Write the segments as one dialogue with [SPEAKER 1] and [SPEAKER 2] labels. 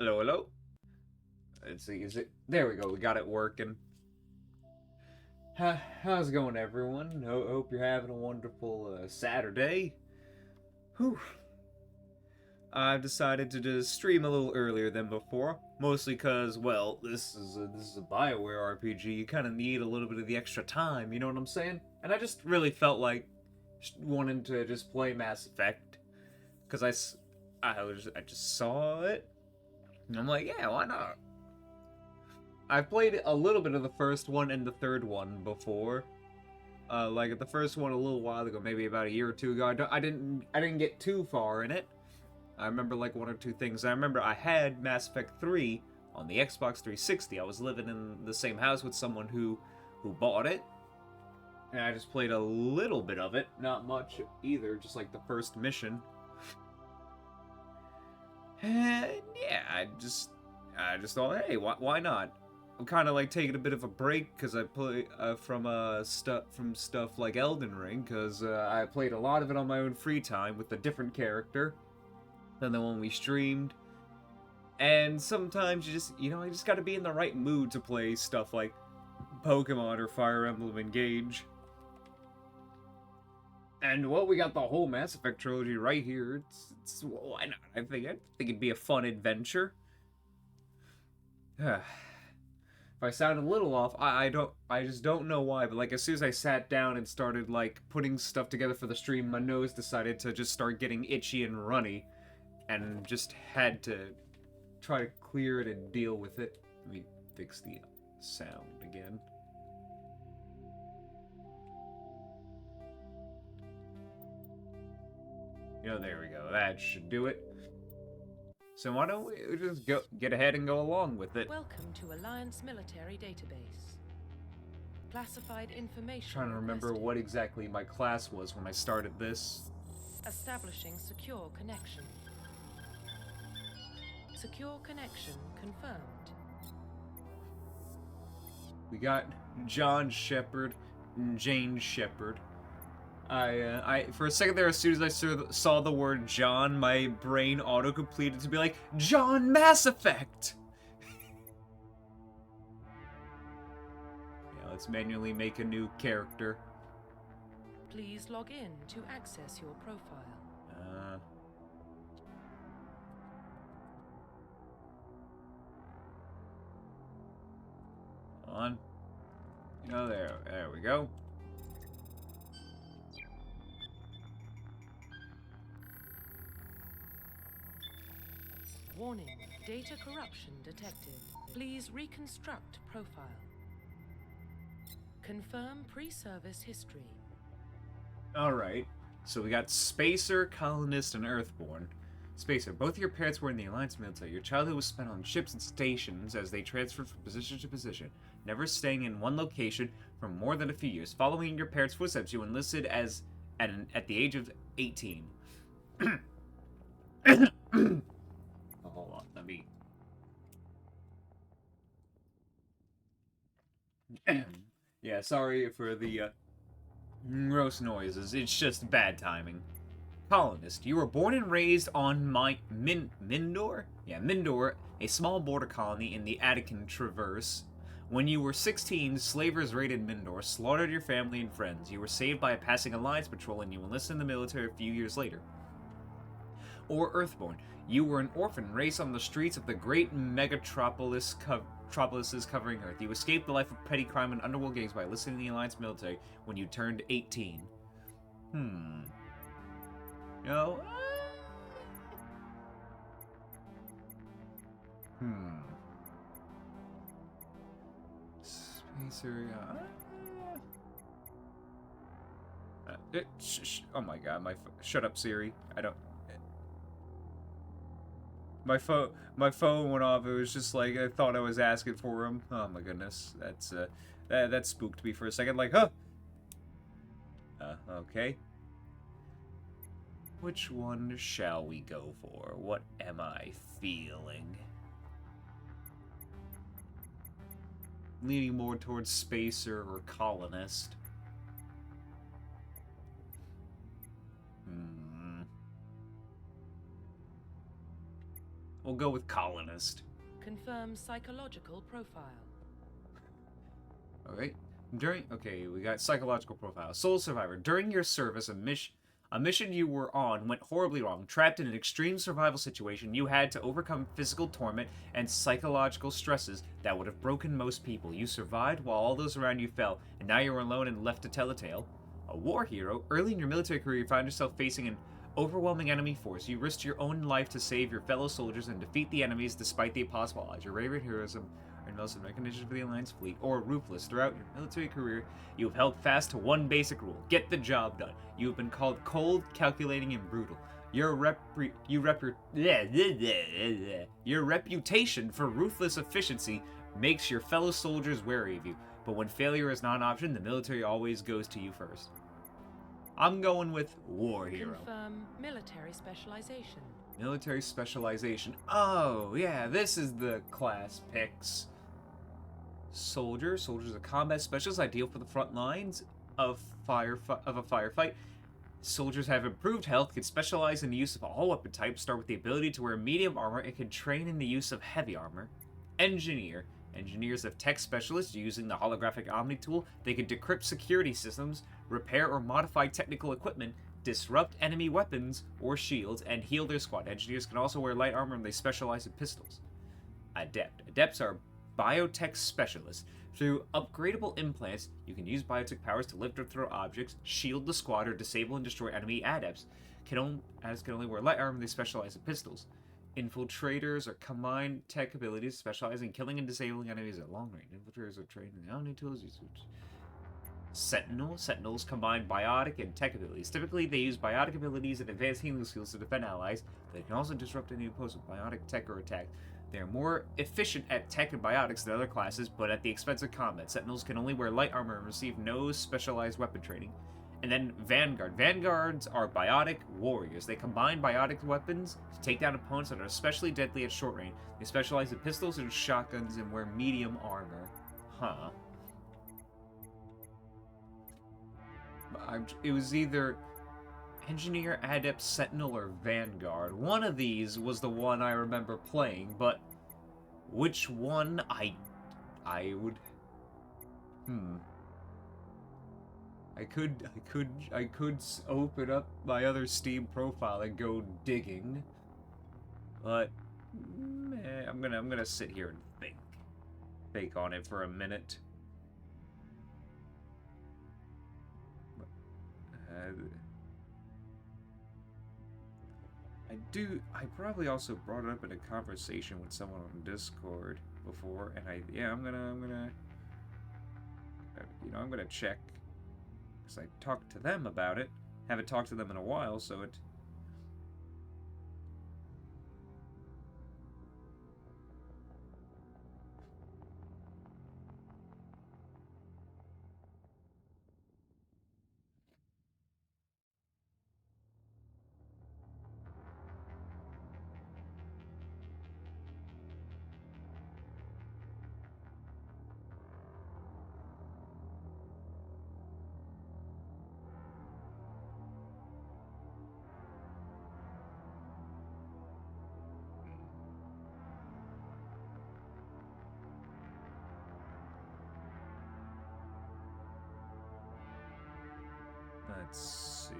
[SPEAKER 1] Hello, hello. Let's see, is it? There we go. We got it working. How's it going, everyone? Hope you're having a wonderful Saturday. Whew. I've decided to just stream a little earlier than before, mostly because, well, this is a Bioware RPG. You kind of need a little bit of the extra time. You know what I'm saying? And I just really felt like wanting to just play Mass Effect because I just saw it, and I'm like, yeah, why not? I've played a little bit of the first one and the third one before. Like the first one a little while ago, maybe about a year or two ago. I didn't get too far in it. I remember like one or two things. I remember I had Mass Effect 3 on the Xbox 360. I was living in the same house with someone who bought it, and I just played a little bit of it. Not much either, just like the first mission. And yeah, I just thought, hey, why not? I'm kind of like taking a bit of a break because I play from stuff like Elden Ring because I played a lot of it on my own free time with a different character than the one we streamed. And sometimes I just got to be in the right mood to play stuff like Pokemon or Fire Emblem Engage. And well, we got the whole Mass Effect trilogy right here. Why not? I think it'd be a fun adventure. If I sound a little off, I just don't know why, but like as soon as I sat down and started like putting stuff together for the stream, my nose decided to just start getting itchy and runny, and just had to try to clear it and deal with it. Let me fix the sound again. There we go. That should do it. So why don't we just get ahead and go along with it?
[SPEAKER 2] Welcome to Alliance Military Database. Classified information.
[SPEAKER 1] I'm trying to remember
[SPEAKER 2] requested.
[SPEAKER 1] what exactly my class was when I started this.
[SPEAKER 2] Establishing secure connection. Secure connection confirmed.
[SPEAKER 1] We got John Shepard and Jane Shepard. I for a second there, as soon as I saw the word John, my brain auto-completed to be like, John Mass Effect! Yeah, let's manually make a new character.
[SPEAKER 2] Please log in to access your profile.
[SPEAKER 1] On. There we go.
[SPEAKER 2] Warning, data corruption detected. Please reconstruct profile. Confirm pre-service history.
[SPEAKER 1] Alright, so we got Spacer, Colonist, and Earthborn. Spacer, both your parents were in the Alliance military. Your childhood was spent on ships and stations as they transferred from position to position, never staying in one location for more than a few years. Following in your parents' footsteps, you enlisted at the age of 18. Hold on, let me... Yeah, sorry for the gross noises. It's just bad timing. Colonist, you were born and raised on Mindor? Yeah, Mindor, a small border colony in the Attican Traverse. When you were 16, slavers raided Mindor, slaughtered your family and friends. You were saved by a passing Alliance patrol and you enlisted in the military a few years later. Or Earthborn, you were an orphan raised on the streets of the great megatropolis covering Earth. You escaped the life of petty crime and underworld gangs by enlisting in the Alliance military when you turned 18. No. Spacer. Oh my god, shut up, Siri. I don't. My phone went off. It was just like I thought I was asking for him. Oh my goodness, that spooked me for a second. Like, huh? Okay. Which one shall we go for? What am I feeling? Leaning more towards Spacer or Colonist. We'll go with colonist.
[SPEAKER 2] Confirm psychological profile.
[SPEAKER 1] Alright. Okay, we got psychological profile. Soul survivor. During your service, a mission you were on went horribly wrong. Trapped in an extreme survival situation, you had to overcome physical torment and psychological stresses that would have broken most people. You survived while all those around you fell, and now you are alone and left to tell a tale. A war hero. Early in your military career, you found yourself facing an overwhelming enemy force. You risked your own life to save your fellow soldiers and defeat the enemies despite the impossible odds. Your bravery and heroism earned most of recognition for the Alliance fleet. Or ruthless. Throughout your military career, you have held fast to one basic rule: get the job done. You have been called cold, calculating, and brutal. Your reputation for ruthless efficiency makes your fellow soldiers wary of you. But when failure is not an option, the military always goes to you first. I'm going with war hero.
[SPEAKER 2] Confirm military specialization.
[SPEAKER 1] Military specialization. Oh, yeah, this is the class picks. Soldier. Soldier is a combat specialist ideal for the front lines of a firefight. Soldiers have improved health, can specialize in the use of all weapon types, start with the ability to wear medium armor, and can train in the use of heavy armor. Engineer. Engineers have tech specialists using the holographic Omni tool. They can decrypt security systems, repair or modify technical equipment, disrupt enemy weapons or shields, and heal their squad. Engineers can also wear light armor, and they specialize in pistols. Adept. Adepts are biotech specialists. Through upgradable implants, you can use biotech powers to lift or throw objects, shield the squad, or disable and destroy enemy adepts. Adepts can only wear light armor, and they specialize in pistols. Infiltrators are combined tech abilities, specializing in killing and disabling enemies at long range. Infiltrators are trained in the Omni tools. Sentinel. Sentinels combine biotic and tech abilities. Typically, they use biotic abilities and advanced healing skills to defend allies. They can also disrupt any opposed with biotic tech or attack. They are more efficient at tech and biotics than other classes, but at the expense of combat. Sentinels can only wear light armor and receive no specialized weapon training. And then Vanguard. Vanguards are biotic warriors. They combine biotic weapons to take down opponents that are especially deadly at short range. They specialize in pistols and shotguns and wear medium armor. Huh. It was either Engineer, Adept, Sentinel, or Vanguard. One of these was the one I remember playing, but which one I would... I could open up my other Steam profile and go digging, but I'm gonna sit here and think on it for a minute. I probably also brought it up in a conversation with someone on Discord before, and I'm gonna check. I talked to them about it. Haven't talked to them in a while, so it... Let's see.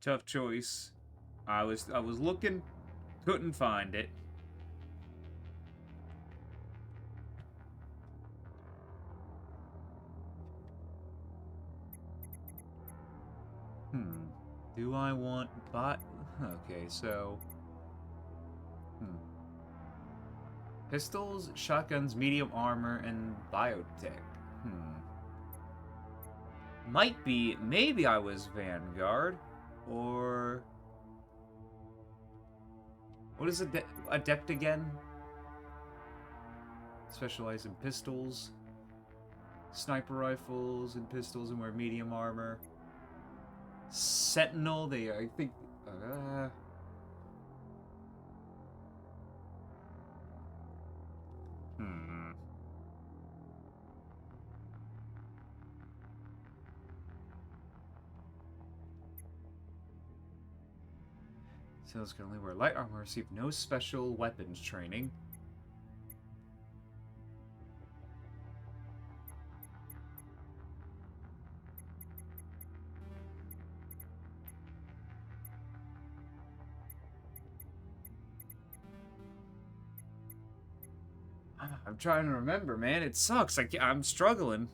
[SPEAKER 1] Tough choice. I was looking, couldn't find it. Do I want Okay, so pistols, shotguns, medium armor, and biotech. Maybe I was Vanguard, or what is adept again? Specialize in pistols, sniper rifles, and pistols, and wear medium armor. Sentinel, I think. Sales can only wear light armor, receive no special weapons training. I'm trying to remember, man. It sucks. I'm struggling.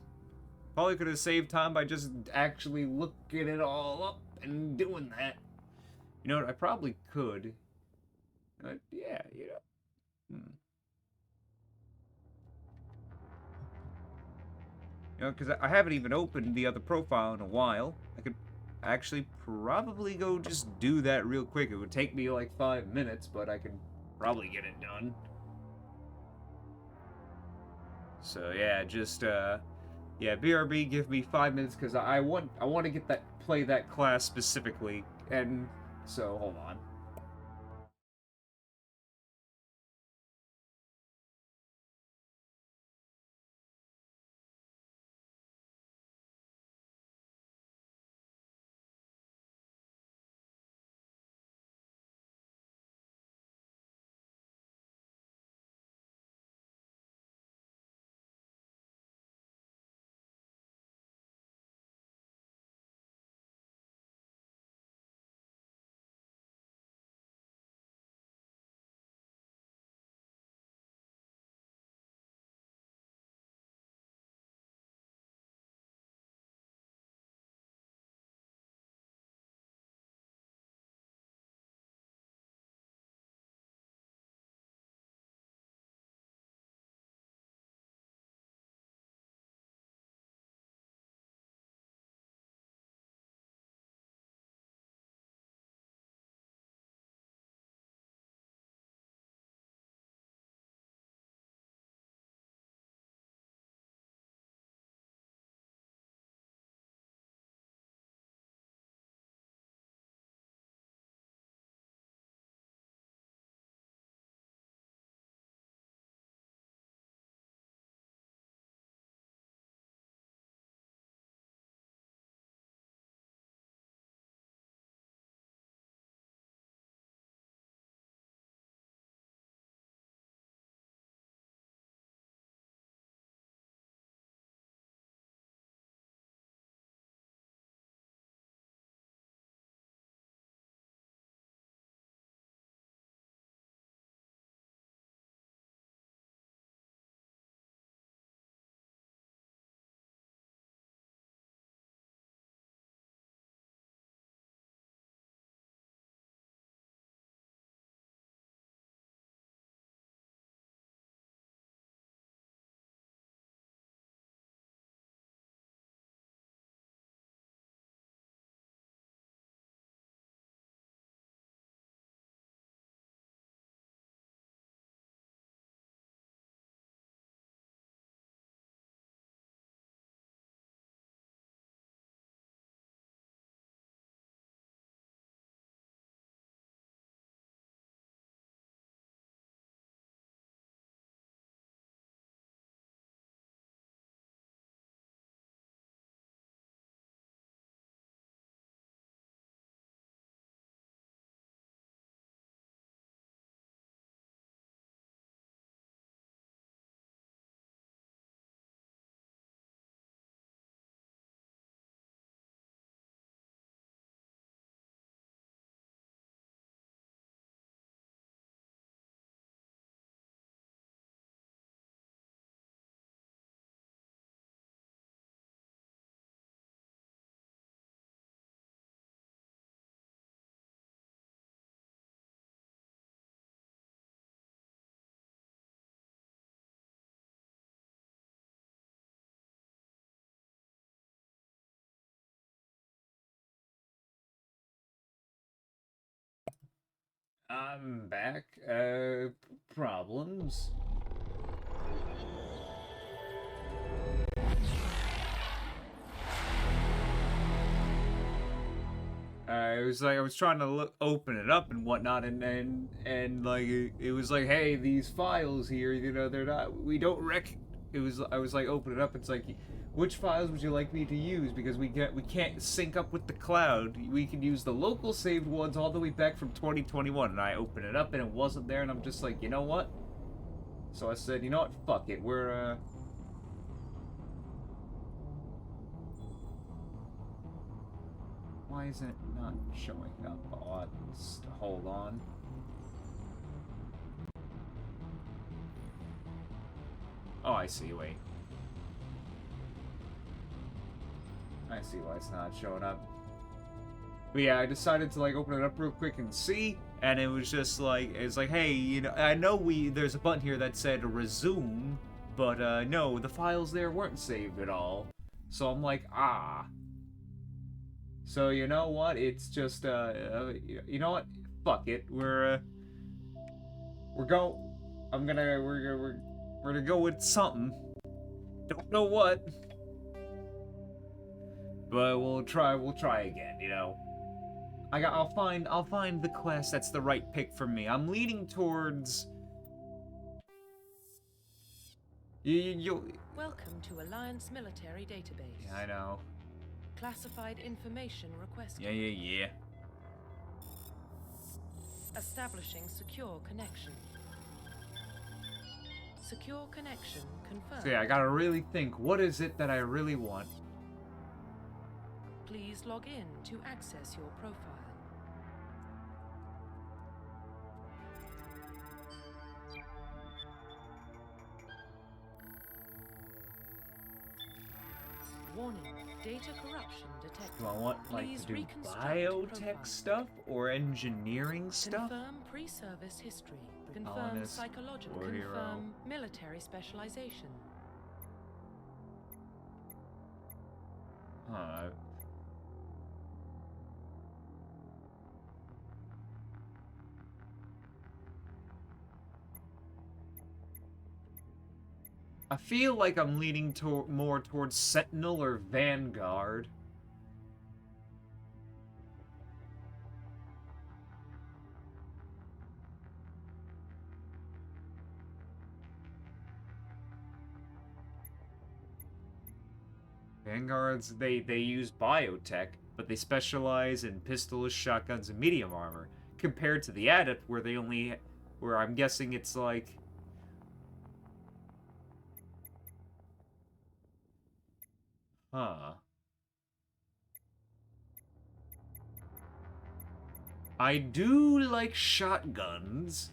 [SPEAKER 1] Probably could have saved time by just actually looking it all up and doing that. You know what? I probably could. Yeah, you know. You know, because I haven't even opened the other profile in a while. I could actually probably go just do that real quick. It would take me like 5 minutes, but I could probably get it done. So yeah, just yeah, BRB, give me 5 minutes because I want to play that class specifically, and so hold on. I'm back. Problems? It was like I was trying to open it up and whatnot, and like it was like, hey, these files here, you know, they're not. We don't It was. I was like, open it up. It's like, which files would you like me to use? Because we can't sync up with the cloud. We can use the local saved ones all the way back from 2021. And I opened it up and it wasn't there, and I'm just like, you know what? So I said, you know what? Fuck it. Why is it not showing up? Oh, hold on. Oh, I see. Wait. I see why it's not showing up. But yeah, I decided to like open it up real quick and see, and it was just like, it's like, hey, you know, I know there's a button here that said resume, but no, the files there weren't saved at all. So I'm like, ah. So you know what? It's just you know what? Fuck it. We're gonna go with something. Don't know what. But we'll try again, you know. I'll find the quest that's the right pick for me. I'm leaning towards you.
[SPEAKER 2] Welcome to Alliance Military Database.
[SPEAKER 1] Yeah, I know.
[SPEAKER 2] Classified information requested.
[SPEAKER 1] Yeah.
[SPEAKER 2] Establishing secure connection. Secure connection confirmed.
[SPEAKER 1] So yeah, I gotta really think. What is it that I really want?
[SPEAKER 2] Please log in to access your profile. Warning, data corruption detected.
[SPEAKER 1] Do I want like
[SPEAKER 2] Please
[SPEAKER 1] to do
[SPEAKER 2] reconstruct
[SPEAKER 1] biotech
[SPEAKER 2] profile.
[SPEAKER 1] stuff or engineering stuff?
[SPEAKER 2] Confirm pre-service history. Confirm
[SPEAKER 1] Colonist,
[SPEAKER 2] psychological.
[SPEAKER 1] war hero.
[SPEAKER 2] Confirm military specialization.
[SPEAKER 1] Huh. I feel like I'm leaning more towards Sentinel or Vanguard. Vanguards, they use biotech, but they specialize in pistols, shotguns, and medium armor. Compared to the Adept, where I'm guessing it's like... Huh. I do like shotguns.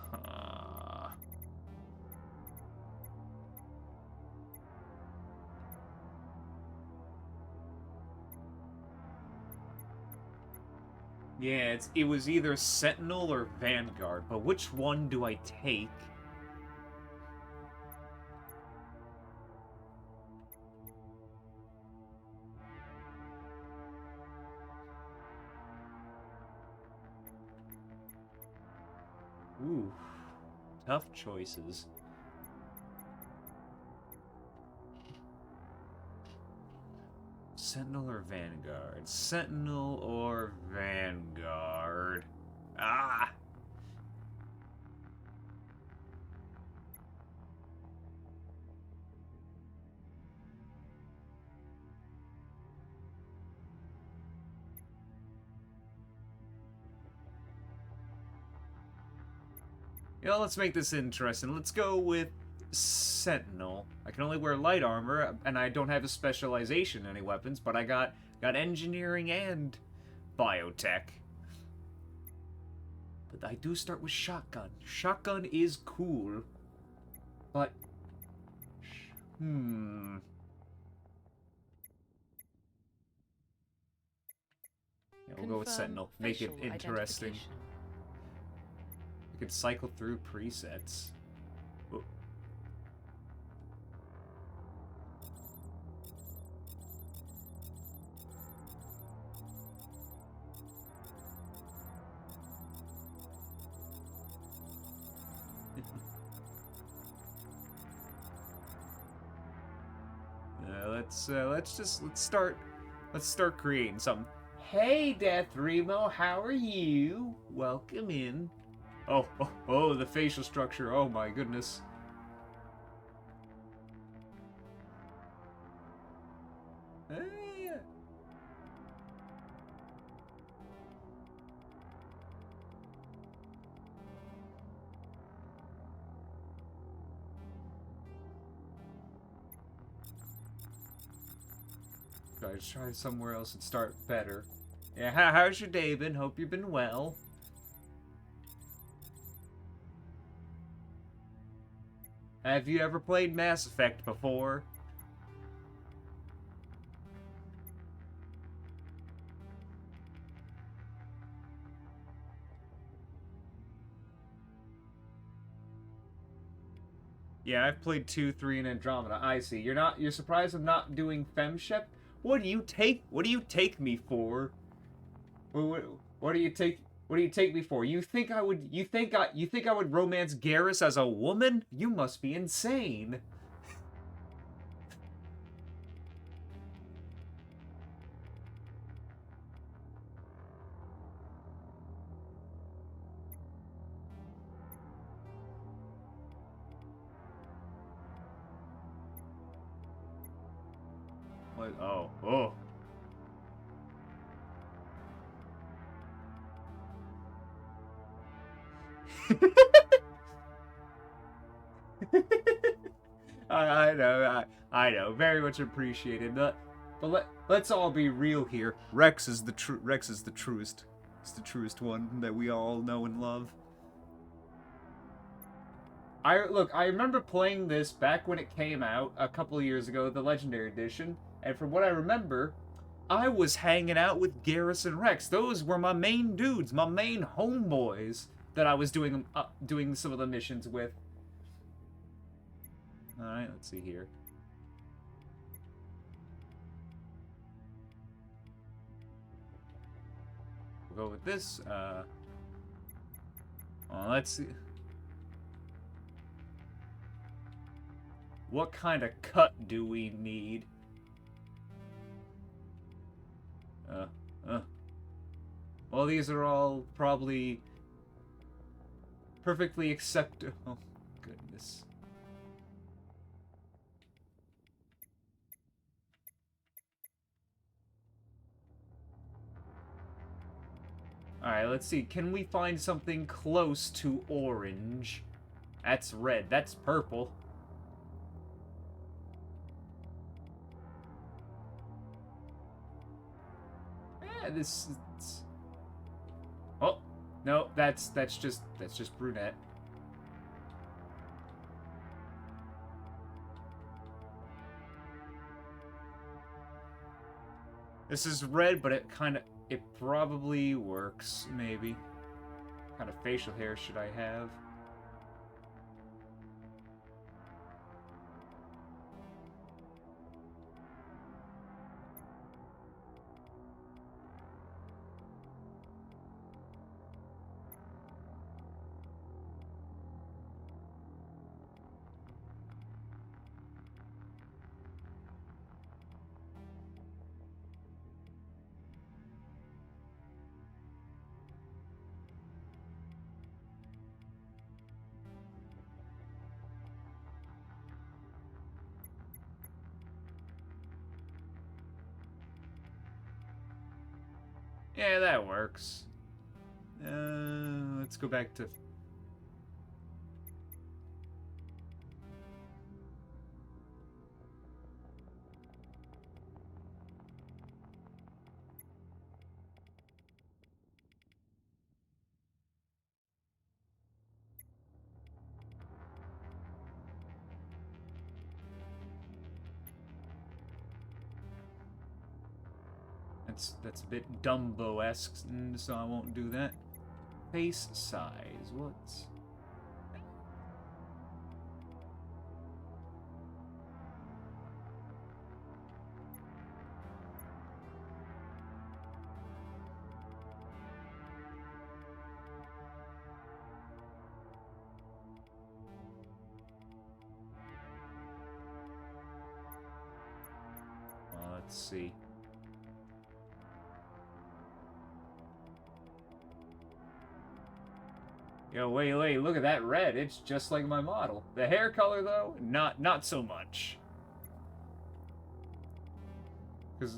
[SPEAKER 1] Huh. Yeah, it was either Sentinel or Vanguard, but which one do I take? Ooh, tough choices. Sentinel or Vanguard? Sentinel or Vanguard? Ah! You know, let's make this interesting. Let's go with Sentinel. I can only wear light armor, and I don't have a specialization in any weapons, but I got engineering and biotech. But I do start with shotgun. Shotgun is cool, but... Yeah, we'll go with Sentinel. Make it interesting. Could cycle through presets. Whoa. let's start creating something. Hey, Death Remo, how are you? Welcome in. Oh, the facial structure. Oh my goodness. Yeah. Try somewhere else and start better. Yeah, how's your day been? Hope you've been well. Have you ever played Mass Effect before? Yeah, I've played 2, 3, and Andromeda. I see. You're surprised I'm not doing FemShep? What do you take me for? What do you take me for? You think I would romance Garrus as a woman? You must be insane. What? Oh. I know, very much appreciated. But let's all be real here. Rex is the truest. It's the truest one that we all know and love. I remember playing this back when it came out a couple of years ago, the Legendary Edition, and from what I remember, I was hanging out with Garrus and Rex. Those were my main dudes, my main homeboys that I was doing some of the missions with. All right, let's see here. We'll go with this. Well, let's see. What kind of cut do we need? Well, these are all probably perfectly acceptable. Oh, goodness. Alright, let's see. Can we find something close to orange? That's red. That's purple. Yeah, this is... Oh, no, that's just brunette. This is red, but it probably works, maybe. What kind of facial hair should I have? Yeah, that works. Let's go back to... That's a bit Dumbo-esque, so I won't do that. Face size, what's... Let's see. Yo, wait, look at that red. It's just like my model. The hair color, though, not so much. Because...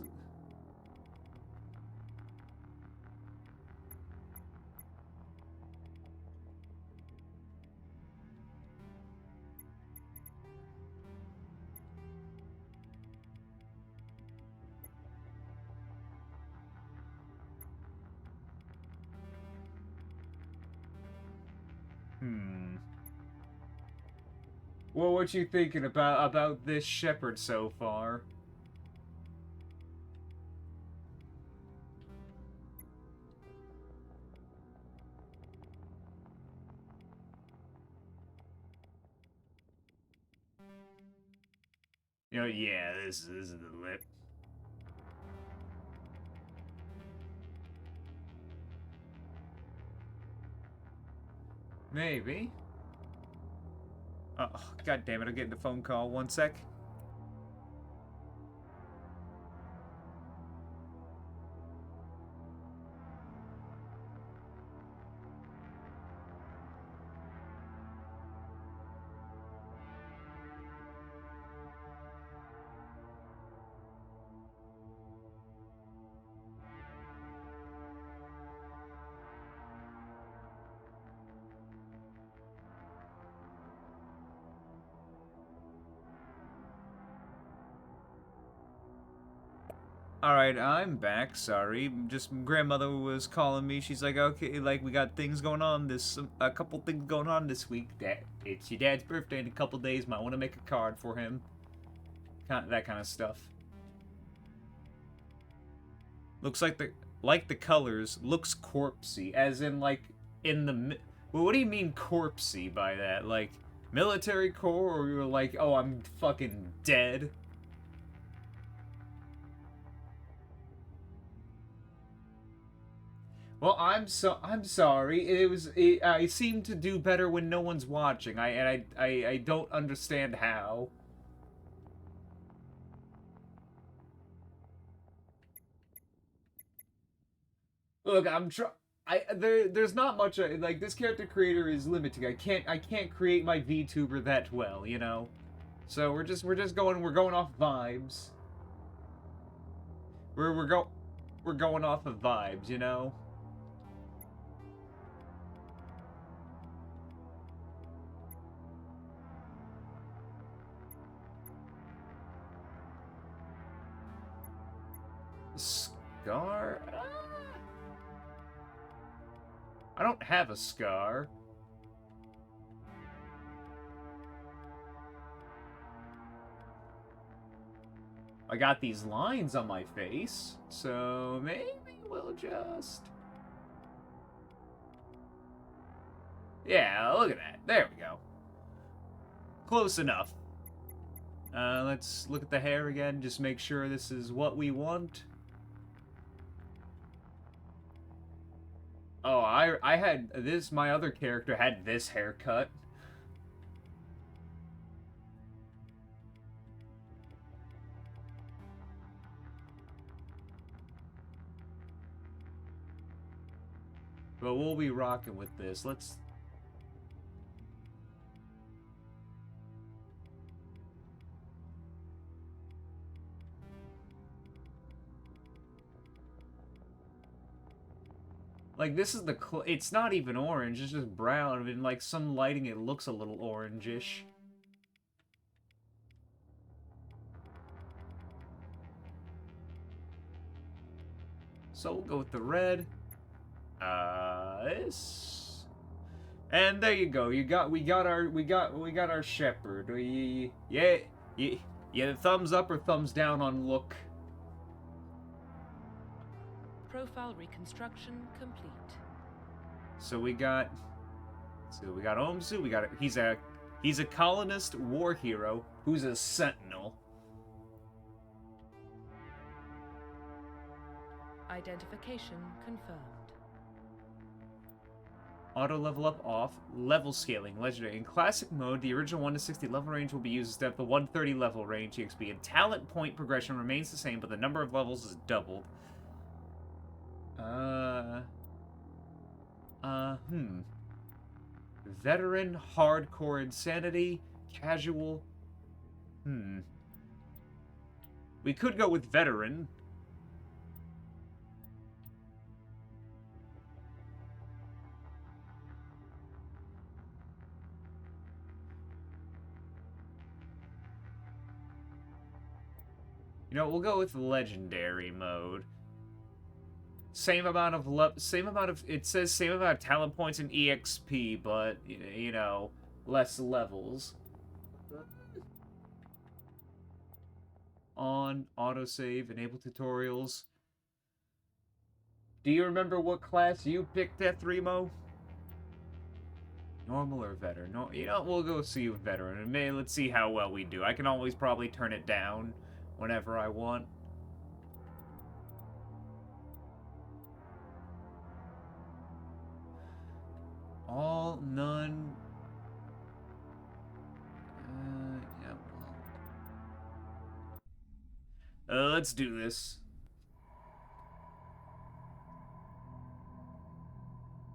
[SPEAKER 1] Well, what you thinking about this shepherd so far? You know, yeah, this is the lip. Maybe. Oh, god damn it, I'm getting a phone call. One sec. Alright, I'm back. Sorry. Just grandmother was calling me. She's like, okay, like, we got things going on a couple things going on this week. It's your dad's birthday in a couple days. Might want to make a card for him. That kind of stuff. Looks like the colors looks corpsey, as in, like, in the... Well, what do you mean corpsey by that? Like, military corps, or you're like, oh, I'm fucking dead? Well, I'm sorry. I seem to do better when no one's watching. I don't understand how. Look, there's not much like this character creator is limiting. I can't create my VTuber that well, you know. So we're going off vibes. We're going off of vibes, you know. Scar? I don't have a scar. I got these lines on my face, so maybe we'll just... Yeah, look at that. There we go. Close enough. Let's look at the hair again, just make sure this is what we want. Oh, I had this, my other character had this haircut. But we'll be rocking with this. Let's... Like, this is the... It's not even orange, it's just brown. In, like, some lighting, it looks a little orangish. So we'll go with the red. This. And there you go. We got our shepherd. Yeah, thumbs up or thumbs down on look.
[SPEAKER 2] Profile reconstruction complete.
[SPEAKER 1] So we got Omzu. He's a colonist war hero who's a sentinel.
[SPEAKER 2] Identification confirmed.
[SPEAKER 1] Auto level up off. Level scaling. Legendary. In classic mode, the original 1 to 60 level range will be used instead of the 130 level range EXP. And talent point progression remains the same, but the number of levels is doubled. Veteran, hardcore insanity, casual. We could go with veteran. You know, we'll go with legendary mode. Same amount of it says same amount of talent points and EXP, but you know, less levels. On autosave, enable tutorials. Do you remember what class you picked at Remo? Normal or veteran? No, you know, we'll go see veteran, and let's see how well we do. I can always probably turn it down whenever I want. All, none. Yeah. Let's do this.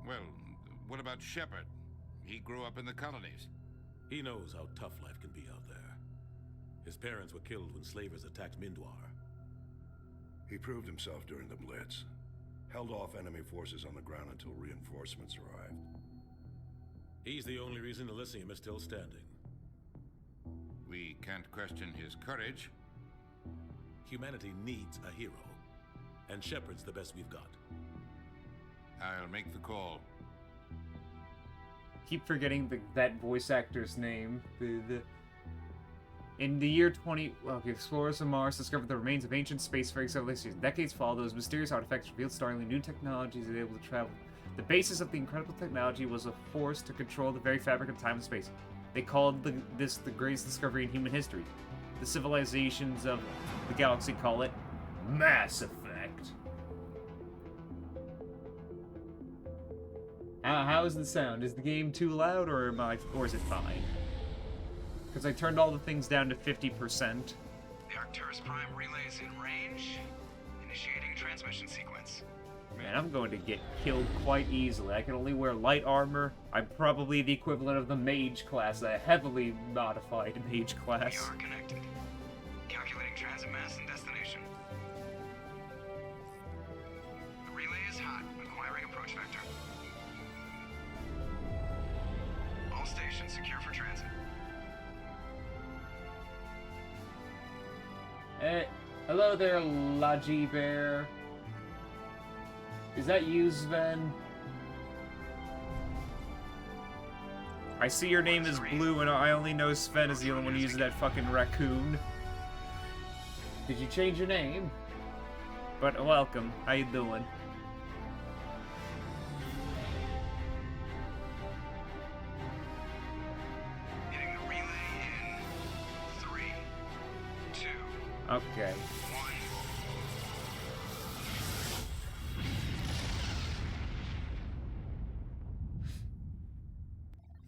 [SPEAKER 3] Well, what about Shepard? He grew up in the colonies.
[SPEAKER 4] He knows how tough life can be out there. His parents were killed when slavers attacked Mindwar.
[SPEAKER 5] He proved himself during the Blitz. Held off enemy forces on the ground until reinforcements arrived.
[SPEAKER 4] He's the only reason Elysium is still standing.
[SPEAKER 3] We can't question his courage.
[SPEAKER 4] Humanity needs a hero, and Shepard's the best we've got.
[SPEAKER 3] I'll make the call.
[SPEAKER 1] Keep forgetting that voice actor's name. In the year explorers of Mars discovered the remains of ancient spacefaring civilizations. Decades followed, those mysterious artifacts revealed startling new technologies that able to travel. The basis of the incredible technology was a force to control the very fabric of time and space. They called this the greatest discovery in human history. The civilizations of the galaxy call it Mass Effect. How is the sound? Is the game too loud, or is it fine? Because I turned all the things down to 50%.
[SPEAKER 6] The Arcturus Prime relay is in range. Initiating transmission sequence.
[SPEAKER 1] Man, I'm going to get killed quite easily. I can only wear light armor. I'm probably the equivalent of the mage class, a heavily modified mage class.
[SPEAKER 6] We are connected. Calculating transit mass and destination. The relay is hot, acquiring approach vector. All stations secure for transit.
[SPEAKER 1] Hello there, Laji Bear. Is that you, Sven? I see your name is Blue, and I only know Sven is the only one who uses that fucking raccoon. Did you change your name? But welcome. How you doing?
[SPEAKER 6] Hitting the relay in 3, 2,
[SPEAKER 1] Okay.
[SPEAKER 6] 1.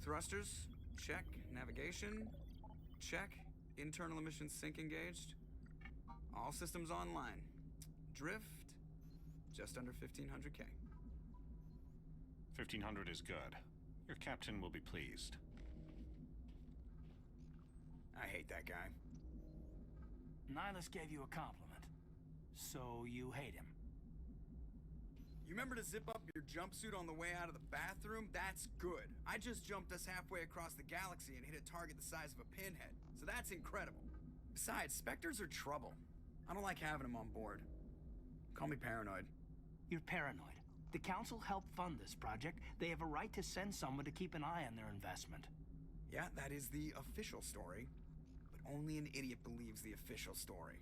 [SPEAKER 6] Thrusters, check. Navigation, check. Internal emissions sync engaged. All systems online. Drift, just under 1500K.
[SPEAKER 7] 1500 is good. Your captain will be pleased.
[SPEAKER 6] I hate that guy.
[SPEAKER 8] Nihilus gave you a compliment, so you hate him.
[SPEAKER 6] You remember to zip up your jumpsuit on the way out of the bathroom? That's good. I just jumped us halfway across the galaxy and hit a target the size of a pinhead, so that's incredible. Besides, Spectres are trouble. I don't like having them on board. Call me paranoid.
[SPEAKER 8] You're paranoid. The Council helped fund this project. They have a right to send someone to keep an eye on their investment.
[SPEAKER 6] Yeah, that is the official story. But only an idiot believes the official story.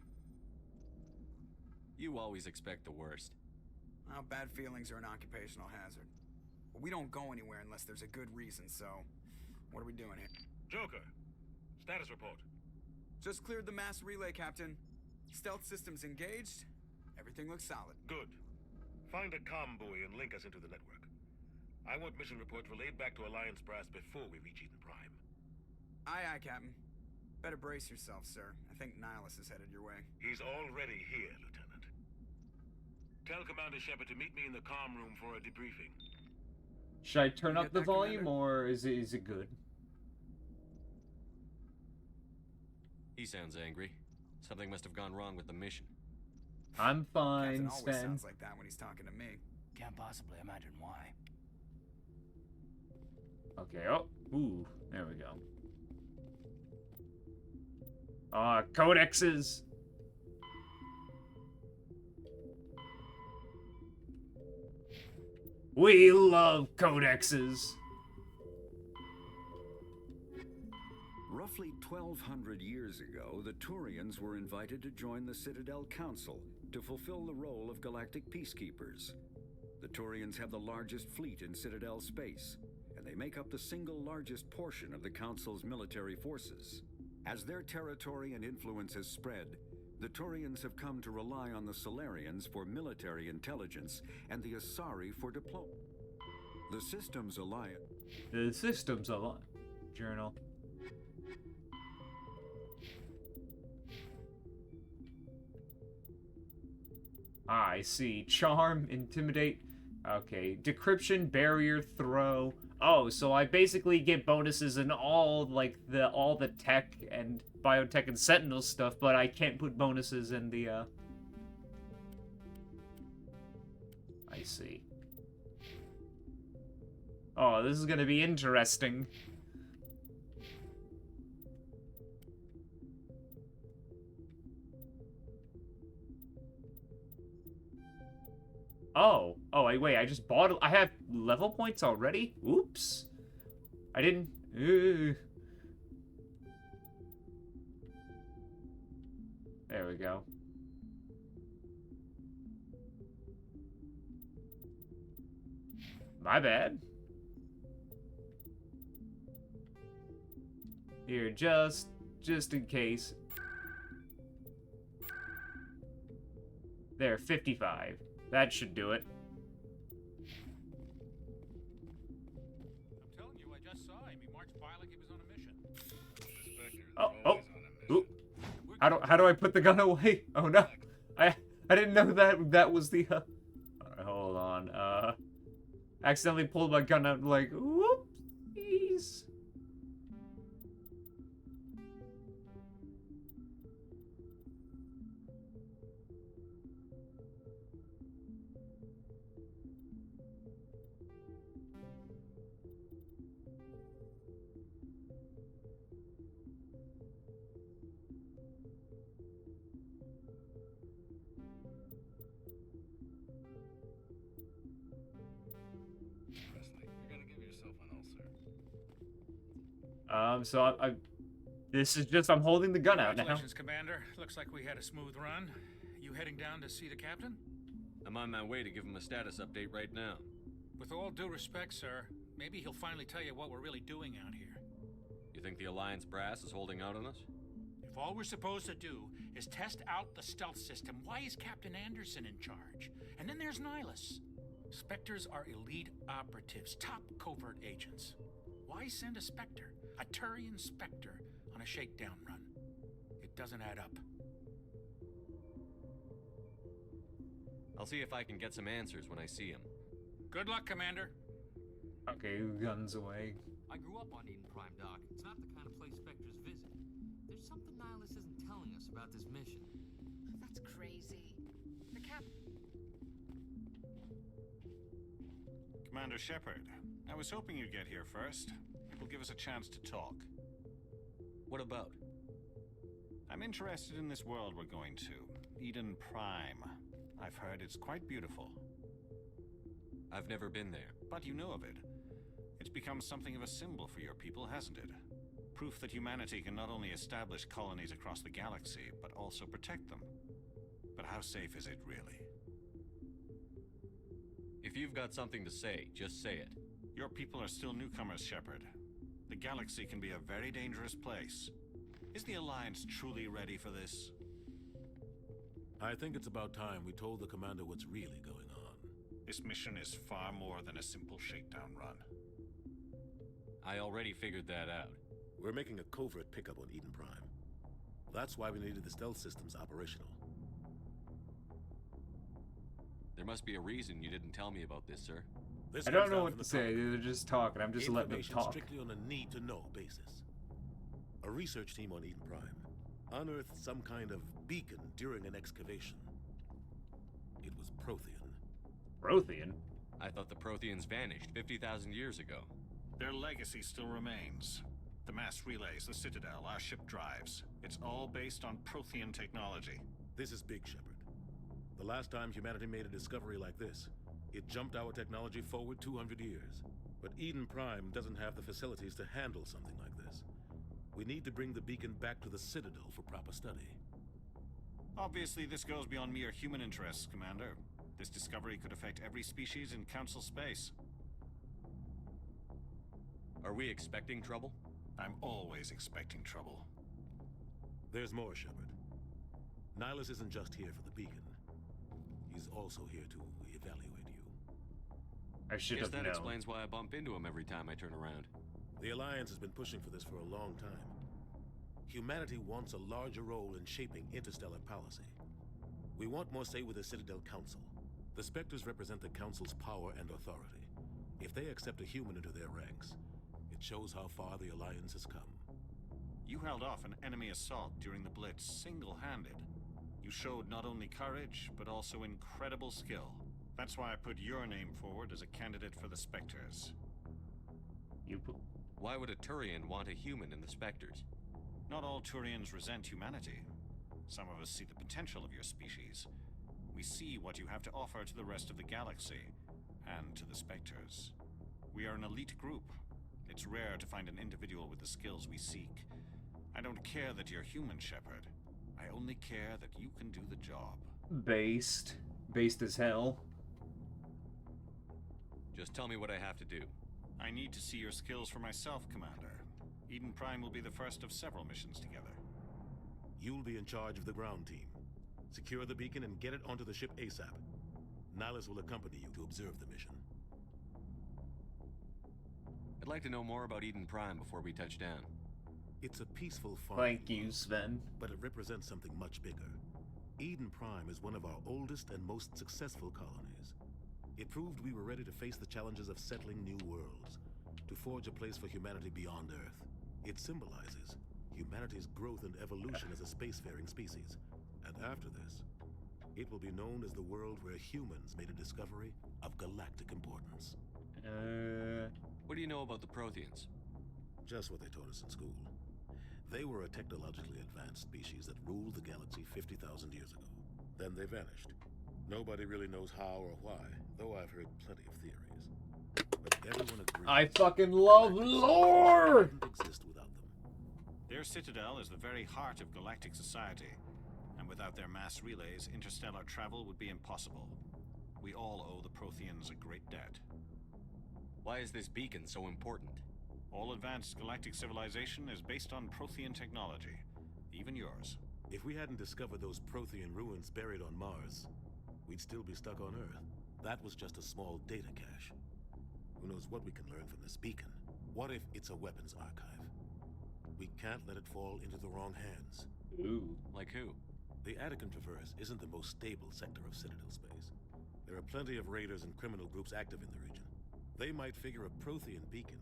[SPEAKER 9] You always expect the worst.
[SPEAKER 6] Well, bad feelings are an occupational hazard. But we don't go anywhere unless there's a good reason, so... What are we doing here?
[SPEAKER 4] Joker, status report.
[SPEAKER 6] Just cleared the mass relay, Captain. Stealth systems engaged. Everything looks solid.
[SPEAKER 4] Good. Find a comm buoy and link us into the network. I want mission reports relayed back to Alliance Brass before we reach Eden Prime.
[SPEAKER 6] Aye, aye, Captain. Better brace yourself, sir. I think Nihilus is headed your way.
[SPEAKER 4] He's already here, Lieutenant. Tell Commander Shepard to meet me in the comm room for a debriefing.
[SPEAKER 1] Should I turn
[SPEAKER 6] You
[SPEAKER 1] up
[SPEAKER 6] get
[SPEAKER 1] the
[SPEAKER 6] that,
[SPEAKER 1] volume,
[SPEAKER 6] Commander?
[SPEAKER 1] or is it good?
[SPEAKER 9] He sounds angry. Something must have gone wrong with the mission.
[SPEAKER 1] I'm fine,
[SPEAKER 6] Captain always
[SPEAKER 1] Sven.
[SPEAKER 6] sounds like that when he's talking to me.
[SPEAKER 8] Can't possibly imagine why.
[SPEAKER 1] Okay, oh, ooh, there we go. Codexes! We love codexes!
[SPEAKER 10] Roughly 1,200 years ago, the Turians were invited to join the Citadel Council to fulfill the role of galactic peacekeepers. The Turians have the largest fleet in Citadel space, and they make up the single largest portion of the Council's military forces. As their territory and influence has spread, the Turians have come to rely on the Solarians for military intelligence and the Asari for diplomacy. The Systems Alliance.
[SPEAKER 1] The Systems Alliance Journal. I see. Charm, intimidate. Okay, decryption, barrier, throw. Oh, so I basically get bonuses in all the tech and biotech and sentinel stuff, but I can't put bonuses in the I see. Oh, this is gonna be interesting. Oh, wait, I just bought I have level points already? Oops. I didn't... There we go. My bad. Here, just in case. There, 55. That should do it.
[SPEAKER 7] I'm telling you, I just saw him. He marched by like he was on a mission.
[SPEAKER 1] How do I put the gun away? Oh no, I didn't know that was the. Alright, hold on. Accidentally pulled my gun out. Like, whoopsies. So I this is just, I'm holding the gun out now.
[SPEAKER 7] Congratulations, Commander. Looks like we had a smooth run. You heading down to see the captain?
[SPEAKER 9] I'm on my way to give him a status update right now.
[SPEAKER 7] With all due respect, sir, maybe he'll finally tell you what we're really doing out here.
[SPEAKER 9] You think the Alliance brass is holding out on us?
[SPEAKER 7] If all we're supposed to do is test out the stealth system, why is Captain Anderson in charge? And then there's Nihilus. Spectres are elite operatives, top covert agents. Why send a Spectre, a Turian Spectre, on a shakedown run? It doesn't add up.
[SPEAKER 9] I'll see if I can get some answers when I see him.
[SPEAKER 7] Good luck, Commander.
[SPEAKER 1] Okay, guns away.
[SPEAKER 11] I grew up on Eden Prime, Doc. It's not the kind of place Spectres visit. There's something Nihilus isn't telling us about this mission.
[SPEAKER 2] That's crazy. The cap...
[SPEAKER 7] Commander Shepard, I was hoping you'd get here first. It will give us a chance to talk.
[SPEAKER 9] What about?
[SPEAKER 7] I'm interested in this world we're going to, Eden Prime. I've heard it's quite beautiful.
[SPEAKER 9] I've never been there.
[SPEAKER 7] But you know of it. It's become something of a symbol for your people, hasn't it? Proof that humanity can not only establish colonies across the galaxy, but also protect them. But how safe is it, really?
[SPEAKER 9] If you've got something to say, just say it.
[SPEAKER 7] Your people are still newcomers, Shepard. The galaxy can be a very dangerous place. Is the Alliance truly ready for this?
[SPEAKER 4] I think it's about time we told the commander what's really going on.
[SPEAKER 12] This mission is far more than a simple shakedown run.
[SPEAKER 9] I already figured that out.
[SPEAKER 4] We're making a covert pickup on Eden Prime. That's why we needed the stealth systems operational.
[SPEAKER 9] There must be a reason you didn't tell me about this, sir.
[SPEAKER 4] This
[SPEAKER 1] I don't
[SPEAKER 4] comes
[SPEAKER 1] know
[SPEAKER 4] down
[SPEAKER 1] what
[SPEAKER 4] from
[SPEAKER 1] to
[SPEAKER 4] the
[SPEAKER 1] say.
[SPEAKER 4] top.
[SPEAKER 1] They're just talking. I'm just letting them
[SPEAKER 4] Information
[SPEAKER 1] talk.
[SPEAKER 4] strictly on a need-to-know basis. A research team on Eden Prime unearthed some kind of beacon during an excavation. It was Prothean.
[SPEAKER 1] Prothean?
[SPEAKER 9] I thought the Protheans vanished 50,000 years ago.
[SPEAKER 12] Their legacy still remains. The mass relays, the Citadel, our ship drives. It's all based on Prothean technology.
[SPEAKER 4] This is big, Shepard. The last time humanity made a discovery like this, it jumped our technology forward 200 years. But Eden Prime doesn't have the facilities to handle something like this. We need to bring the beacon back to the Citadel for proper study.
[SPEAKER 12] Obviously, this goes beyond mere human interests, Commander. This discovery could affect every species in Council space.
[SPEAKER 9] Are we expecting trouble?
[SPEAKER 12] I'm always expecting trouble.
[SPEAKER 4] There's more, Shepard. Nihilus isn't just here for the beacon. He's also here to evaluate you.
[SPEAKER 1] I should
[SPEAKER 9] Guess
[SPEAKER 1] have
[SPEAKER 9] that
[SPEAKER 1] known.
[SPEAKER 9] explains why I bump into him every time I turn around.
[SPEAKER 4] The Alliance has been pushing for this for a long time. Humanity wants a larger role in shaping interstellar policy. We want more say with the Citadel Council. The Spectres represent the Council's power and authority. If they accept a human into their ranks, it shows how far the Alliance has come.
[SPEAKER 12] You held off an enemy assault during the Blitz single-handed. You showed not only courage, but also incredible skill. That's why I put your name forward as a candidate for the Spectres.
[SPEAKER 9] Why would a Turian want a human in the Spectres?
[SPEAKER 12] Not all Turians resent humanity. Some of us see the potential of your species. We see what you have to offer to the rest of the galaxy, and to the Spectres. We are an elite group. It's rare to find an individual with the skills we seek. I don't care that you're human, Shepard. I only care that you can do the job.
[SPEAKER 1] Based. Based as hell.
[SPEAKER 9] Just tell me what I have to do.
[SPEAKER 12] I need to see your skills for myself, Commander. Eden Prime will be the first of several missions together.
[SPEAKER 4] You'll be in charge of the ground team. Secure the beacon and get it onto the ship ASAP. Nihilus will accompany you to observe the mission.
[SPEAKER 9] I'd like to know more about Eden Prime before we touch down.
[SPEAKER 4] It's a peaceful farm.
[SPEAKER 1] Thank you, Sven.
[SPEAKER 4] But it represents something much bigger. Eden Prime is one of our oldest and most successful colonies. It proved we were ready to face the challenges of settling new worlds, to forge a place for humanity beyond Earth. It symbolizes humanity's growth and evolution as a spacefaring species. And after this, it will be known as the world where humans made a discovery of galactic importance.
[SPEAKER 9] What do you know about the Protheans?
[SPEAKER 4] Just what they taught us in school. They were a technologically advanced species that ruled the galaxy 50,000 years ago. Then they vanished. Nobody really knows how or why, though I've heard plenty of theories. But everyone agrees.
[SPEAKER 1] I fucking love lore!
[SPEAKER 4] Couldn't exist without them.
[SPEAKER 12] Their Citadel is the very heart of galactic society, and without their mass relays, interstellar travel would be impossible. We all owe the Protheans a great debt.
[SPEAKER 9] Why is this beacon so important?
[SPEAKER 12] All advanced galactic civilization is based on Prothean technology, even yours.
[SPEAKER 4] If we hadn't discovered those Prothean ruins buried on Mars, we'd still be stuck on Earth. That was just a small data cache. Who knows what we can learn from this beacon? What if it's a weapons archive? We can't let it fall into the wrong hands.
[SPEAKER 1] Ooh.
[SPEAKER 9] Like who?
[SPEAKER 4] The Attican Traverse isn't the most stable sector of Citadel space. There are plenty of raiders and criminal groups active in the region. They might figure a Prothean beacon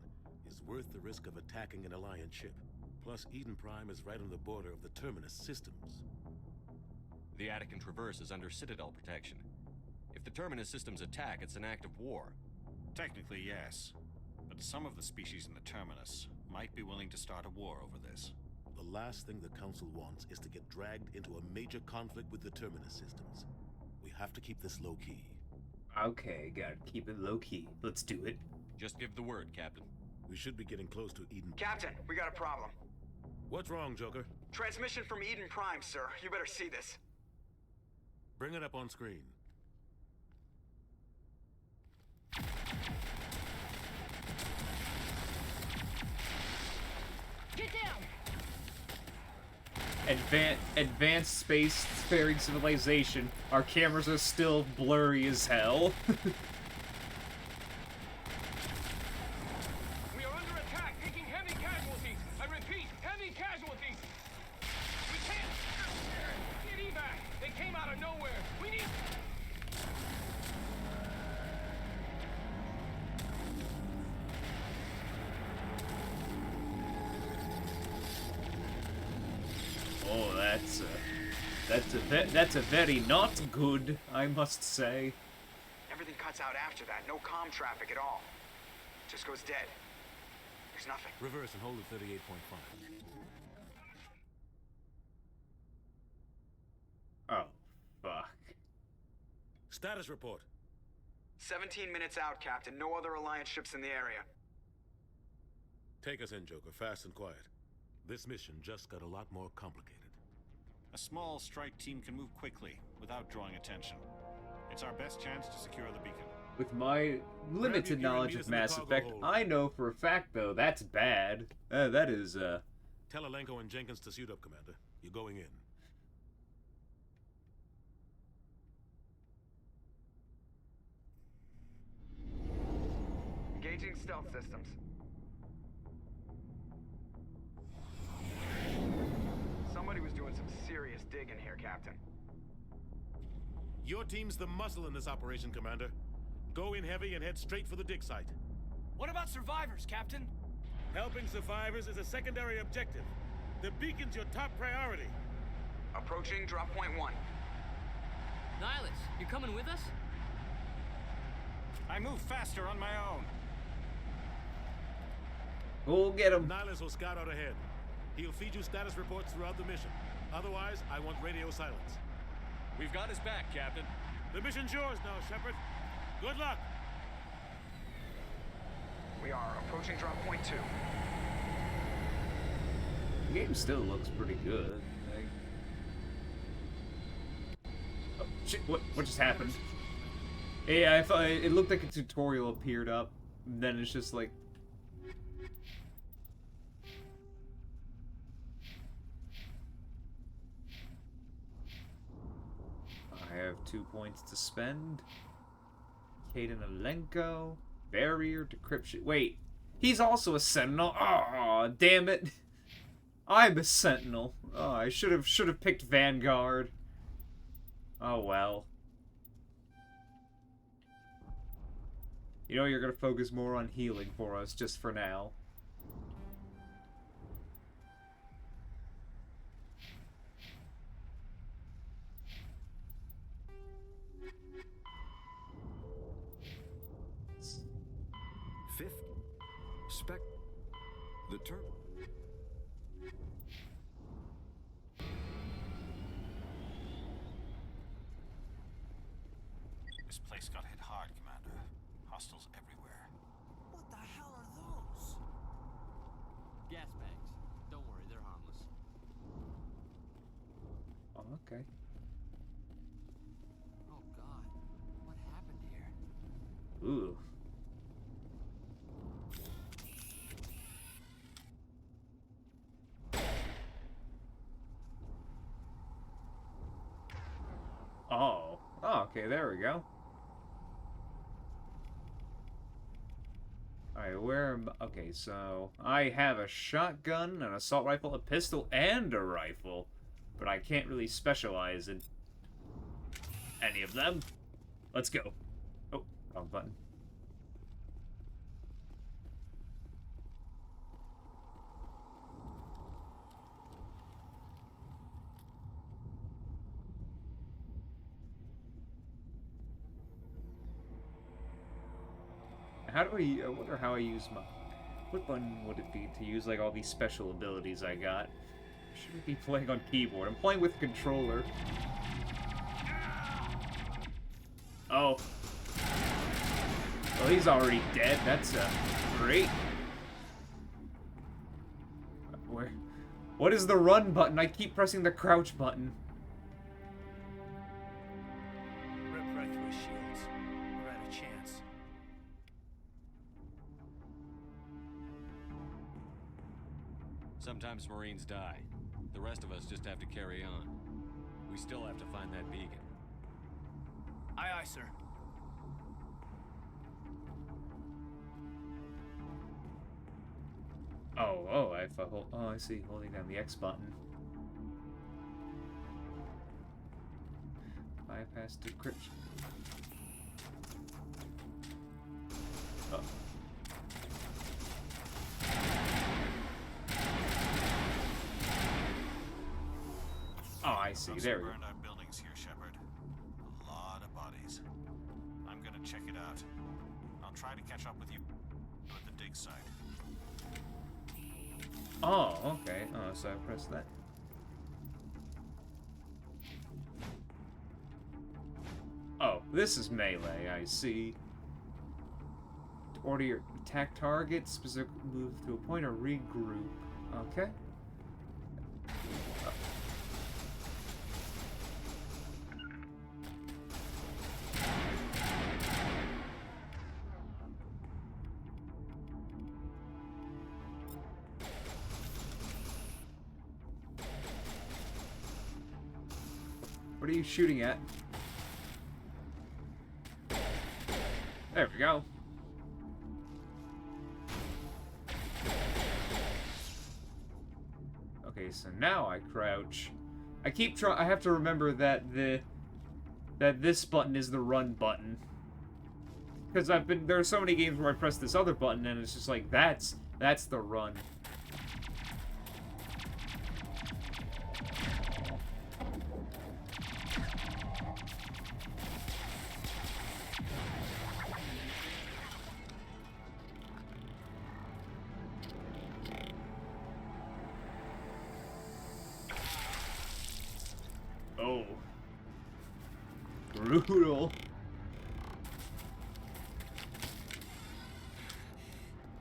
[SPEAKER 4] is worth the risk of attacking an Alliance ship. Plus, Eden Prime is right on the border of the Terminus systems.
[SPEAKER 9] The Attican Traverse is under Citadel protection. If the Terminus systems attack, it's an act of war.
[SPEAKER 12] Technically, yes. But some of the species in the Terminus might be willing to start a war over this.
[SPEAKER 4] The last thing the Council wants is to get dragged into a major conflict with the Terminus systems. We have to keep this low-key.
[SPEAKER 1] Okay, gotta keep it low-key. Let's do it.
[SPEAKER 9] Just give the word, Captain.
[SPEAKER 4] We should be getting close to Eden.
[SPEAKER 6] Captain, we got a problem.
[SPEAKER 4] What's wrong, Joker?
[SPEAKER 6] Transmission from Eden Prime, sir. You better see this.
[SPEAKER 4] Bring it up on screen.
[SPEAKER 2] Get down!
[SPEAKER 1] Advanced space-faring civilization. Our cameras are still blurry as hell. that's a very not good, I must say.
[SPEAKER 6] Everything cuts out after that. No comm traffic at all. Just goes dead. There's nothing.
[SPEAKER 4] Reverse and hold at 38.5.
[SPEAKER 1] Oh, fuck.
[SPEAKER 4] Status report.
[SPEAKER 6] 17 minutes out, Captain. No other Alliance ships in the area.
[SPEAKER 4] Take us in, Joker, fast and quiet. This mission just got a lot more complicated.
[SPEAKER 12] A small strike team can move quickly, without drawing attention. It's our best chance to secure the beacon.
[SPEAKER 1] With my limited knowledge of Mass Effect, I know for a fact, though, that's bad. That is,
[SPEAKER 4] Tell Alenko and Jenkins to suit up, Commander. You're going in.
[SPEAKER 6] Engaging stealth systems. Somebody was doing some serious digging here, Captain.
[SPEAKER 4] Your team's the muscle in this operation, Commander. Go in heavy and head straight for the dig site.
[SPEAKER 8] What about survivors, Captain?
[SPEAKER 4] Helping survivors is a secondary objective. The beacon's your top priority.
[SPEAKER 6] Approaching drop point 1.
[SPEAKER 11] Nihilus, you coming with us?
[SPEAKER 12] I move faster on my own.
[SPEAKER 1] We'll get him.
[SPEAKER 4] Nihilus will scout out ahead. He'll feed you status reports throughout the mission. Otherwise, I want radio silence.
[SPEAKER 9] We've got his back, Captain.
[SPEAKER 4] The mission's yours now, Shepard. Good luck!
[SPEAKER 6] We are approaching drop point 2.
[SPEAKER 1] The game still looks pretty good. Like... Oh, shit, what just happened? Yeah, I thought it looked like a tutorial appeared up, and then it's just like... I have 2 points to spend. Kaidan Alenko. Barrier, decryption. Wait, he's also a Sentinel. Oh, damn it. I'm a Sentinel. Oh, I should have picked Vanguard. Oh well. You know you're gonna focus more on healing for us just for now.
[SPEAKER 10] Fifth, spec, the term.
[SPEAKER 12] This place got hit hard, Commander. Hostiles everywhere.
[SPEAKER 8] What the hell are those?
[SPEAKER 11] Gas bags. Don't worry, they're harmless.
[SPEAKER 1] Oh, okay.
[SPEAKER 11] Oh God, what happened here?
[SPEAKER 1] Ooh. Oh. Oh, okay, there we go. Alright, where am... Okay, so... I have a shotgun, an assault rifle, a pistol, and a rifle. But I can't really specialize in any of them. Let's go. Oh, wrong button. How do I wonder how I use my... What button would it be to use, like, all these special abilities I got? Shouldn't be playing on keyboard. I'm playing with controller. Oh. Well, he's already dead. That's, great. Where... What is the run button? I keep pressing the crouch button.
[SPEAKER 8] Rip right through his shields. We're out of chance.
[SPEAKER 9] Sometimes Marines die. The rest of us just have to carry on. We still have to find that beacon.
[SPEAKER 8] Aye, aye, sir.
[SPEAKER 1] Oh, if I hold... Oh, I see. Holding down the X button. Bypass decryption. Oh. see.
[SPEAKER 12] Some
[SPEAKER 1] There we go.
[SPEAKER 12] burned out buildings here, Shepard. A lot of bodies. I'm gonna check it out. I'll try to catch up with you at the dig site.
[SPEAKER 1] Oh, okay. Oh, so I pressed that. Oh, this is melee, I see. To order your attack target, specific move to a point or regroup. Okay. What are you shooting at? There we go. Okay, so now I crouch. I keep trying. I have to remember that this button is the run button. Because there are so many games where I press this other button and it's just like that's the run. Oh. Brutal.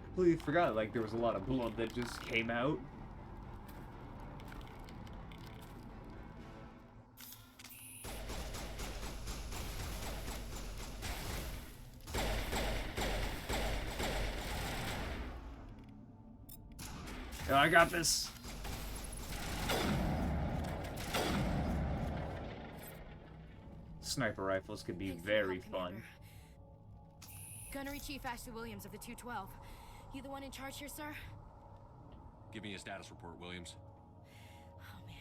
[SPEAKER 1] Completely forgot, like, there was a lot of blood that just came out. Oh, I got this. Sniper rifles can be very fun.
[SPEAKER 13] Gunnery Chief Ashley Williams of the 212. You the one in charge here, sir?
[SPEAKER 9] Give me a status report, Williams.
[SPEAKER 13] Oh, man.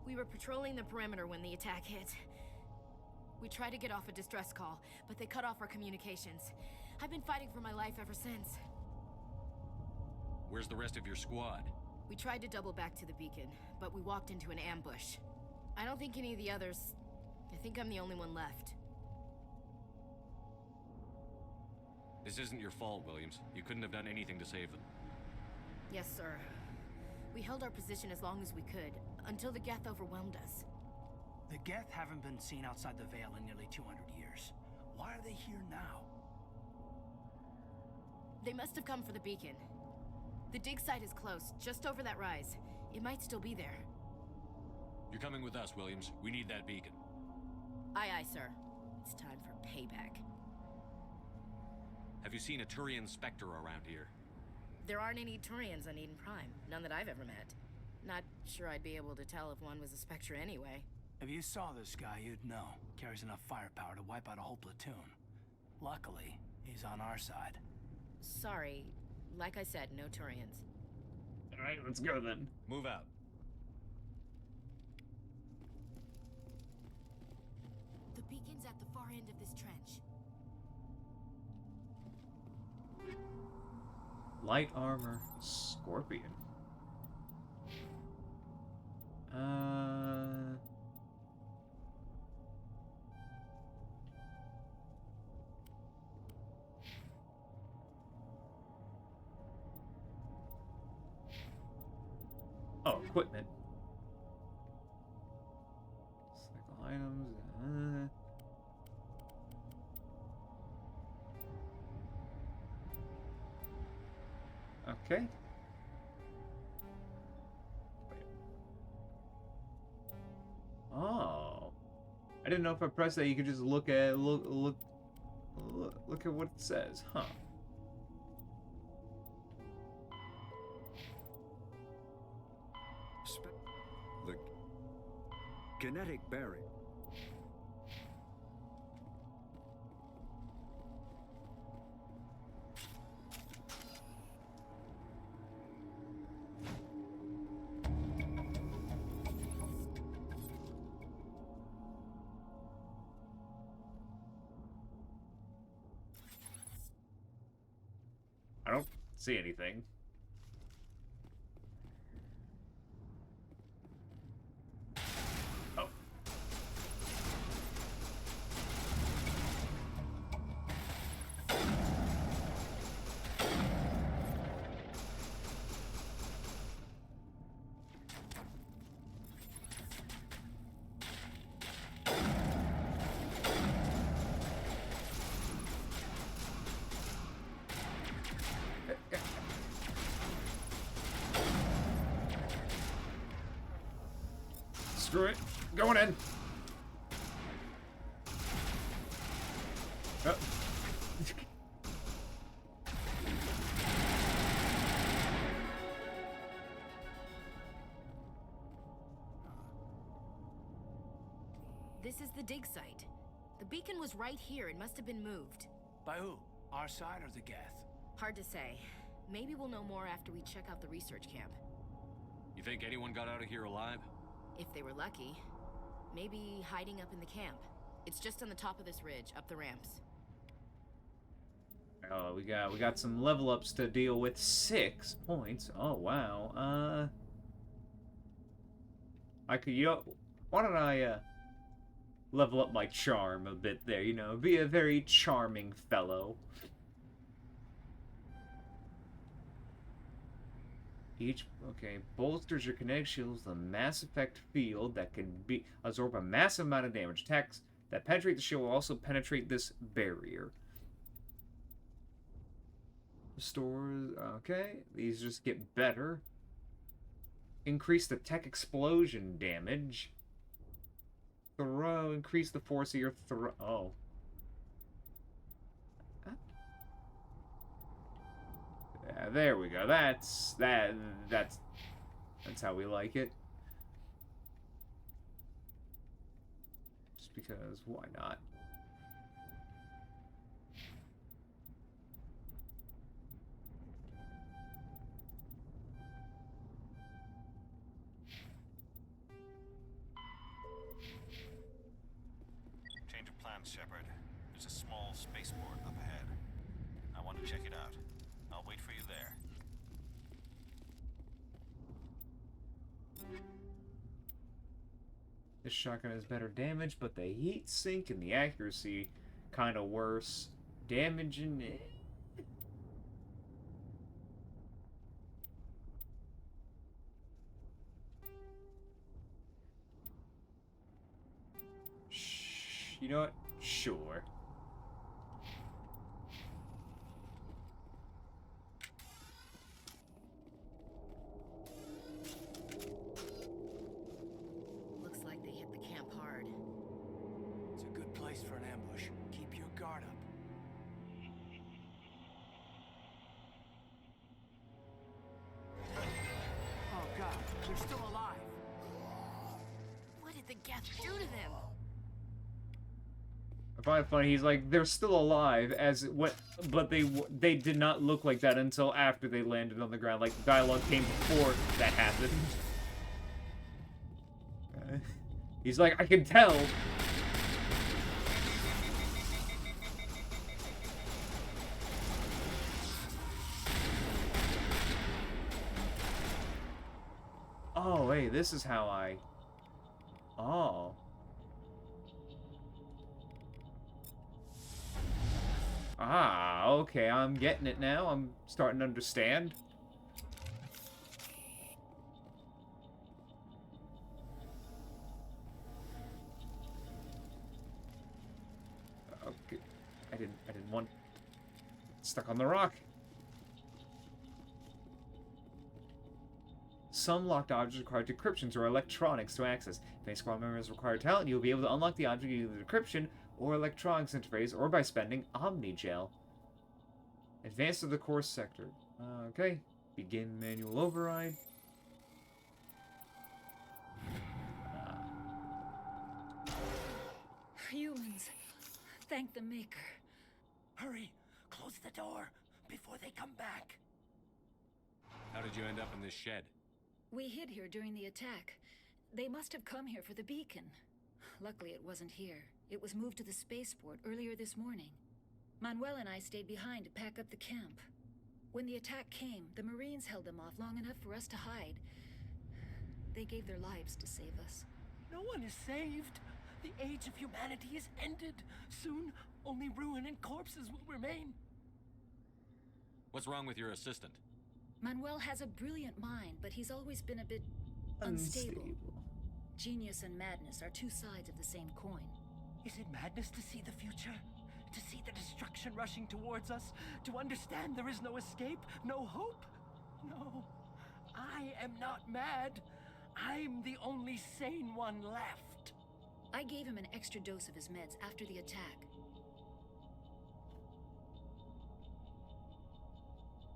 [SPEAKER 13] We were patrolling the perimeter when the attack hit. We tried to get off a distress call, but they cut off our communications. I've been fighting for my life ever since.
[SPEAKER 9] Where's the rest of your squad?
[SPEAKER 13] We tried to double back to the beacon, but we walked into an ambush. I don't think any of the others... I think I'm the only one left.
[SPEAKER 9] This isn't your fault, Williams. You couldn't have done anything to save them.
[SPEAKER 13] Yes, sir. We held our position as long as we could, until the Geth overwhelmed us.
[SPEAKER 8] The Geth haven't been seen outside the Veil in nearly 200 years. Why are they here now?
[SPEAKER 13] They must have come for the beacon. The dig site is close, just over that rise. It might still be there.
[SPEAKER 9] You're coming with us, Williams. We need that beacon.
[SPEAKER 13] Aye, aye, sir. It's time for payback.
[SPEAKER 9] Have you seen a Turian Spectre around here?
[SPEAKER 13] There aren't any Turians on Eden Prime. None that I've ever met. Not sure I'd be able to tell if one was a Spectre anyway.
[SPEAKER 8] If you saw this guy, you'd know. Carries enough firepower to wipe out a whole platoon. Luckily, he's on our side.
[SPEAKER 13] Sorry. Like I said, no Turians.
[SPEAKER 1] Alright, let's go then.
[SPEAKER 9] Move out.
[SPEAKER 13] The beacon's at the far end of this trench.
[SPEAKER 1] Light armor, Scorpion. Oh, equipment. Cycle items. Okay. Oh, I didn't know if I press that you could just look at at what it says, huh?
[SPEAKER 10] The kinetic bearing.
[SPEAKER 1] I don't see anything. Screw it. Going in. Oh.
[SPEAKER 13] This is the dig site. The beacon was right here and must have been moved.
[SPEAKER 8] By who? Our side or the Geth?
[SPEAKER 13] Hard to say. Maybe we'll know more after we check out the research camp.
[SPEAKER 9] You think anyone got out of here alive?
[SPEAKER 13] If they were lucky. Maybe hiding up in the camp. It's just on the top of this ridge, up the ramps.
[SPEAKER 1] Oh, we got some level ups to deal with. 6 points. Oh wow. I could, why don't I level up my charm a bit there, be a very charming fellow. Okay, bolsters your kinetic shields with a mass effect field that can absorb a massive amount of damage. Attacks that penetrate the shield will also penetrate this barrier. Restores, okay, these just get better. Increase the tech explosion damage. Throw, increase the force of your throw. Oh. Yeah, there we go. That's how we like it. Just because, why not?
[SPEAKER 12] Change of plans, Shepard. There's a small spaceport up ahead. I want to check it out. I'll wait for you there.
[SPEAKER 1] This shotgun has better damage, but the heat sink and the accuracy kind of worse. Damage in it. You know what? Sure.
[SPEAKER 13] Looks like they hit the camp hard.
[SPEAKER 8] It's a good place for an ambush. Keep your guard up. Oh god, they're still alive.
[SPEAKER 13] What did the Geth do to them?
[SPEAKER 1] I find it funny. He's like, they're still alive, but they did not look like that until after they landed on the ground. Like, the dialogue came before that happened. He's like, I can tell. Oh, hey, this is how I... Oh. Ah, okay, I'm getting it now. I'm starting to understand. Okay. I didn't want... Stuck on the rock. Some locked objects require decryptions or electronics to access. If any squad members require talent, you'll be able to unlock the object using the decryption or electronics interface, or by spending Omni-Gel. Advance to the core sector. Okay. Begin manual override.
[SPEAKER 14] Humans. Thank the Maker.
[SPEAKER 8] Hurry! Close the door before they come back.
[SPEAKER 9] How did you end up in this shed?
[SPEAKER 14] We hid here during the attack. They must have come here for the beacon. Luckily, it wasn't here. It was moved to the spaceport earlier this morning. Manuel and I stayed behind to pack up the camp. When the attack came, the Marines held them off long enough for us to hide. They gave their lives to save us.
[SPEAKER 8] No one is saved. The age of humanity is ended. Soon, only ruin and corpses will remain.
[SPEAKER 9] What's wrong with your assistant?
[SPEAKER 14] Manuel has a brilliant mind, but he's always been a bit unstable. Genius and madness are two sides of the same coin.
[SPEAKER 8] Is it madness to see the future? To see the destruction rushing towards us? To understand there is no escape? No hope? No. I am not mad. I'm the only sane one left.
[SPEAKER 14] I gave him an extra dose of his meds after the attack.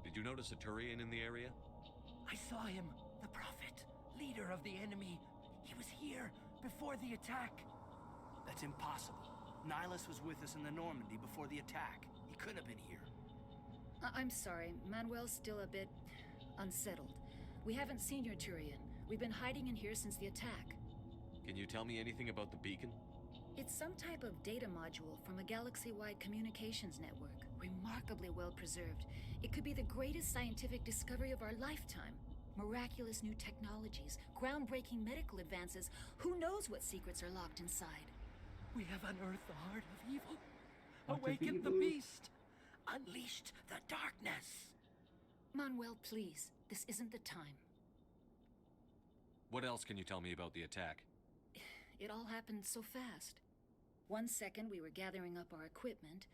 [SPEAKER 9] Did you notice a Turian in the area?
[SPEAKER 8] I saw him, the Prophet, leader of the enemy. He was here before the attack. That's impossible. Nihilus was with us in the Normandy before the attack. He couldn't have been here.
[SPEAKER 14] I'm sorry, Manuel's still a bit unsettled. We haven't seen your Turian. We've been hiding in here since the attack.
[SPEAKER 9] Can you tell me anything about the beacon?
[SPEAKER 14] It's some type of data module from a galaxy-wide communications network. Remarkably well preserved. It could be the greatest scientific discovery of our lifetime. Miraculous new technologies, groundbreaking medical advances. Who knows what secrets are locked inside?
[SPEAKER 8] We have unearthed the heart of evil. Awakened the beast. Unleashed the darkness.
[SPEAKER 14] Manuel, please. This isn't the time.
[SPEAKER 9] What else can you tell me about the attack?
[SPEAKER 14] It all happened so fast. 1 second we were gathering up our equipment.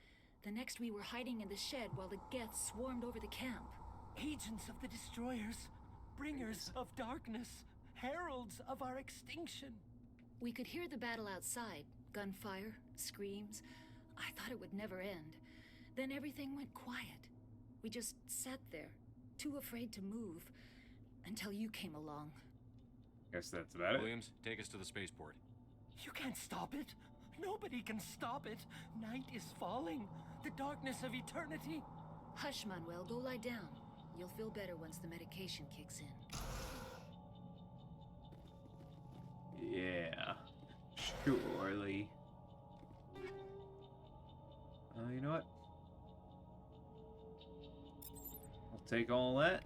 [SPEAKER 14] The next we were hiding in the shed while the Geth swarmed over the camp.
[SPEAKER 8] Agents of the Destroyers. Bringers of darkness. Heralds of our extinction.
[SPEAKER 14] We could hear the battle outside. Gunfire, screams. I thought it would never end. Then everything went quiet. We just sat there, too afraid to move, until you came along.
[SPEAKER 1] Guess that's about it.
[SPEAKER 9] Williams, take us to the spaceport.
[SPEAKER 8] You can't stop it. Nobody can stop it. Night is falling. The darkness of eternity.
[SPEAKER 14] Hush, Manuel. Go lie down. You'll feel better once the medication kicks in.
[SPEAKER 1] Yeah. Surely. You know what? I'll take all that.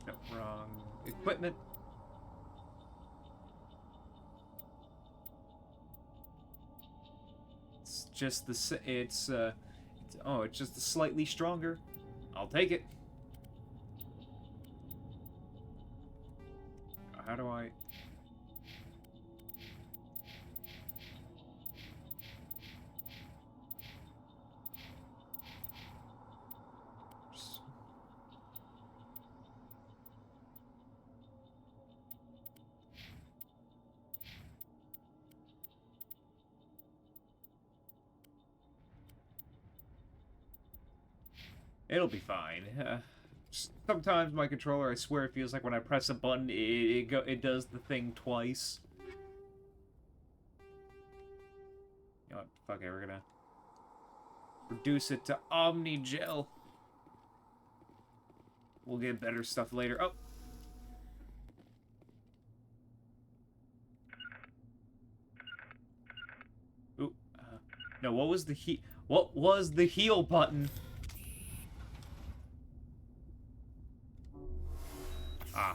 [SPEAKER 1] No, wrong equipment. It's just the it's just slightly stronger. I'll take it. How do I? It'll be fine. Sometimes my controller, I swear, it feels like when I press a button, it does the thing twice. You know what? Fuck it, we're gonna reduce it to Omnigel. We'll get better stuff later. Oh. Ooh. No, what was the heal button? Ah.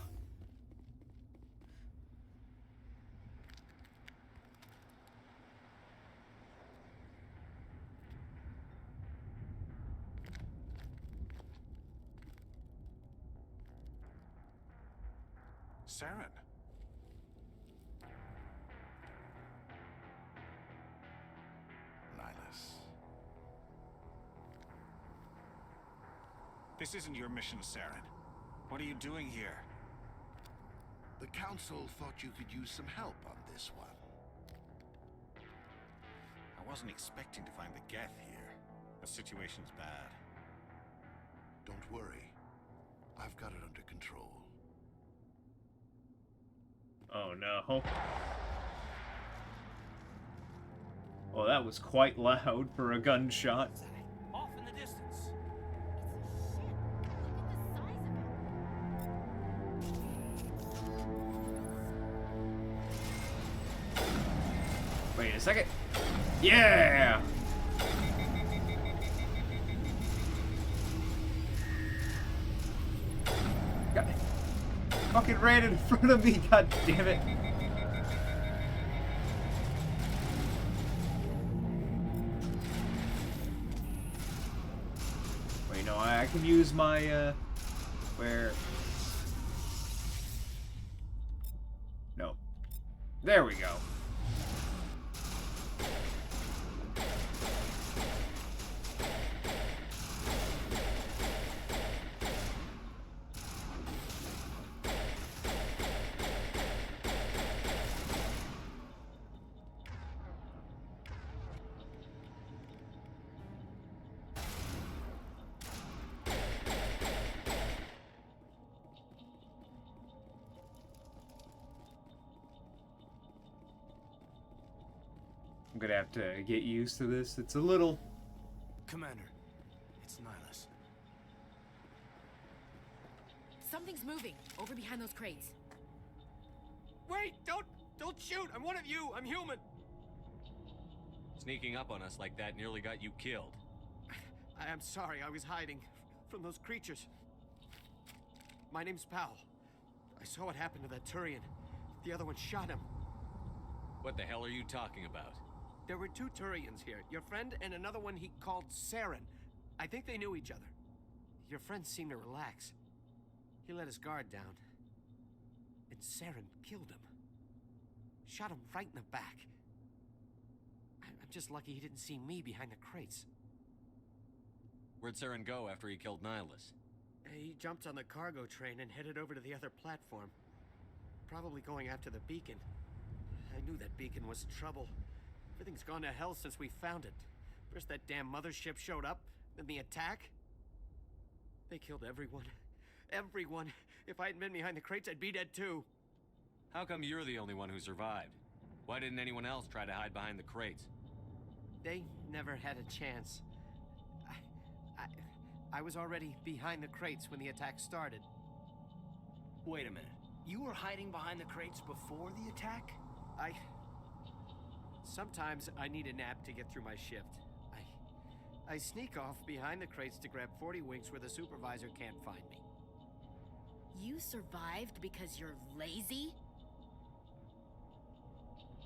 [SPEAKER 12] Saren.
[SPEAKER 5] Nihilus.
[SPEAKER 12] This isn't your mission, Saren. What are you doing here?
[SPEAKER 5] The Council thought you could use some help on this one.
[SPEAKER 12] I wasn't expecting to find the Geth here. The situation's bad.
[SPEAKER 5] Don't worry. I've got it under control.
[SPEAKER 1] Oh no. Oh, that was quite loud for a gunshot.
[SPEAKER 8] Off in the distance.
[SPEAKER 1] Wait a second. Yeah! God. Fucking ran in front of me, god damn it. Wait, no, I can use my, where... No. There we go. I'm gonna have to get used to this. It's a little...
[SPEAKER 8] Commander, it's Nihilus.
[SPEAKER 13] Something's moving over behind those crates.
[SPEAKER 8] Wait! Don't shoot! I'm one of you! I'm human!
[SPEAKER 9] Sneaking up on us like that nearly got you killed.
[SPEAKER 8] I am sorry, I was hiding from those creatures. My name's Powell. I saw what happened to that Turian. The other one shot him.
[SPEAKER 9] What the hell are you talking about?
[SPEAKER 8] There were two Turians here. Your friend and another one he called Saren. I think they knew each other. Your friend seemed to relax. He let his guard down. And Saren killed him. Shot him right in the back. I'm just lucky he didn't see me behind the crates.
[SPEAKER 9] Where'd Saren go after he killed Nihilus?
[SPEAKER 8] He jumped on the cargo train and headed over to the other platform. Probably going after the beacon. I knew that beacon was trouble. Everything's gone to hell since we found it. First that damn mothership showed up, then the attack. They killed everyone. Everyone. If I hadn't been behind the crates, I'd be dead too.
[SPEAKER 9] How come you're the only one who survived? Why didn't anyone else try to hide behind the crates?
[SPEAKER 8] They never had a chance. I was already behind the crates when the attack started.
[SPEAKER 15] Wait a minute. You were hiding behind the crates before the attack?
[SPEAKER 8] Sometimes I need a nap to get through my shift. I sneak off behind the crates to grab 40 winks where the supervisor can't find me.
[SPEAKER 13] You survived because you're lazy?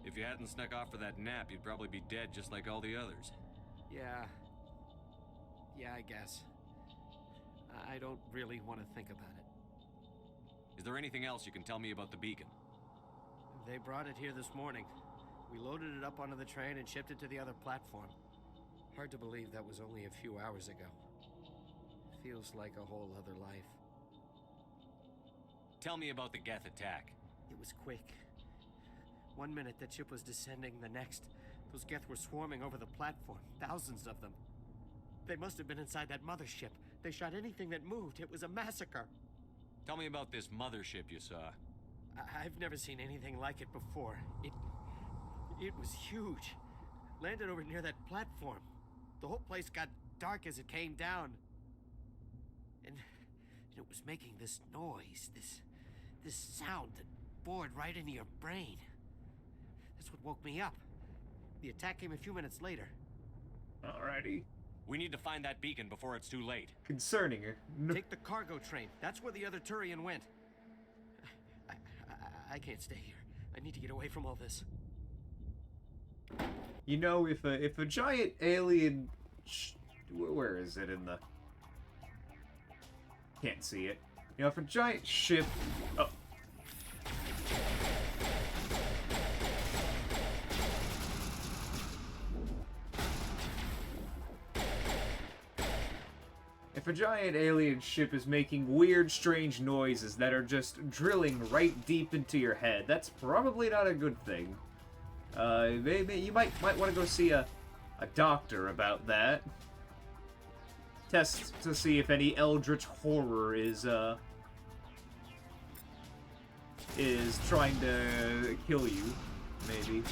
[SPEAKER 9] If you hadn't snuck off for that nap, you'd probably be dead just like all the others.
[SPEAKER 8] Yeah, I guess. I don't really want to think about it.
[SPEAKER 9] Is there anything else you can tell me about the beacon?
[SPEAKER 8] They brought it here this morning. We loaded it up onto the train and shipped it to the other platform. Hard to believe that was only a few hours ago. Feels like a whole other life.
[SPEAKER 9] Tell me about the Geth attack.
[SPEAKER 8] It was quick. 1 minute that ship was descending, the next, those Geth were swarming over the platform. Thousands of them. They must have been inside that mothership. They shot anything that moved. It was a massacre.
[SPEAKER 9] Tell me about this mothership you saw.
[SPEAKER 8] I've never seen anything like it before. It was huge. Landed over near that platform. The whole place got dark as it came down. And it was making this noise, this sound that bored right into your brain. That's what woke me up. The attack came a few minutes later.
[SPEAKER 1] Alrighty.
[SPEAKER 9] We need to find that beacon before it's too late.
[SPEAKER 1] Concerning her.
[SPEAKER 8] Take the cargo train. That's where the other Turian went. I can't stay here. I need to get away from all this.
[SPEAKER 1] You know, if a giant alien... where is it in the... Can't see it. You know, if a giant ship... Oh. If a giant alien ship is making weird, strange noises that are just drilling right deep into your head, that's probably not a good thing. Maybe you might want to go see a doctor about that. Test to see if any eldritch horror is trying to kill you, maybe.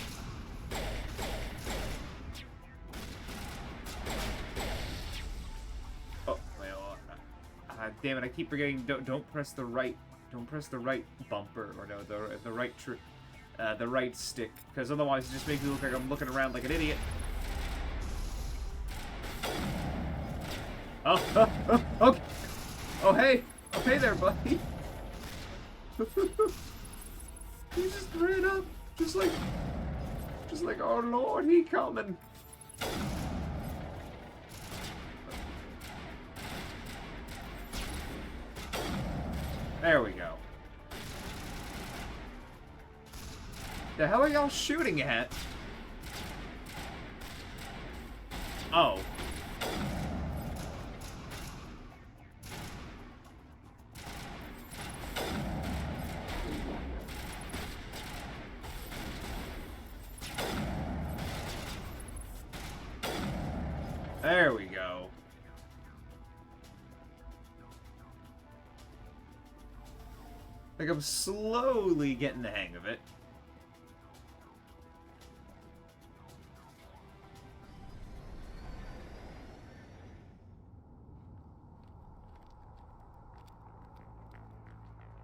[SPEAKER 1] Oh, well, damn it! I keep forgetting. Don't press the right. Don't press the right bumper, or no, the right stick, because otherwise it just makes me look like I'm looking around like an idiot. Oh, okay. Oh, hey. Oh, hey there, buddy. He just ran up, just like, oh Lord, he coming. There we go. The hell are y'all shooting at? Oh. There we go. Like, I'm slowly getting the hang of it.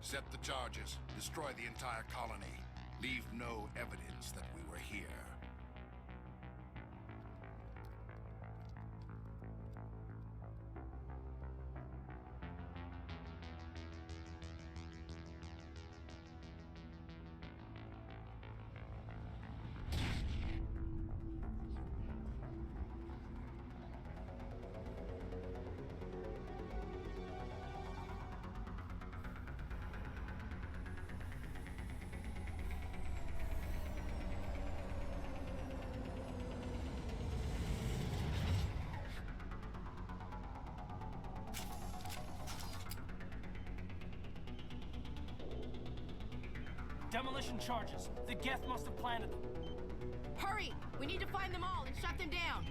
[SPEAKER 3] Set the charges. Destroy the entire colony. Leave no evidence that we were here.
[SPEAKER 8] Demolition charges. The Geth must have planted them.
[SPEAKER 13] Hurry! We need to find them all and shut them down.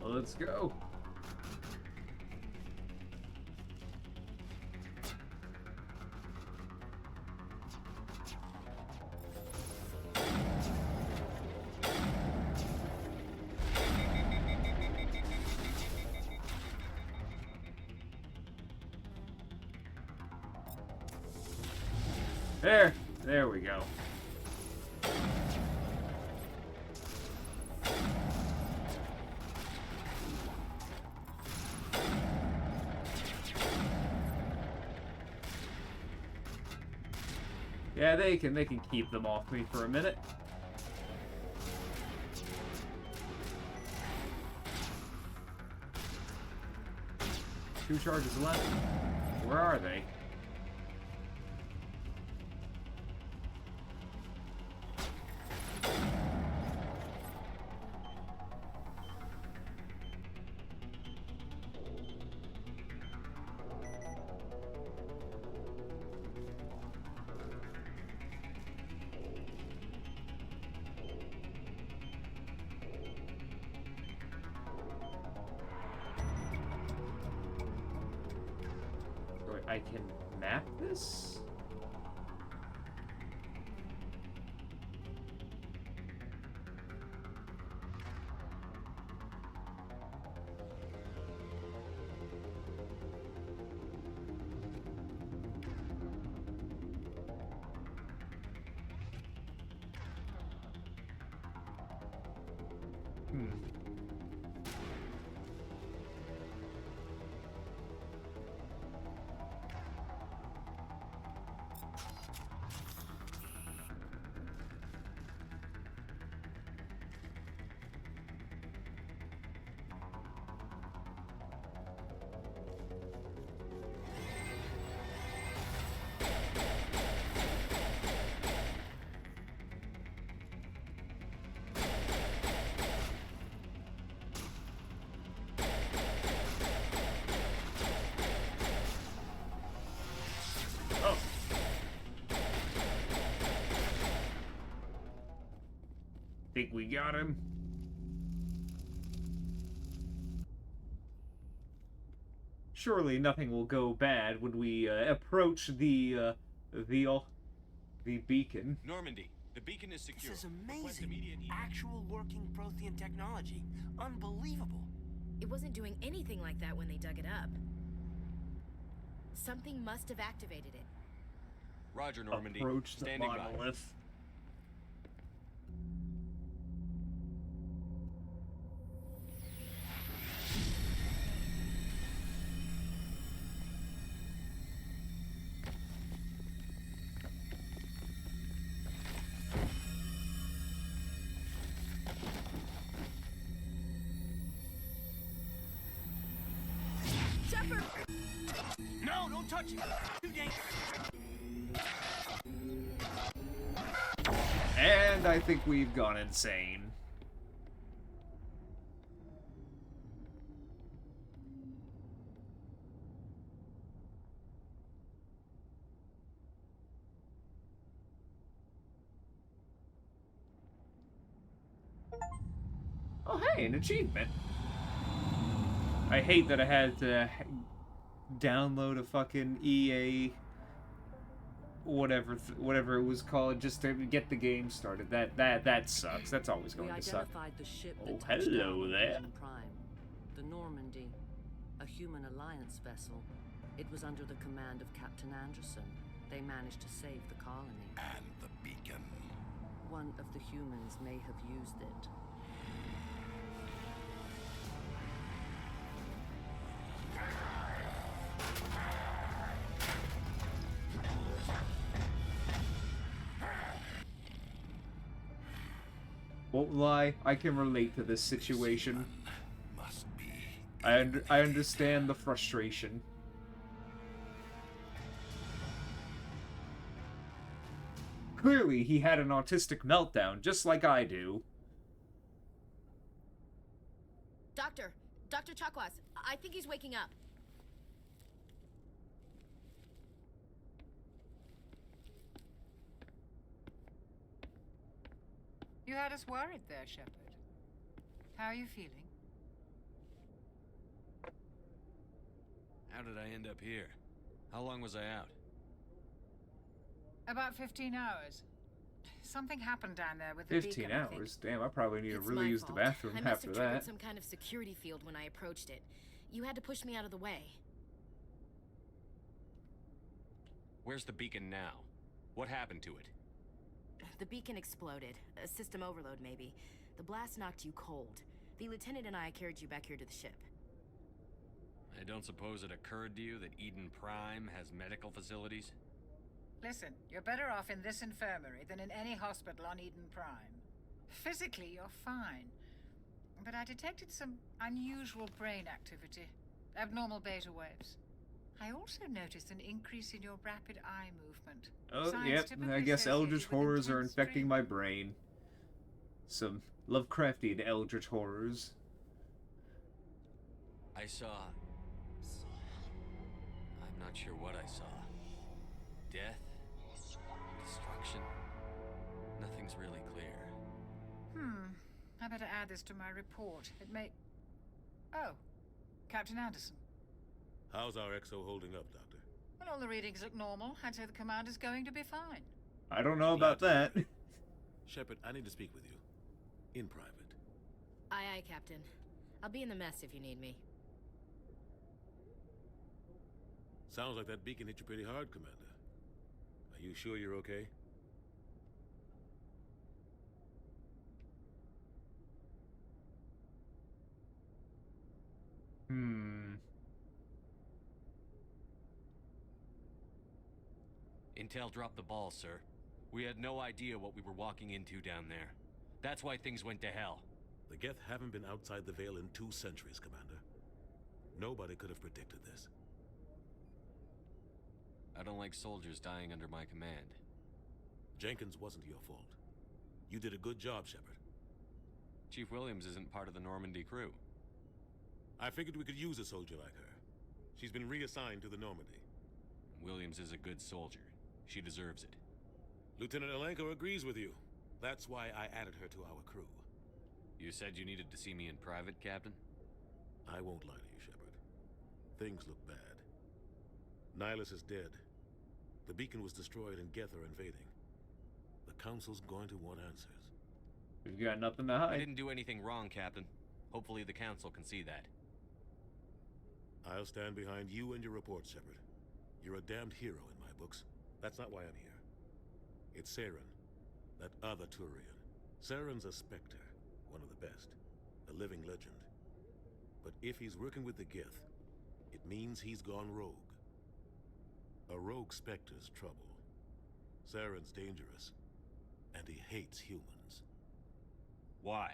[SPEAKER 1] Let's go. There we go. Yeah, they can keep them off me for a minute. Two charges left. Where are they? I can map this? Think we got him. Surely nothing will go bad when we approach the beacon.
[SPEAKER 9] Normandy, the beacon is secure.
[SPEAKER 15] This is amazing. Actual working Prothean technology. Unbelievable.
[SPEAKER 13] It wasn't doing anything like that when they dug it up. Something must have activated it.
[SPEAKER 9] Roger, Normandy.
[SPEAKER 1] Approach the
[SPEAKER 9] Standing by.
[SPEAKER 1] monolith.
[SPEAKER 15] No, don't touch it. Too dangerous.
[SPEAKER 1] And I think we've gone insane. Oh, hey, an achievement. I hate that I had to download a fucking EA whatever it was called, just to get the game started. That sucks. That's always going to suck.
[SPEAKER 2] We identified the ship
[SPEAKER 1] Oh,
[SPEAKER 2] that touched
[SPEAKER 1] hello
[SPEAKER 2] down on
[SPEAKER 1] there.
[SPEAKER 2] Eden Prime, the Normandy, a human alliance vessel. It was under the command of Captain Anderson. They managed to save the colony.
[SPEAKER 3] And the beacon.
[SPEAKER 2] One of the humans may have used it.
[SPEAKER 1] Won't lie, I can relate to this situation.
[SPEAKER 3] Must be.
[SPEAKER 1] I understand the frustration. Clearly, he had an autistic meltdown, just like I do.
[SPEAKER 13] Dr. Chakwas, I think he's waking up.
[SPEAKER 16] You had us worried there, Shepard. How are you feeling?
[SPEAKER 9] How did I end up here? How long was I out?
[SPEAKER 16] About 15 hours. Something happened down there with the
[SPEAKER 1] 15
[SPEAKER 16] beacon, I think.
[SPEAKER 1] hours? Damn, I probably need to
[SPEAKER 13] It's
[SPEAKER 1] really
[SPEAKER 13] my
[SPEAKER 1] use the
[SPEAKER 13] fault.
[SPEAKER 1] bathroom
[SPEAKER 13] I must
[SPEAKER 1] after
[SPEAKER 13] have triggered
[SPEAKER 1] that.
[SPEAKER 13] some kind of security field when I approached it. You had to push me out of the way.
[SPEAKER 9] Where's the beacon now? What happened to it?
[SPEAKER 13] The beacon exploded. A system overload, maybe. The blast knocked you cold. The lieutenant and I carried you back here to the ship.
[SPEAKER 9] I don't suppose it occurred to you that Eden Prime has medical facilities?
[SPEAKER 16] Listen, you're better off in this infirmary than in any hospital on Eden Prime. Physically, you're fine. But I detected some unusual brain activity. Abnormal beta waves. I also noticed an increase in your rapid eye movement.
[SPEAKER 1] Oh,
[SPEAKER 16] Signs
[SPEAKER 1] yep,
[SPEAKER 16] typically
[SPEAKER 1] I guess
[SPEAKER 16] associated
[SPEAKER 1] Eldritch
[SPEAKER 16] with
[SPEAKER 1] horrors are
[SPEAKER 16] intense
[SPEAKER 1] infecting
[SPEAKER 16] dreaming.
[SPEAKER 1] my brain. Some Lovecraftian Eldritch horrors.
[SPEAKER 9] I saw... I'm not sure what I saw. Death? Destruction? Nothing's really clear.
[SPEAKER 16] I better add this to my report. It may... Oh, Captain Anderson.
[SPEAKER 4] How's our XO holding up, Doctor?
[SPEAKER 16] Well, all the readings look normal. I'd say the commander's going to be fine.
[SPEAKER 1] I don't know about that.
[SPEAKER 4] Shepard, I need to speak with you. In private.
[SPEAKER 13] Aye, aye, Captain. I'll be in the mess if you need me.
[SPEAKER 4] Sounds like that beacon hit you pretty hard, Commander. Are you sure you're okay?
[SPEAKER 9] Intel dropped the ball, sir. We had no idea what we were walking into down there. That's why things went to hell.
[SPEAKER 4] The Geth haven't been outside the Veil in 2 centuries, Commander. Nobody could have predicted this.
[SPEAKER 9] I don't like soldiers dying under my command.
[SPEAKER 4] Jenkins wasn't your fault. You did a good job, Shepard.
[SPEAKER 9] Chief Williams isn't part of the Normandy crew.
[SPEAKER 4] I figured we could use a soldier like her. She's been reassigned to the Normandy.
[SPEAKER 9] Williams is a good soldier. She deserves it.
[SPEAKER 4] Lieutenant Alenko agrees with you. That's why I added her to our crew.
[SPEAKER 9] You said you needed to see me in private, Captain?
[SPEAKER 4] I won't lie to you, Shepard. Things look bad. Nihilus is dead. The beacon was destroyed and Geth are invading. The Council's going to want answers.
[SPEAKER 1] We've got nothing to
[SPEAKER 9] I
[SPEAKER 1] hide.
[SPEAKER 9] didn't do anything wrong, Captain. Hopefully the Council can see that.
[SPEAKER 4] I'll stand behind you and your report, Shepard. You're a damned hero in my books. That's not why I'm here. It's Saren, that other Turian. Saren's a Spectre, one of the best, a living legend. But if he's working with the Geth, it means he's gone rogue. A rogue Spectre's trouble. Saren's dangerous, and he hates humans.
[SPEAKER 9] Why?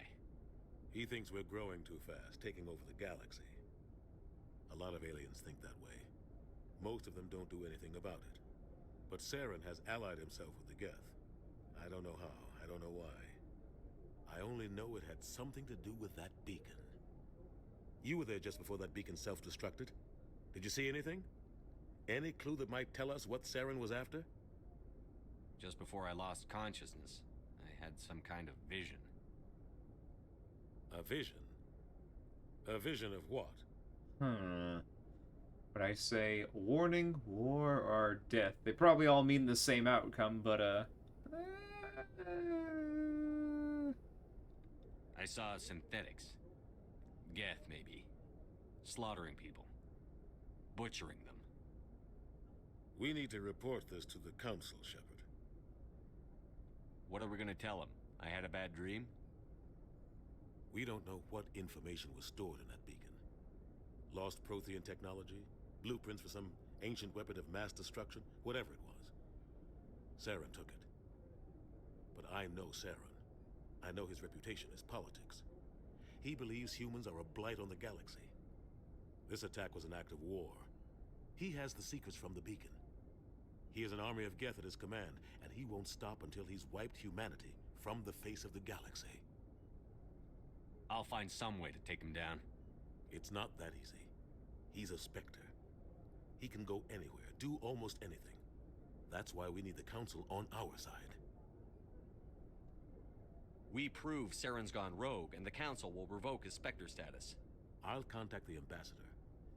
[SPEAKER 4] He thinks we're growing too fast, taking over the galaxy. A lot of aliens think that way. Most of them don't do anything about it. But Saren has allied himself with the Geth. I don't know how, I don't know why. I only know it had something to do with that beacon. You were there just before that beacon self-destructed. Did you see anything? Any clue that might tell us what Saren was after?
[SPEAKER 9] Just before I lost consciousness, I had some kind of vision.
[SPEAKER 4] A vision? A vision of what?
[SPEAKER 1] When I say warning, war, or death, they probably all mean the same outcome, but,
[SPEAKER 9] I saw synthetics. Geth, maybe. Slaughtering people. Butchering them.
[SPEAKER 4] We need to report this to the Council, Shepard.
[SPEAKER 9] What are we gonna tell them? I had a bad dream?
[SPEAKER 4] We don't know what information was stored in that beacon. Lost Prothean technology? Blueprints for some ancient weapon of mass destruction? Whatever it was. Saren took it. But I know Saren. I know his reputation is politics. He believes humans are a blight on the galaxy. This attack was an act of war. He has the secrets from the beacon. He has an army of Geth at his command, and he won't stop until he's wiped humanity from the face of the galaxy.
[SPEAKER 9] I'll find some way to take him down.
[SPEAKER 4] It's not that easy. He's a Spectre. He can go anywhere, do almost anything. That's why we need the Council on our side.
[SPEAKER 9] We prove Saren's gone rogue, and the Council will revoke his Spectre status.
[SPEAKER 4] I'll contact the Ambassador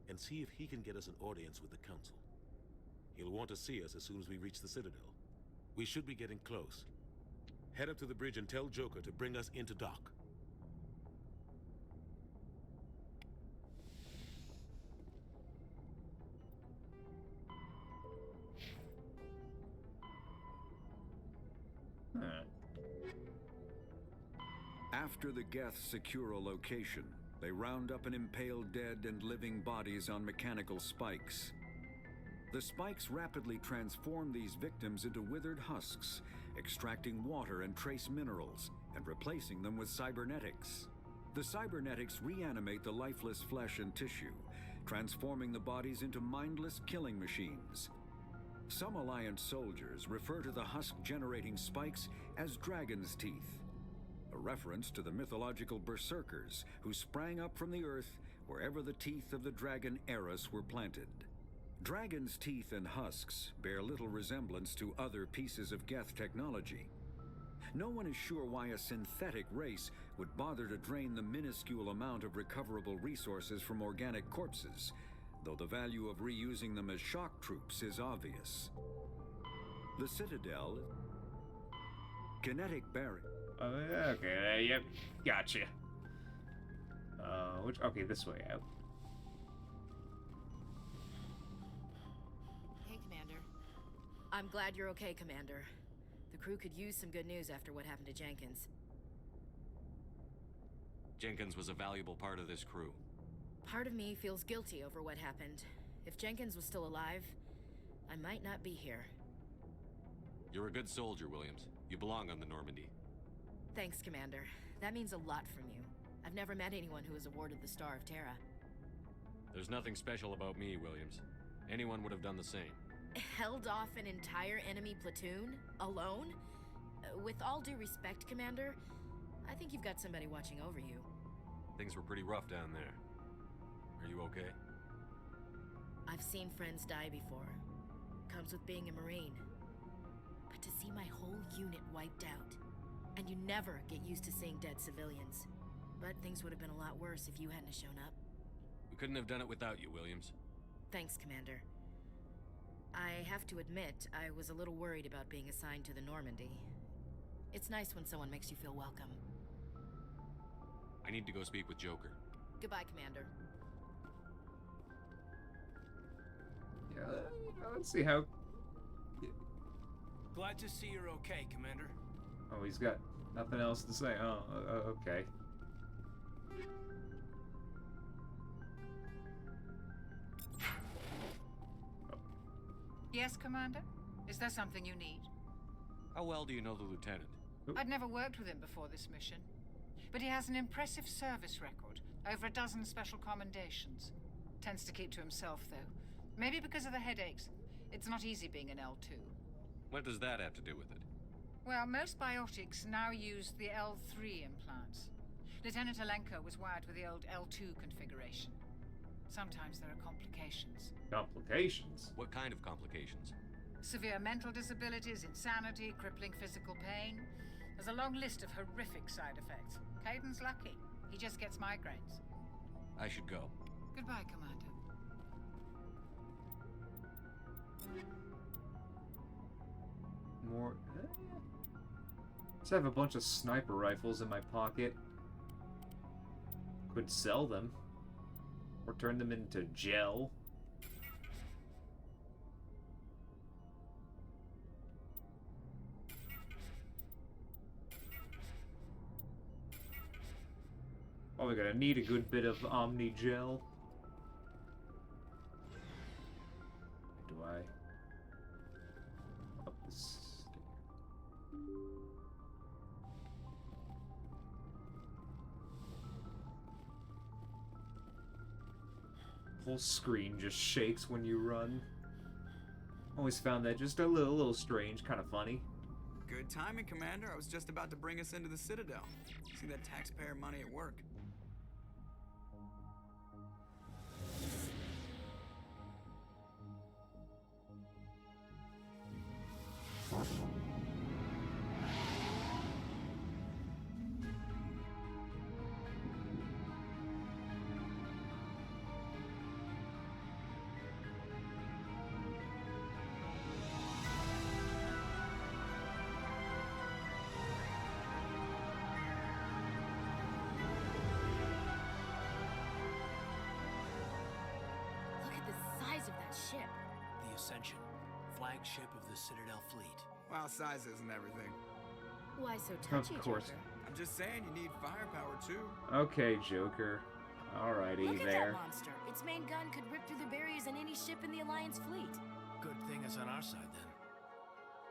[SPEAKER 4] and see if he can get us an audience with the Council. He'll want to see us as soon as we reach the Citadel. We should be getting close. Head up to the bridge and tell Joker to bring us into dock.
[SPEAKER 10] After the Geth secure a location, they round up and impale dead and living bodies on mechanical spikes. The spikes rapidly transform these victims into withered husks, extracting water and trace minerals, and replacing them with cybernetics. The cybernetics reanimate the lifeless flesh and tissue, transforming the bodies into mindless killing machines. Some Alliance soldiers refer to the husk-generating spikes as Dragon's Teeth, a reference to the mythological berserkers who sprang up from the earth wherever the teeth of the dragon Eris were planted. Dragon's teeth and husks bear little resemblance to other pieces of Geth technology. No one is sure why a synthetic race would bother to drain the minuscule amount of recoverable resources from organic corpses, though the value of reusing them as shock troops is obvious. The Citadel... Kinetic barrier...
[SPEAKER 1] Okay, yep, gotcha. Okay, this way out.
[SPEAKER 13] Hey, Commander. I'm glad you're okay, Commander. The crew could use some good news after what happened to Jenkins.
[SPEAKER 9] Jenkins was a valuable part of this crew.
[SPEAKER 13] Part of me feels guilty over what happened. If Jenkins was still alive, I might not be here.
[SPEAKER 9] You're a good soldier, Williams. You belong on the Normandy.
[SPEAKER 13] Thanks, Commander. That means a lot from you. I've never met anyone who was awarded the Star of Terra.
[SPEAKER 9] There's nothing special about me, Williams. Anyone would have done the same.
[SPEAKER 13] Held off an entire enemy platoon? Alone? With all due respect, Commander, I think you've got somebody watching over you.
[SPEAKER 9] Things were pretty rough down there. Are you okay?
[SPEAKER 13] I've seen friends die before. Comes with being a Marine. But to see my whole unit wiped out, and you never get used to seeing dead civilians. But things would have been a lot worse if you hadn't shown up.
[SPEAKER 9] We couldn't have done it without you, Williams.
[SPEAKER 13] Thanks, Commander. I have to admit, I was a little worried about being assigned to the Normandy. It's nice when someone makes you feel welcome.
[SPEAKER 9] I need to go speak with Joker.
[SPEAKER 13] Goodbye, Commander.
[SPEAKER 1] Yeah, let's see how...
[SPEAKER 15] Glad to see you're okay, Commander.
[SPEAKER 1] Oh, he's got nothing else to say. Oh, okay.
[SPEAKER 16] Yes, Commander? Is there something you need?
[SPEAKER 9] How well do you know the Lieutenant?
[SPEAKER 16] I'd never worked with him before this mission. But he has an impressive service record. Over a dozen special commendations. Tends to keep to himself, though. Maybe because of the headaches. It's not easy being an L2.
[SPEAKER 9] What does that have to do with it?
[SPEAKER 16] Well, most biotics now use the L3 implants. Lieutenant Alenko was wired with the old L2 configuration. Sometimes there are complications.
[SPEAKER 1] Complications?
[SPEAKER 9] What kind of complications?
[SPEAKER 16] Severe mental disabilities, insanity, crippling physical pain. There's a long list of horrific side effects. Caden's lucky. He just gets migraines.
[SPEAKER 9] I should go.
[SPEAKER 16] Goodbye, Commander.
[SPEAKER 1] More... Just have a bunch of sniper rifles in my pocket. Could sell them. Or turn them into gel. Oh, we're gonna need a good bit of Omni gel. Do I? Up this. Whole screen just shakes when you run. Always found that just a little strange, kind of funny.
[SPEAKER 6] Good timing, Commander. I was just about to bring us into the Citadel. See that taxpayer money at work.
[SPEAKER 13] Look at the size of that ship.
[SPEAKER 15] The Ascension, flagship of the Citadel fleet.
[SPEAKER 6] Well, size isn't everything.
[SPEAKER 13] Why so touchy,
[SPEAKER 1] Of course.
[SPEAKER 13] Joker?
[SPEAKER 6] I'm just saying you need firepower too.
[SPEAKER 1] Okay, Joker. Alrighty
[SPEAKER 13] Look at
[SPEAKER 1] there.
[SPEAKER 13] that monster. Its main gun could rip through the barriers in any ship in the Alliance fleet.
[SPEAKER 15] Good thing it's on our side then.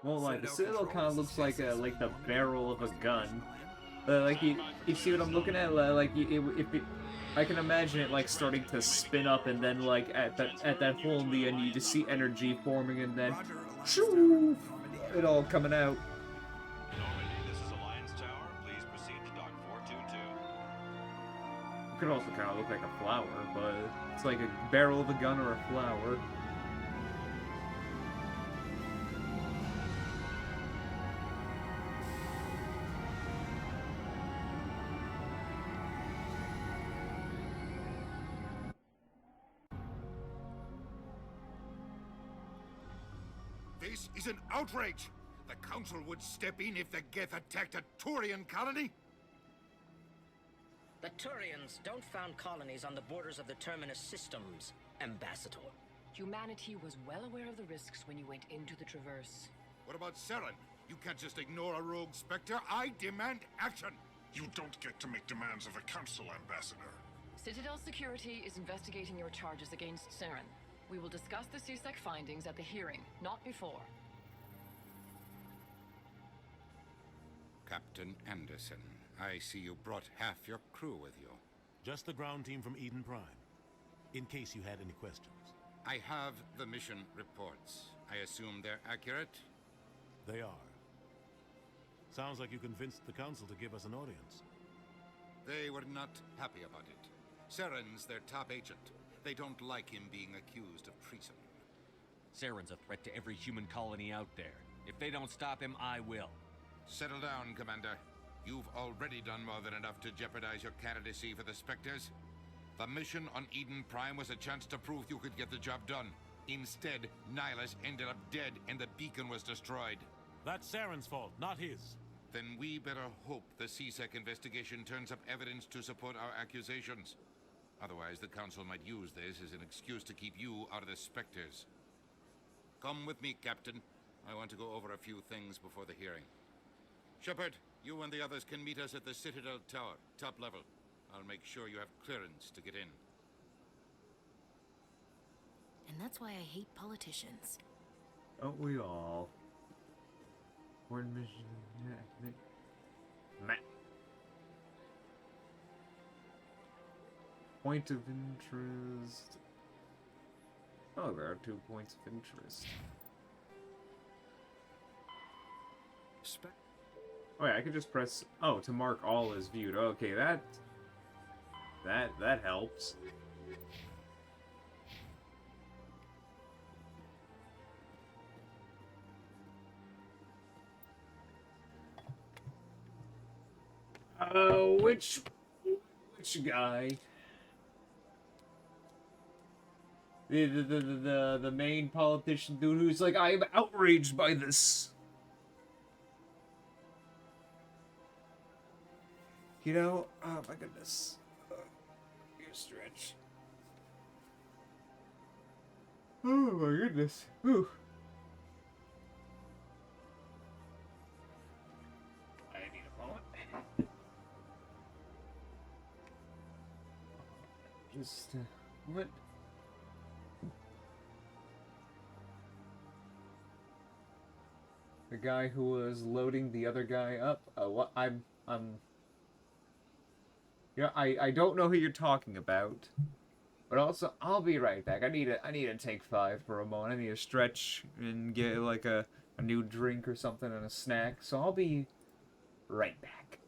[SPEAKER 1] Well, like the Citadel kind of looks like the barrel of a gun. Like you see what I'm looking at? Like I can imagine it like starting to spin up, and then like at that hole in the end, you just see energy forming, and then shoo, it all coming out.
[SPEAKER 12] Normandy, this is Alliance Tower. Please proceed to Dock 422.
[SPEAKER 1] It could also kind of look like a flower, but it's like a barrel of a gun or a flower.
[SPEAKER 3] This is an outrage! The Council would step in if the Geth attacked a Turian colony?
[SPEAKER 17] The Turians don't found colonies on the borders of the Terminus systems, Ambassador.
[SPEAKER 18] Humanity was well aware of the risks when you went into the Traverse.
[SPEAKER 3] What about Saren? You can't just ignore a rogue Spectre. I demand action!
[SPEAKER 19] You don't get to make demands of the Council, Ambassador.
[SPEAKER 18] Citadel Security is investigating your charges against Saren. We will discuss the CSEC findings at the hearing, not before.
[SPEAKER 3] Captain Anderson, I see you brought half your crew with you.
[SPEAKER 4] Just the ground team from Eden Prime, in case you had any questions.
[SPEAKER 3] I have the mission reports. I assume they're accurate?
[SPEAKER 4] They are. Sounds like you convinced the Council to give us an audience.
[SPEAKER 3] They were not happy about it. Saren's their top agent. They don't like him being accused of treason.
[SPEAKER 9] Saren's a threat to every human colony out there. If they don't stop him, I will.
[SPEAKER 3] Settle down, Commander. You've already done more than enough to jeopardize your candidacy for the Spectres. The mission on Eden Prime was a chance to prove you could get the job done. Instead, Nihilus ended up dead and the beacon was destroyed.
[SPEAKER 4] That's Saren's fault, not his.
[SPEAKER 3] Then we better hope the CSEC investigation turns up evidence to support our accusations. Otherwise, the Council might use this as an excuse to keep you out of the Spectres. Come with me, Captain. I want to go over a few things before the hearing. Shepard, you and the others can meet us at the Citadel Tower, top level. I'll make sure you have clearance to get in.
[SPEAKER 13] And that's why I hate politicians.
[SPEAKER 1] Don't we all? Foreign mission. Meh. Point of interest. Oh, there are 2 points of interest. Oh yeah, I could just press to mark all as viewed. Okay, that helps. Which guy? the main politician dude who's like, I am outraged by this. You know, oh my goodness. You stretch. Oh my goodness. Whew. I need a moment. Just what? The guy who was loading the other guy up. What? You know, I don't know who you're talking about. But also, I'll be right back. I need to take 5 for a moment. I need to stretch and get like a new drink or something and a snack. So I'll be right back.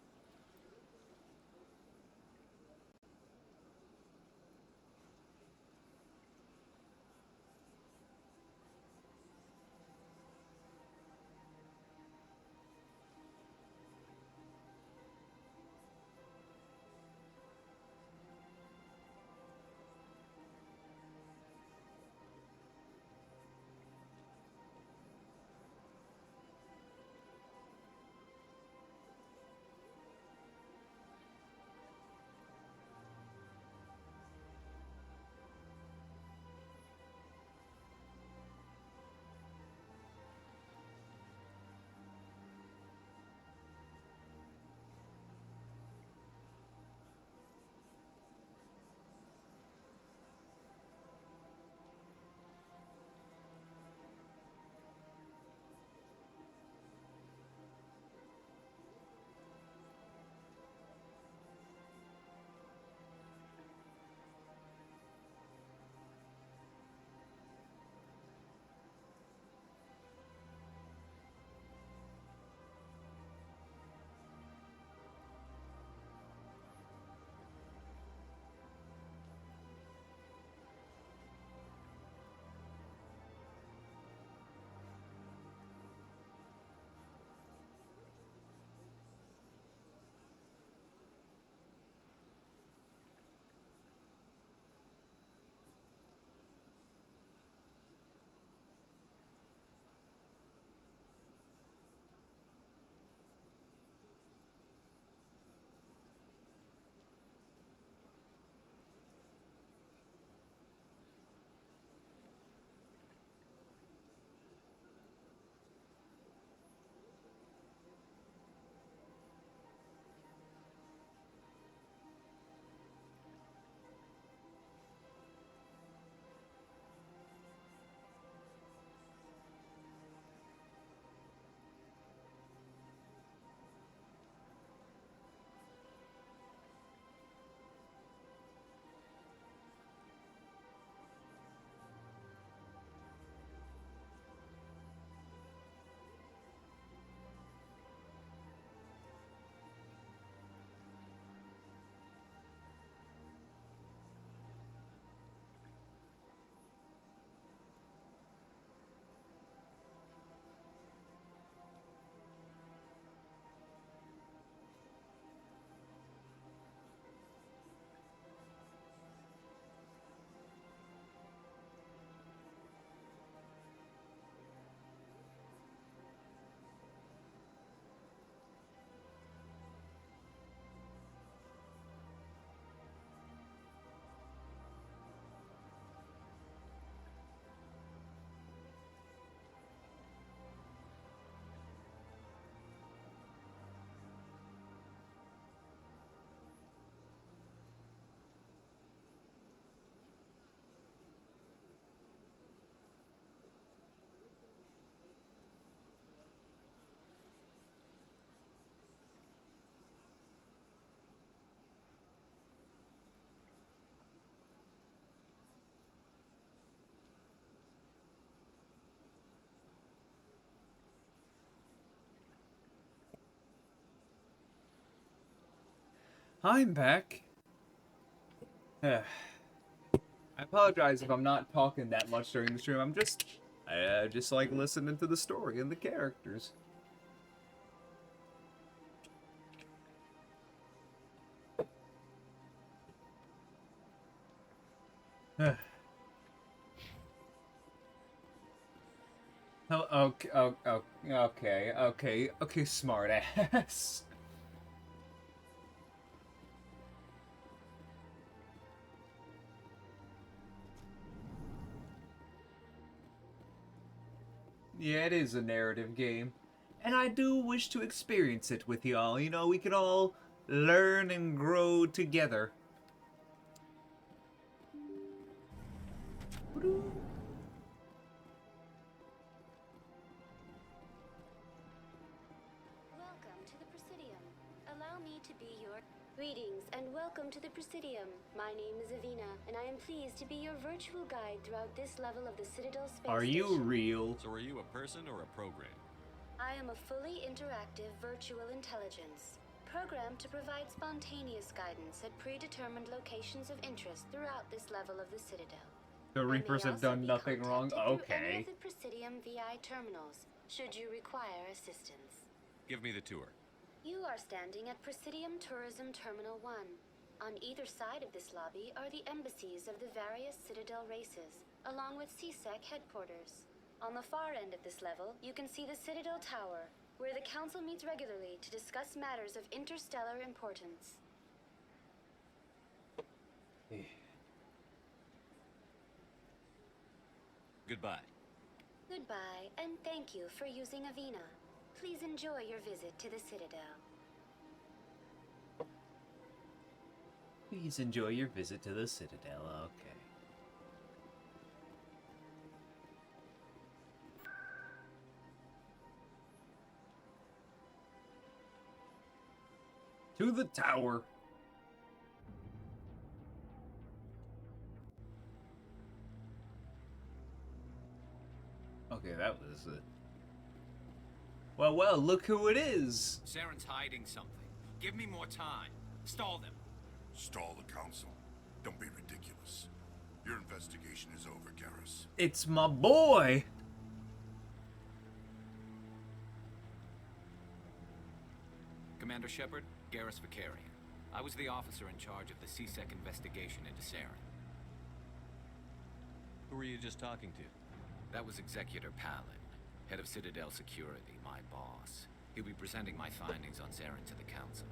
[SPEAKER 1] I'm back. I apologize if I'm not talking that much during the stream. I just like listening to the story and the characters. Oh, okay, smart ass. Yeah, it is a narrative game. And I do wish to experience it with y'all. You know, we can all learn and grow together.
[SPEAKER 20] Welcome to the Presidium. Allow me to be your... Greetings and welcome to the Presidium. My name is Avina, and I am pleased to be your virtual guide throughout this level of the Citadel space
[SPEAKER 1] Are you
[SPEAKER 20] station.
[SPEAKER 1] real?
[SPEAKER 9] So are you a person or a program?
[SPEAKER 20] I am a fully interactive virtual intelligence, programmed to provide spontaneous guidance at predetermined locations of interest throughout this level of the Citadel.
[SPEAKER 1] The Reapers have done nothing wrong?
[SPEAKER 20] Through any
[SPEAKER 1] Okay.
[SPEAKER 20] of the Presidium VI terminals, should you require assistance.
[SPEAKER 9] Give me the tour.
[SPEAKER 20] You are standing at Presidium Tourism Terminal 1. On either side of this lobby are the embassies of the various Citadel races, along with CSEC headquarters. On the far end of this level, you can see the Citadel Tower, where the Council meets regularly to discuss matters of interstellar importance.
[SPEAKER 9] Goodbye.
[SPEAKER 20] Goodbye, and thank you for using Avina. Please enjoy your visit to the Citadel.
[SPEAKER 1] Please enjoy your visit to the Citadel. Okay. To the tower. Okay, that was it. Well, look who it is.
[SPEAKER 15] Saren's hiding something. Give me more time. Stall them.
[SPEAKER 19] Stall the council. Don't be ridiculous. Your investigation is over, Garrus.
[SPEAKER 1] It's my boy.
[SPEAKER 15] Commander Shepard, Garrus Vakarian. I was the officer in charge of the CSEC investigation into Saren.
[SPEAKER 9] Who were you just talking to?
[SPEAKER 15] That was Executor Palin, head of Citadel Security, my boss. He'll be presenting my findings on Saren to the Council.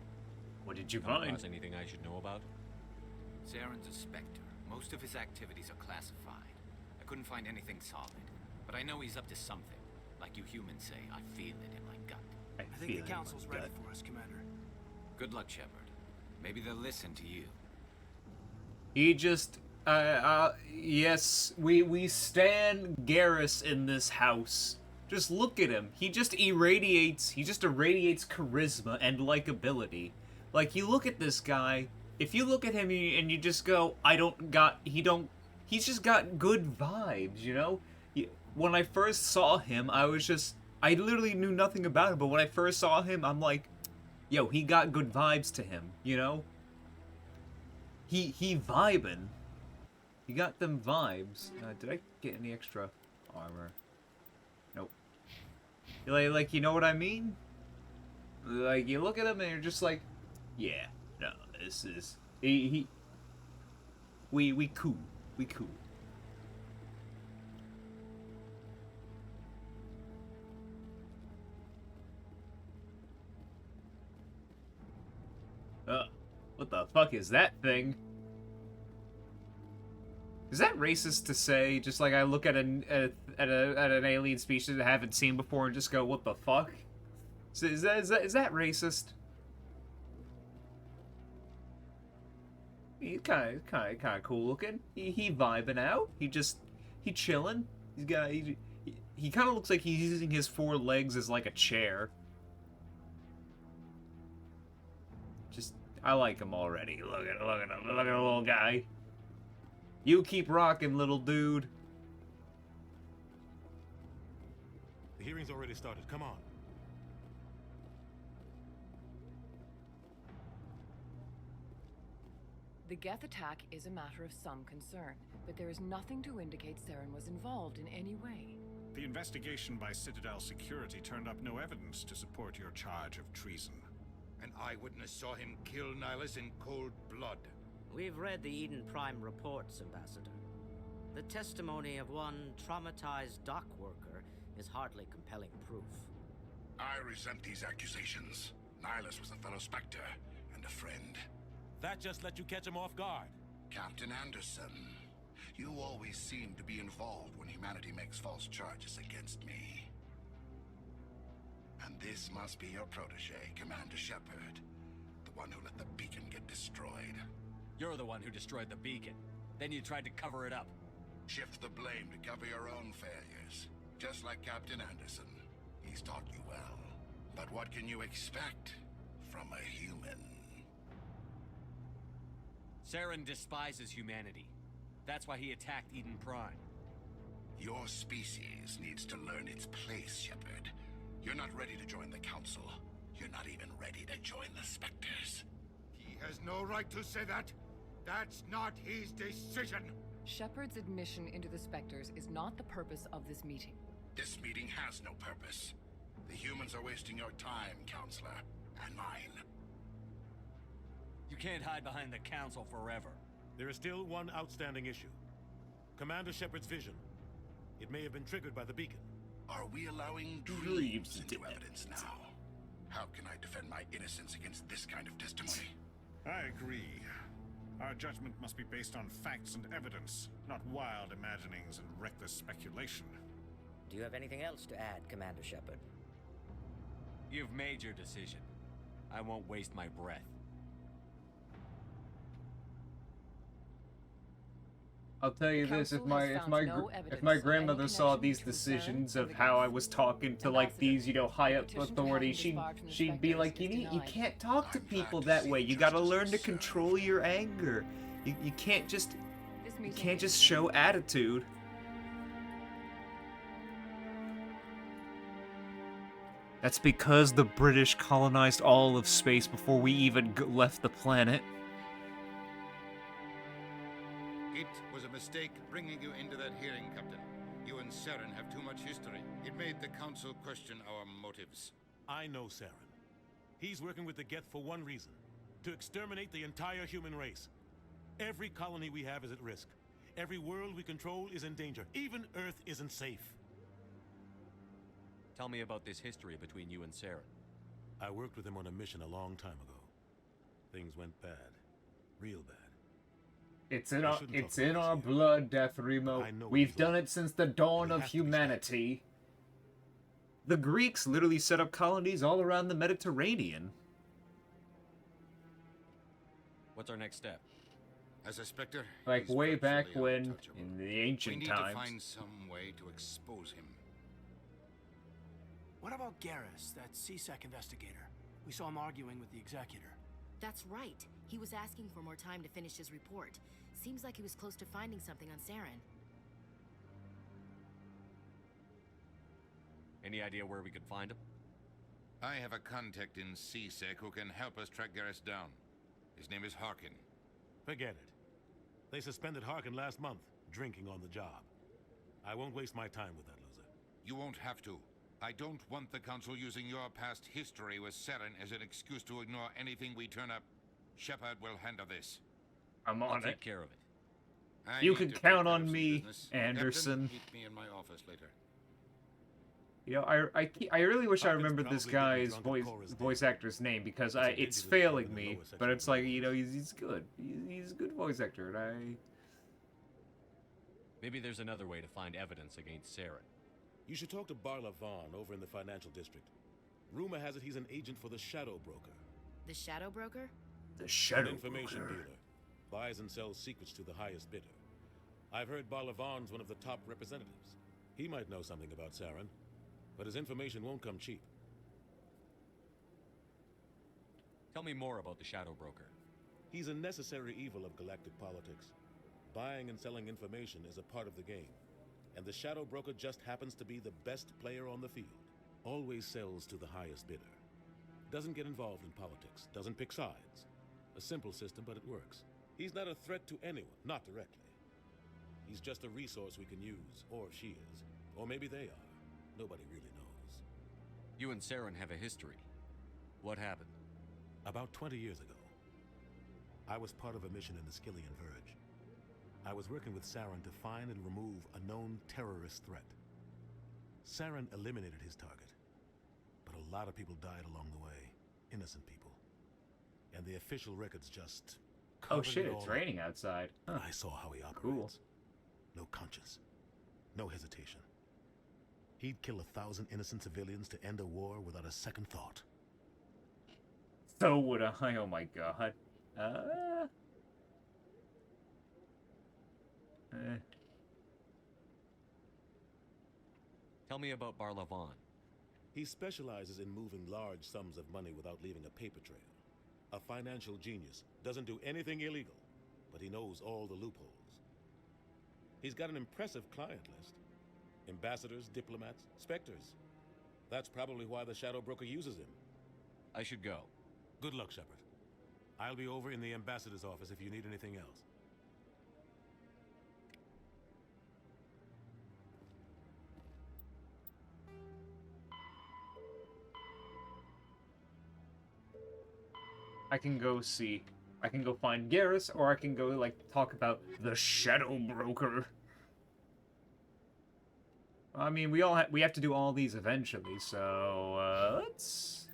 [SPEAKER 1] What did you
[SPEAKER 9] Come
[SPEAKER 1] find?
[SPEAKER 9] across anything I should know about?
[SPEAKER 15] Saren's a Spectre. Most of his activities are classified. I couldn't find anything solid, but I know he's up to something. Like you humans say, I feel it in my gut.
[SPEAKER 6] I think the Council's ready for us, Commander.
[SPEAKER 15] Good luck, Shepard. Maybe they'll listen to you.
[SPEAKER 1] He just, yes, we stand Garrus in this house. Just look at him. He just irradiates charisma and likability. Like, you look at this guy, if you look at him and you just go, he's just got good vibes, you know? When I first saw him, I literally knew nothing about him, but when I first saw him, I'm like, yo, he got good vibes to him, you know? He vibin'. He got them vibes. Did I get any extra armor? Nope. Like, you know what I mean? Like, you look at him and you're just like, yeah, no, this is... We cool. We cool. What the fuck is that thing? Is that racist to say? Just like I look at an alien species that I haven't seen before and just go, what the fuck? Is that racist? He's kind of cool looking. He vibing out. He chilling. He kind of looks like he's using his 4 legs as like a chair. I like him already. Look at him. Look at the little guy. You keep rocking, little dude.
[SPEAKER 4] The hearing's already started. Come on.
[SPEAKER 18] The Geth attack is a matter of some concern, but there is nothing to indicate Saren was involved in any way.
[SPEAKER 12] The investigation by Citadel Security turned up no evidence to support your charge of treason.
[SPEAKER 3] An eyewitness saw him kill Nihilus in cold blood.
[SPEAKER 17] We've read the Eden Prime reports, Ambassador. The testimony of one traumatized dock worker is hardly compelling proof.
[SPEAKER 19] I resent these accusations. Nihilus was a fellow Spectre and a friend.
[SPEAKER 21] That just let you catch him off guard.
[SPEAKER 19] Captain Anderson, you always seem to be involved when humanity makes false charges against me. And this must be your protege, Commander Shepard. The one who let the beacon get destroyed.
[SPEAKER 9] You're the one who destroyed the beacon. Then you tried to cover it up.
[SPEAKER 19] Shift the blame to cover your own failures. Just like Captain Anderson. He's taught you well. But what can you expect from a human?
[SPEAKER 9] Saren despises humanity. That's why he attacked Eden Prime.
[SPEAKER 19] Your species needs to learn its place, Shepard. You're not ready to join the Council. You're not even ready to join the Spectres.
[SPEAKER 3] He has no right to say that. That's not his decision.
[SPEAKER 18] Shepard's admission into the Spectres is not the purpose of this meeting.
[SPEAKER 19] This meeting has no purpose. The humans are wasting your time, Counselor, and mine.
[SPEAKER 9] You can't hide behind the Council forever.
[SPEAKER 4] There is still one outstanding issue. Commander Shepard's vision. It may have been triggered by the beacon.
[SPEAKER 19] Are we allowing dreams into evidence now? How can I defend my innocence against this kind of testimony?
[SPEAKER 12] I agree. Our judgment must be based on facts and evidence, not wild imaginings and reckless speculation.
[SPEAKER 17] Do you have anything else to add, Commander Shepard?
[SPEAKER 9] You've made your decision. I won't waste my breath.
[SPEAKER 1] I'll tell you this, if my grandmother saw these decisions of how I was talking to like these, you know, high up authorities, she'd be like, you can't talk to people that way. You gotta learn to control your anger. You can't just show attitude. That's because the British colonized all of space before we even left the planet.
[SPEAKER 3] It was a mistake bringing you into that hearing, Captain. You and Saren have too much history. It made the Council question our motives.
[SPEAKER 4] I know Saren. He's working with the Geth for one reason. To exterminate the entire human race. Every colony we have is at risk. Every world we control is in danger. Even Earth isn't safe.
[SPEAKER 9] Tell me about this history between you and Saren.
[SPEAKER 4] I worked with him on a mission a long time ago. Things went bad. Real bad.
[SPEAKER 1] It's in our blood, Death Remo. We've done it since the dawn of humanity. The Greeks literally set up colonies all around the Mediterranean.
[SPEAKER 9] What's our next step?
[SPEAKER 3] As a Spectre,
[SPEAKER 1] like way back when, in the ancient times.
[SPEAKER 3] We need to find some way to expose him.
[SPEAKER 8] What about Garrus, that CSEC investigator? We saw him arguing with the Executor.
[SPEAKER 13] That's right. He was asking for more time to finish his report. Seems like he was close to finding something on Saren.
[SPEAKER 9] Any idea where we could find him?
[SPEAKER 3] I have a contact in CSEC who can help us track Garrus down. His name is Harkin.
[SPEAKER 4] Forget it. They suspended Harkin last month, drinking on the job. I won't waste my time with that loser.
[SPEAKER 3] You won't have to. I don't want the Council using your past history with Saren as an excuse to ignore anything we turn up. Shepard will handle this.
[SPEAKER 1] I'm on
[SPEAKER 9] I'll
[SPEAKER 1] it.
[SPEAKER 9] take care of it.
[SPEAKER 1] You can count on me, Anderson.
[SPEAKER 3] Meet me in my office later.
[SPEAKER 1] You know, I really wish I remembered this guy's voice actor's name because it's failing me. But it's like, you know, he's good. He's a good voice actor, and
[SPEAKER 9] Maybe there's another way to find evidence against Saren.
[SPEAKER 4] You should talk to Barla Vaughn over in the financial district. Rumor has it he's an agent for the Shadow Broker.
[SPEAKER 13] The Shadow Broker?
[SPEAKER 1] The Shadow
[SPEAKER 4] information
[SPEAKER 1] Broker.
[SPEAKER 4] dealer. Buys and sells secrets to the highest bidder. I've heard Barla Vaughn's one of the top representatives. He might know something about Saren, but his information won't come cheap.
[SPEAKER 9] Tell me more about the Shadow Broker.
[SPEAKER 4] He's a necessary evil of galactic politics. Buying and selling information is a part of the game. And the Shadow Broker just happens to be the best player on the field. Always sells to the highest bidder. Doesn't get involved in politics. Doesn't pick sides. A simple system, but it works. He's not a threat to anyone, not directly. He's just a resource we can use, or she is. Or maybe they are. Nobody really knows.
[SPEAKER 9] You and Saren have a history. What happened?
[SPEAKER 4] About 20 years ago, I was part of a mission in the Skillian Verge. I was working with Saren to find and remove a known terrorist threat. Saren eliminated his target, but a lot of people died along the way. Innocent people. And the official records just...
[SPEAKER 1] Oh shit,
[SPEAKER 4] it
[SPEAKER 1] it's
[SPEAKER 4] all
[SPEAKER 1] raining outside. Huh.
[SPEAKER 4] I saw how he operates.
[SPEAKER 1] Cool.
[SPEAKER 4] No conscience. No hesitation. He'd kill 1,000 innocent civilians to end a war without a second thought.
[SPEAKER 1] So would I, oh my god.
[SPEAKER 9] Tell me about Barlavan.
[SPEAKER 4] He specializes in moving large sums of money without leaving a paper trail. A financial genius. Doesn't do anything illegal, but he knows all the loopholes. He's got an impressive client list. Ambassadors, diplomats, specters. That's probably why the Shadow Broker uses him.
[SPEAKER 9] I should go.
[SPEAKER 4] Good luck, Shepard. I'll be over in the ambassador's office if you need anything else.
[SPEAKER 1] I can go see. I can go find Garrus, or I can go, like, talk about the Shadow Broker. I mean, we have to do all these eventually, so, let's...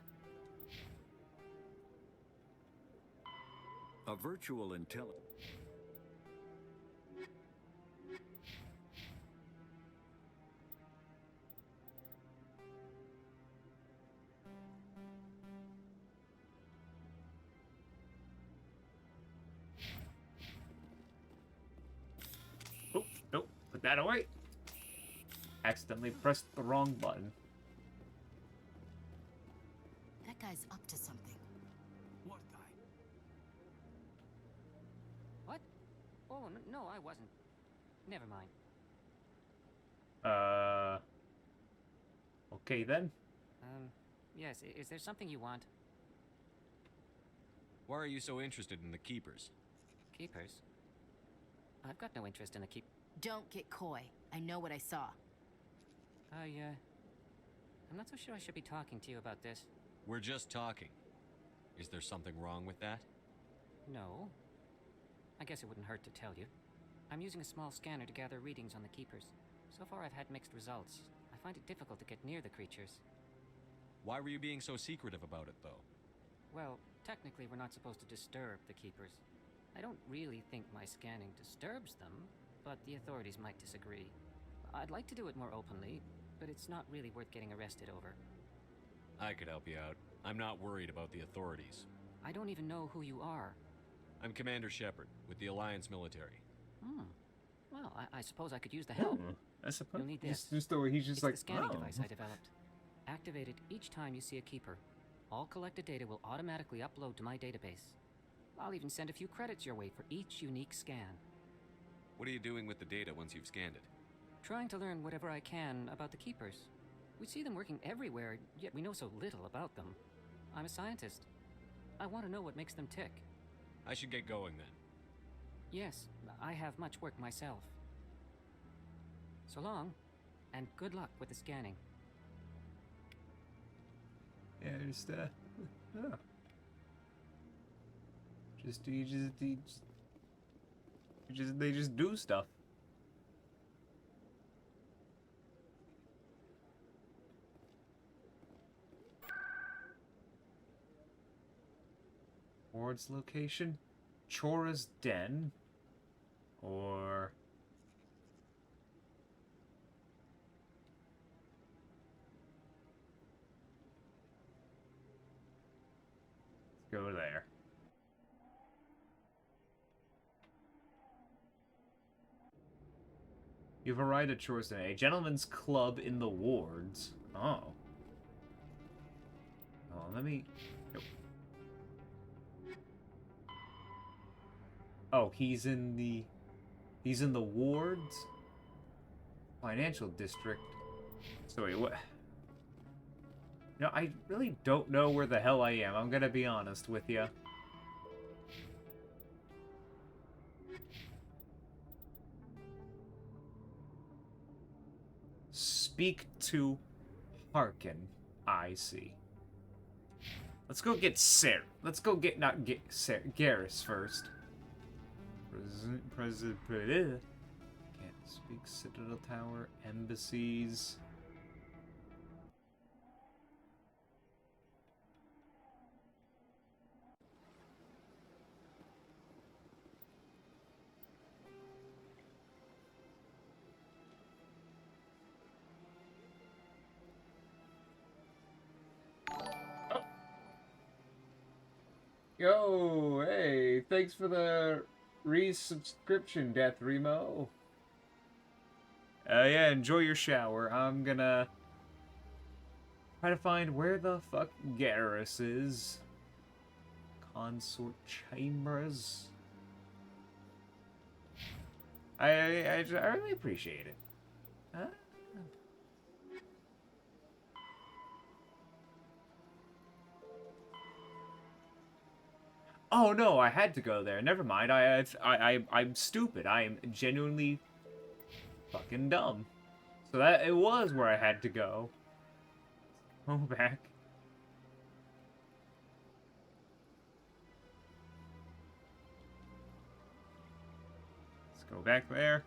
[SPEAKER 10] A virtual intelligence.
[SPEAKER 1] Oh, nope, put that away. Accidentally pressed the wrong button.
[SPEAKER 7] That guy's up to something.
[SPEAKER 8] What guy?
[SPEAKER 22] What? Oh, no, I wasn't. Never mind.
[SPEAKER 1] Okay then.
[SPEAKER 22] Yes, is there something you want?
[SPEAKER 9] Why are you so interested in the Keepers?
[SPEAKER 22] Keepers? I've got no interest in the keep...
[SPEAKER 7] Don't get coy. I know what I saw.
[SPEAKER 22] I'm not so sure I should be talking to you about this.
[SPEAKER 9] We're just talking. Is there something wrong with that?
[SPEAKER 22] No. I guess it wouldn't hurt to tell you. I'm using a small scanner to gather readings on the Keepers. So far I've had mixed results. I find it difficult to get near the creatures.
[SPEAKER 9] Why were you being so secretive about it, though?
[SPEAKER 22] Well, technically we're not supposed to disturb the Keepers. I don't really think my scanning disturbs them, but the authorities might disagree. I'd like to do it more openly, but it's not really worth getting arrested over.
[SPEAKER 9] I could help you out. I'm not worried about the authorities.
[SPEAKER 22] I don't even know who you are.
[SPEAKER 9] I'm Commander Shepard, with the Alliance military.
[SPEAKER 22] Well, I suppose I could use the help.
[SPEAKER 1] I suppose.
[SPEAKER 22] You'll need this.
[SPEAKER 1] Just the way he's just
[SPEAKER 22] it's
[SPEAKER 1] like,
[SPEAKER 22] the scanning
[SPEAKER 1] oh.
[SPEAKER 22] device I developed. Activate it each time you see a Keeper. All collected data will automatically upload to my database. I'll even send a few credits your way for each unique scan.
[SPEAKER 9] What are you doing with the data once you've scanned it?
[SPEAKER 22] Trying to learn whatever I can about the Keepers. We see them working everywhere, yet we know so little about them. I'm a scientist. I want to know what makes them tick.
[SPEAKER 9] I should get going then.
[SPEAKER 22] Yes, I have much work myself. So long, and good luck with the scanning.
[SPEAKER 1] Yeah, just oh. They just do stuff. Ward's location? Chora's Den? Or... let's go there. You've arrived at Chora's Den, a gentleman's club in the wards. Oh. Oh, let me... Nope. Oh, he's in the wards? Financial district. So wait, what? No, I really don't know where the hell I am. I'm gonna be honest with you. Speak to Harkin. I see. Let's go get Sarah. Let's go get, not get Sarah, Garrus first. President. Can't speak. Citadel Tower. Embassies. Yo, hey, thanks for the resubscription, Death Remo. Yeah, enjoy your shower. I'm gonna try to find where the fuck Garrus is. Consort Chambers. I really appreciate it. Huh? Oh no, I had to go there. Never mind. I'm stupid. I am genuinely fucking dumb. So that it was where I had to go. Go back. Let's go back there.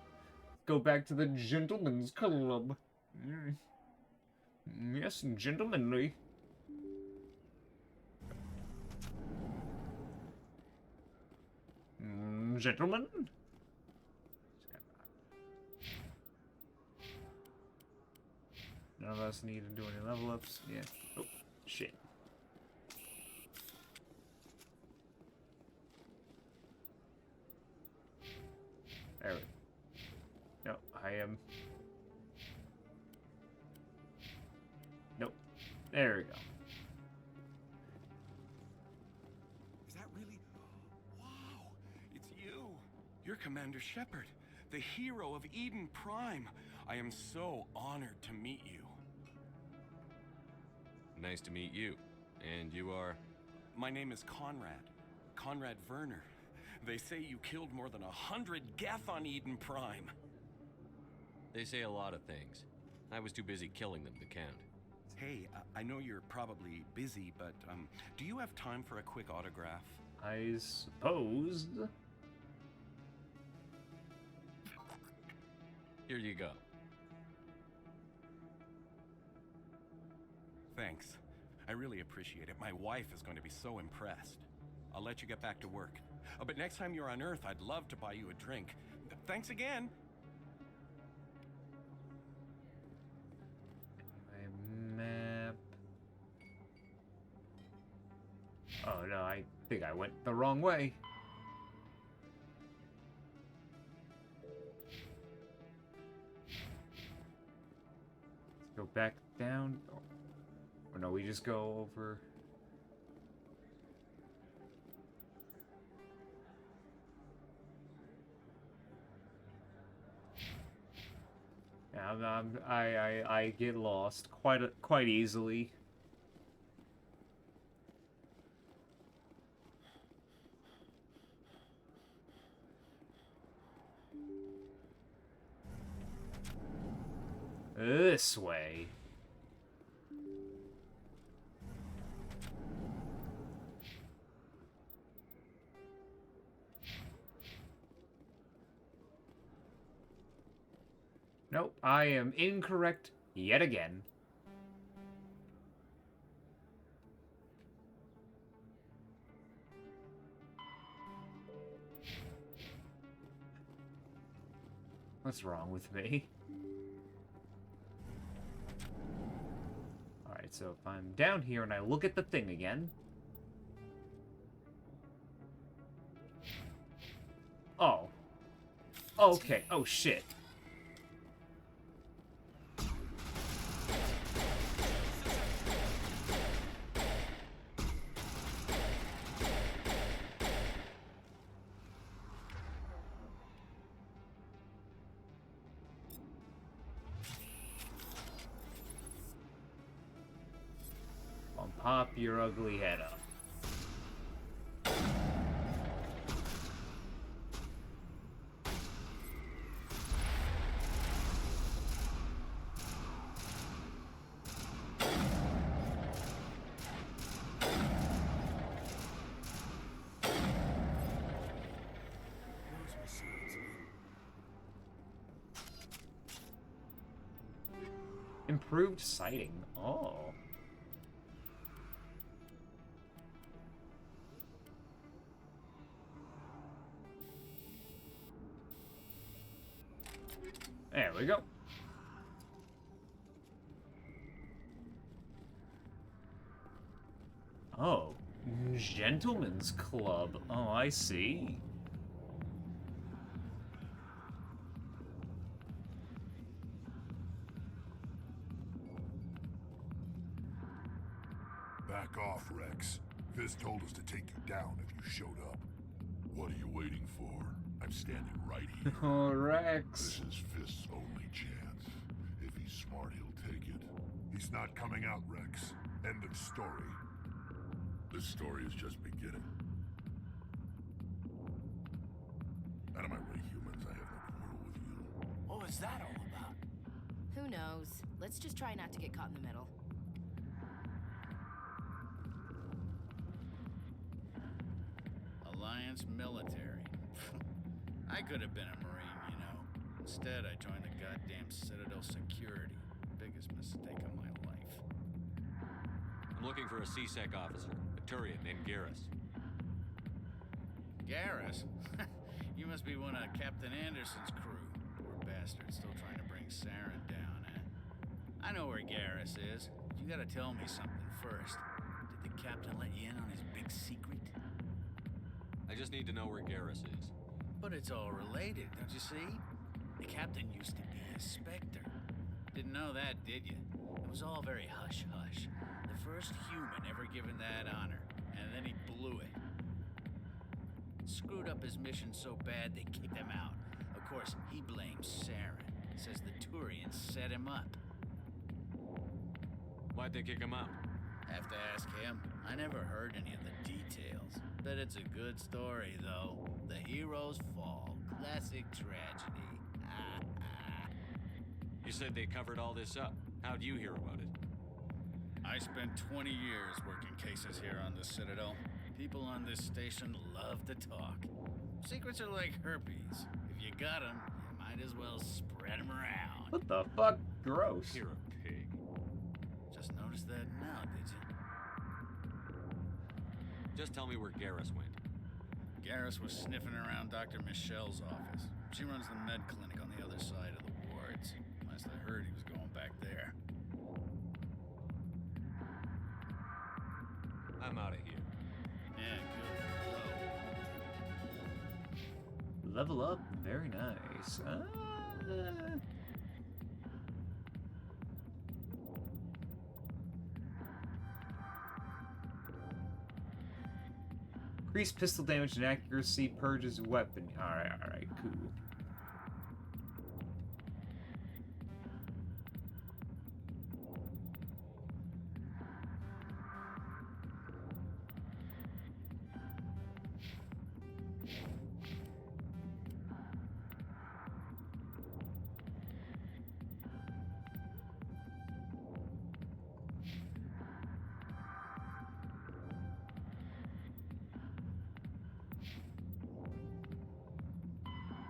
[SPEAKER 1] Go back to the Gentleman's Club. Yes, gentlemanly. Gentlemen? None of us need to do any level ups. Yeah. Oh, shit. There we go. No, I am. Nope. There we go.
[SPEAKER 11] Is that really? Wow! It's you! You're Commander Shepard, the hero of Eden Prime. I am so honored to meet you.
[SPEAKER 9] Nice to meet you. And you are?
[SPEAKER 11] My name is Conrad. Conrad Werner. They say you killed more than 100 Geth on Eden Prime.
[SPEAKER 9] They say a lot of things. I was too busy killing them to count.
[SPEAKER 11] Hey, I know you're probably busy, but do you have time for a quick autograph?
[SPEAKER 1] I suppose.
[SPEAKER 9] Here you go.
[SPEAKER 11] Thanks. I really appreciate it. My wife is going to be so impressed. I'll let you get back to work. Oh, but next time you're on Earth, I'd love to buy you a drink. Thanks again.
[SPEAKER 1] My map. Oh no, I think I went the wrong way. Let's go back down. Or no, we just go over. Yeah, I get lost quite easily. This way. Nope, I am incorrect yet again. What's wrong with me? Alright, so if I'm down here and I look at the thing again... Oh. Okay, oh shit. Pop your ugly head up. Improved sighting. Oh. There we go. Oh, gentleman's club. Oh, I see.
[SPEAKER 5] Back off, Rex. Fist told us to take you down if you showed up. What are you waiting for? I'm standing right here.
[SPEAKER 1] Oh, Rex.
[SPEAKER 5] This is Fist's only chance. If he's smart, he'll take it. He's not coming out, Rex. End of story. This story is just beginning. Out of my way, humans. I have no quarrel with you.
[SPEAKER 8] What was that all about?
[SPEAKER 7] Who knows? Let's just try not to get caught in the middle.
[SPEAKER 14] Alliance military. I could have been a Marine, you know. Instead, I joined the goddamn Citadel security. Biggest mistake of my life.
[SPEAKER 9] I'm looking for a C-Sec officer, a Turian named Garrus.
[SPEAKER 14] Garrus? You must be one of Captain Anderson's crew. Poor bastard, still trying to bring Saren down, eh? I know where Garrus is. But you gotta tell me something first. Did the captain let you in on his big secret?
[SPEAKER 9] I just need to know where Garrus is.
[SPEAKER 14] But it's all related, don't you see? The captain used to be a Spectre. Didn't know that, did you? It was all very hush-hush. The first human ever given that honor, and then he blew it. Screwed up his mission so bad they kicked him out. Of course, he blames Saren. Says the Turians set him up.
[SPEAKER 9] Why'd they kick him out?
[SPEAKER 14] Have to ask him. I never heard any of the details. Bet it's a good story, though. The hero's fall. Classic tragedy.
[SPEAKER 9] You said they covered all this up. How'd you hear about it?
[SPEAKER 14] I spent 20 years working cases here on the Citadel. People on this station love to talk. Secrets are like herpes. If you got them, you might as well spread them around.
[SPEAKER 1] What the fuck? Gross.
[SPEAKER 9] You're a pig.
[SPEAKER 14] Just noticed that now, did you?
[SPEAKER 9] Just tell me where Garrus went.
[SPEAKER 14] Garrus was sniffing around Dr. Michelle's office. She runs the med clinic on the other side of the wards. Last I heard, he was going back there.
[SPEAKER 9] I'm out of here.
[SPEAKER 14] Yeah, good.
[SPEAKER 1] Level up. Very nice. Increase pistol damage and accuracy, purges weapon. Alright, cool.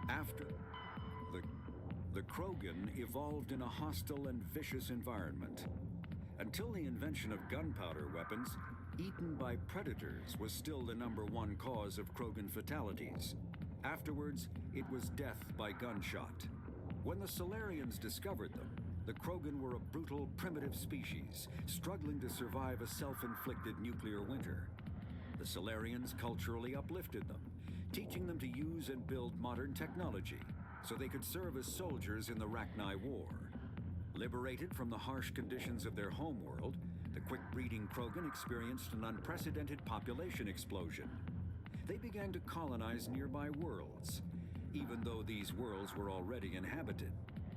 [SPEAKER 10] After the Krogan evolved in a hostile and vicious environment. Until the invention of gunpowder weapons, eaten by predators was still the #1 cause of Krogan fatalities. Afterwards, it was death by gunshot. When the Solarians discovered them, the Krogan were a brutal, primitive species, struggling to survive a self-inflicted nuclear winter. The Solarians culturally uplifted them, teaching them to use and build modern technology so they could serve as soldiers in the Rachni War. Liberated from the harsh conditions of their homeworld, the quick-breeding Krogan experienced an unprecedented population explosion. They began to colonize nearby worlds. Even though these worlds were already inhabited,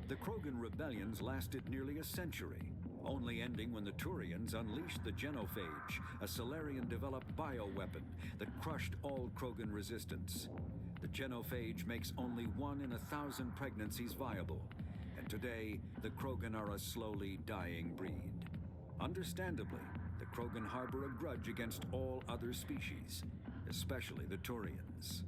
[SPEAKER 10] the Krogan rebellions lasted nearly a century, only ending when the Turians unleashed the Genophage, a Solarian-developed bioweapon that crushed all Krogan resistance. The Genophage makes only 1 in 1,000 pregnancies viable, and today, the Krogan are a slowly dying breed. Understandably, the Krogan harbor a grudge against all other species, especially the Turians.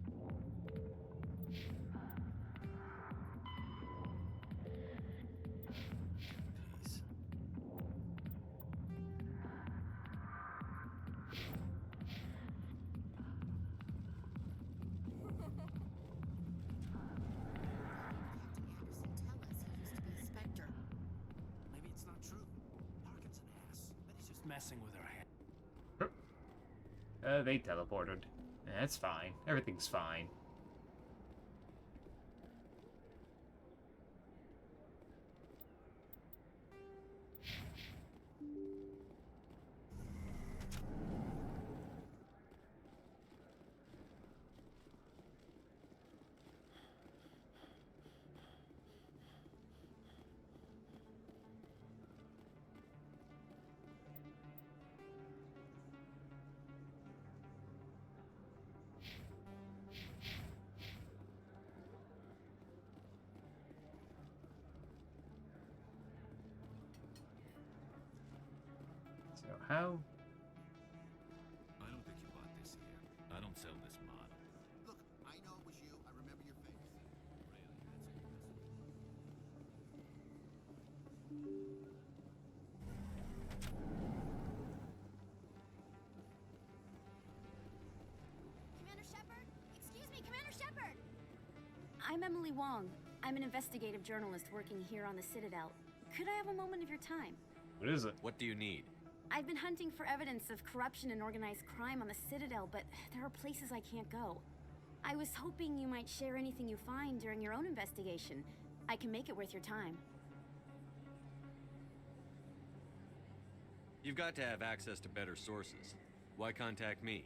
[SPEAKER 8] Maybe it's not true. Parkin's an ass. Bet he's just messing with her head.
[SPEAKER 1] They teleported. That's fine. Everything's fine. So how?
[SPEAKER 2] I don't think you bought this here. I don't sell this model.
[SPEAKER 16] Look, I know it was you. I remember your face.
[SPEAKER 23] Commander Shepard? Excuse me, Commander Shepard! I'm Emily Wong. I'm an investigative journalist working here on the Citadel. Could I have a moment of your time?
[SPEAKER 1] What is it?
[SPEAKER 9] What do you need?
[SPEAKER 23] I've been hunting for evidence of corruption and organized crime on the Citadel, but there are places I can't go. I was hoping you might share anything you find during your own investigation. I can make it worth your time.
[SPEAKER 9] You've got to have access to better sources. Why contact me?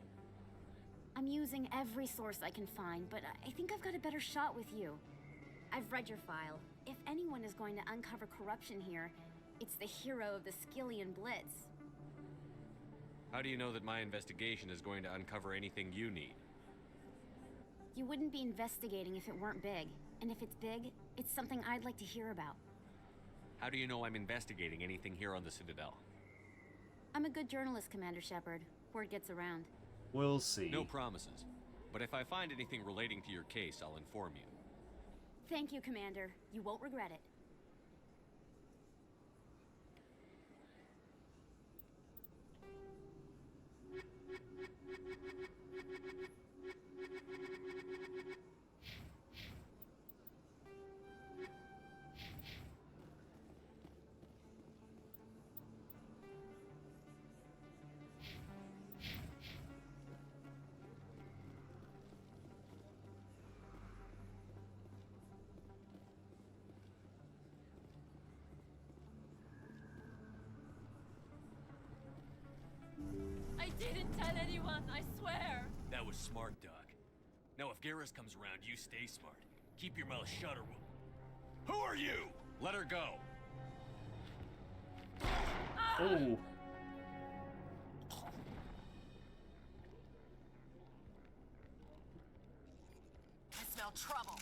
[SPEAKER 23] I'm using every source I can find, but I think I've got a better shot with you. I've read your file. If anyone is going to uncover corruption here, it's the hero of the Skillian Blitz.
[SPEAKER 9] How do you know that my investigation is going to uncover anything you need?
[SPEAKER 23] You wouldn't be investigating if it weren't big. And if it's big, it's something I'd like to hear about.
[SPEAKER 9] How do you know I'm investigating anything here on the Citadel?
[SPEAKER 23] I'm a good journalist, Commander Shepard. Word gets around.
[SPEAKER 1] We'll see.
[SPEAKER 9] No promises. But if I find anything relating to your case, I'll inform you.
[SPEAKER 23] Thank you, Commander. You won't regret it.
[SPEAKER 24] I didn't tell anyone, I swear!
[SPEAKER 25] That was smart, Doc. Now if Garrus comes around, you stay smart. Keep your mouth shut or we'll... Who are you?
[SPEAKER 9] Let her go!
[SPEAKER 1] Oh.
[SPEAKER 24] I smell trouble.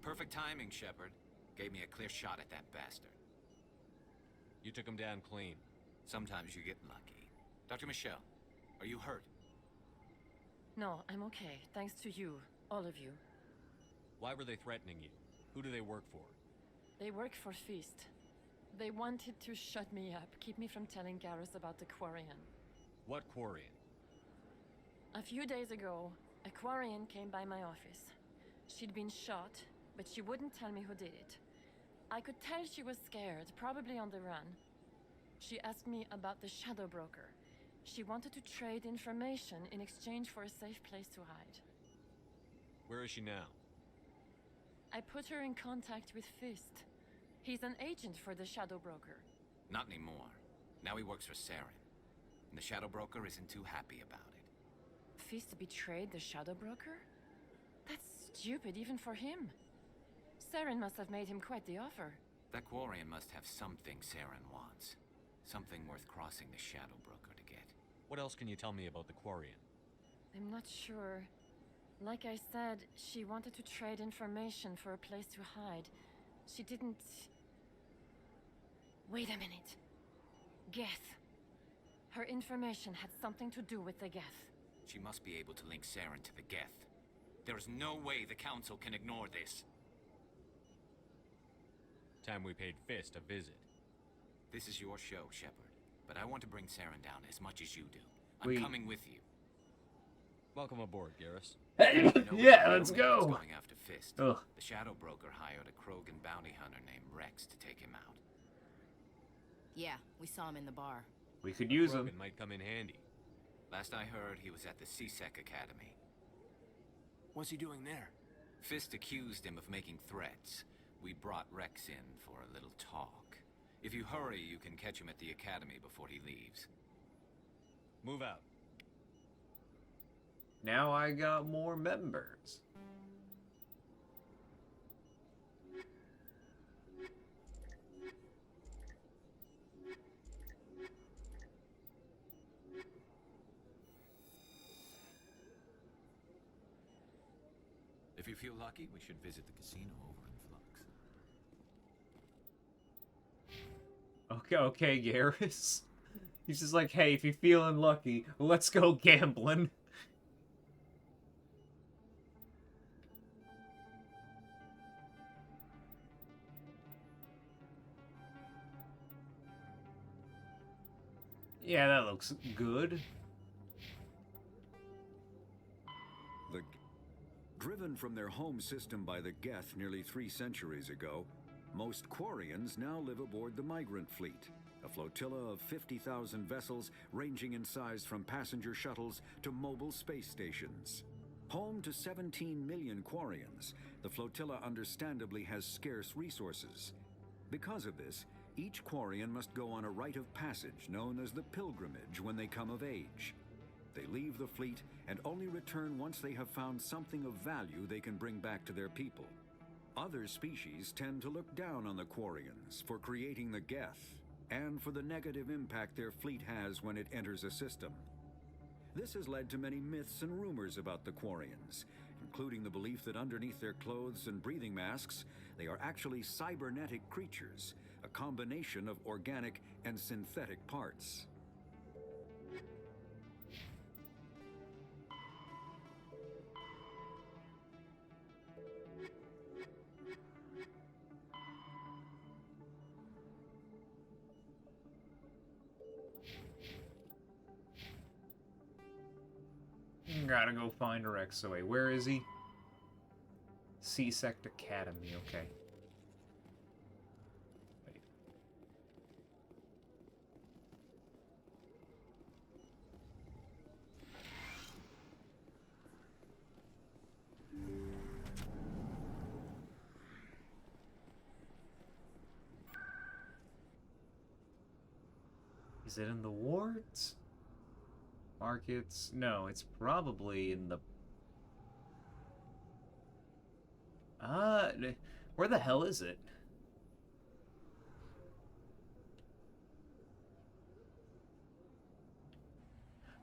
[SPEAKER 15] Perfect timing, Shepard. Gave me a clear shot at that bastard.
[SPEAKER 9] You took him down clean.
[SPEAKER 15] Sometimes you get lucky. Dr. Michelle, are you hurt?
[SPEAKER 24] No, I'm okay. Thanks to you. All of you.
[SPEAKER 9] Why were they threatening you? Who do they work for?
[SPEAKER 24] They work for Feast. They wanted to shut me up, keep me from telling Garrus about the Quarian.
[SPEAKER 9] What Quarian?
[SPEAKER 24] A few days ago, a Quarian came by my office. She'd been shot, but she wouldn't tell me who did it. I could tell she was scared, probably on the run. She asked me about the Shadow Broker. She wanted to trade information in exchange for a safe place to hide.
[SPEAKER 9] Where is she now?
[SPEAKER 24] I put her in contact with Fist. He's an agent for the Shadow Broker.
[SPEAKER 15] Not anymore. Now he works for Saren. And the Shadow Broker isn't too happy about it.
[SPEAKER 24] Fist betrayed the Shadow Broker? That's stupid even for him. Saren must have made him quite the offer.
[SPEAKER 15] That Quarian must have something Saren wants. Something worth crossing the Shadow Broker to get.
[SPEAKER 9] What else can you tell me about the Quarian?
[SPEAKER 24] I'm not sure. Like I said, she wanted to trade information for a place to hide. She didn't... Wait a minute. Geth. Her information had something to do with the Geth.
[SPEAKER 15] She must be able to link Saren to the Geth. There is no way the Council can ignore this.
[SPEAKER 9] Time we paid Fist a visit.
[SPEAKER 15] This is your show, Shepard. But I want to bring Saren down as much as you do. I'm
[SPEAKER 1] Wait.
[SPEAKER 15] coming with you.
[SPEAKER 9] Welcome aboard, Garrus.
[SPEAKER 1] Yeah, let's go.
[SPEAKER 15] Going after Fist.
[SPEAKER 1] Ugh.
[SPEAKER 15] The Shadow Broker hired a Krogan bounty hunter named Rex to take him out.
[SPEAKER 7] Yeah, we saw him in the bar.
[SPEAKER 1] We could use him.
[SPEAKER 9] Krogan might come in handy.
[SPEAKER 15] Last I heard, he was at the C-Sec Academy.
[SPEAKER 8] What's he doing there?
[SPEAKER 15] Fist accused him of making threats. We brought Rex in for a little talk. If you hurry, you can catch him at the Academy before he leaves.
[SPEAKER 9] Move out.
[SPEAKER 1] Now I got more members.
[SPEAKER 15] If you feel lucky, we should visit the casino over in Flux.
[SPEAKER 1] Okay, Garrus. He's just like, hey, if you're feeling lucky, let's go gambling. Yeah, that looks good.
[SPEAKER 10] Driven from their home system by the Geth nearly 3 centuries ago, most Quarians now live aboard the Migrant Fleet, a flotilla of 50,000 vessels ranging in size from passenger shuttles to mobile space stations. Home to 17 million Quarians, the flotilla understandably has scarce resources. Because of this, each Quarian must go on a rite of passage known as the Pilgrimage when they come of age. They leave the fleet and only return once they have found something of value they can bring back to their people. Other species tend to look down on the Quarians for creating the Geth and for the negative impact their fleet has when it enters a system. This has led to many myths and rumors about the Quarians, including the belief that underneath their clothes and breathing masks, they are actually cybernetic creatures, a combination of organic and synthetic parts.
[SPEAKER 1] Gotta go find Rex away. Where is he? C-Sec Academy, okay. Wait. Is it in the wards? Markets? No, it's probably in the... where the hell is it?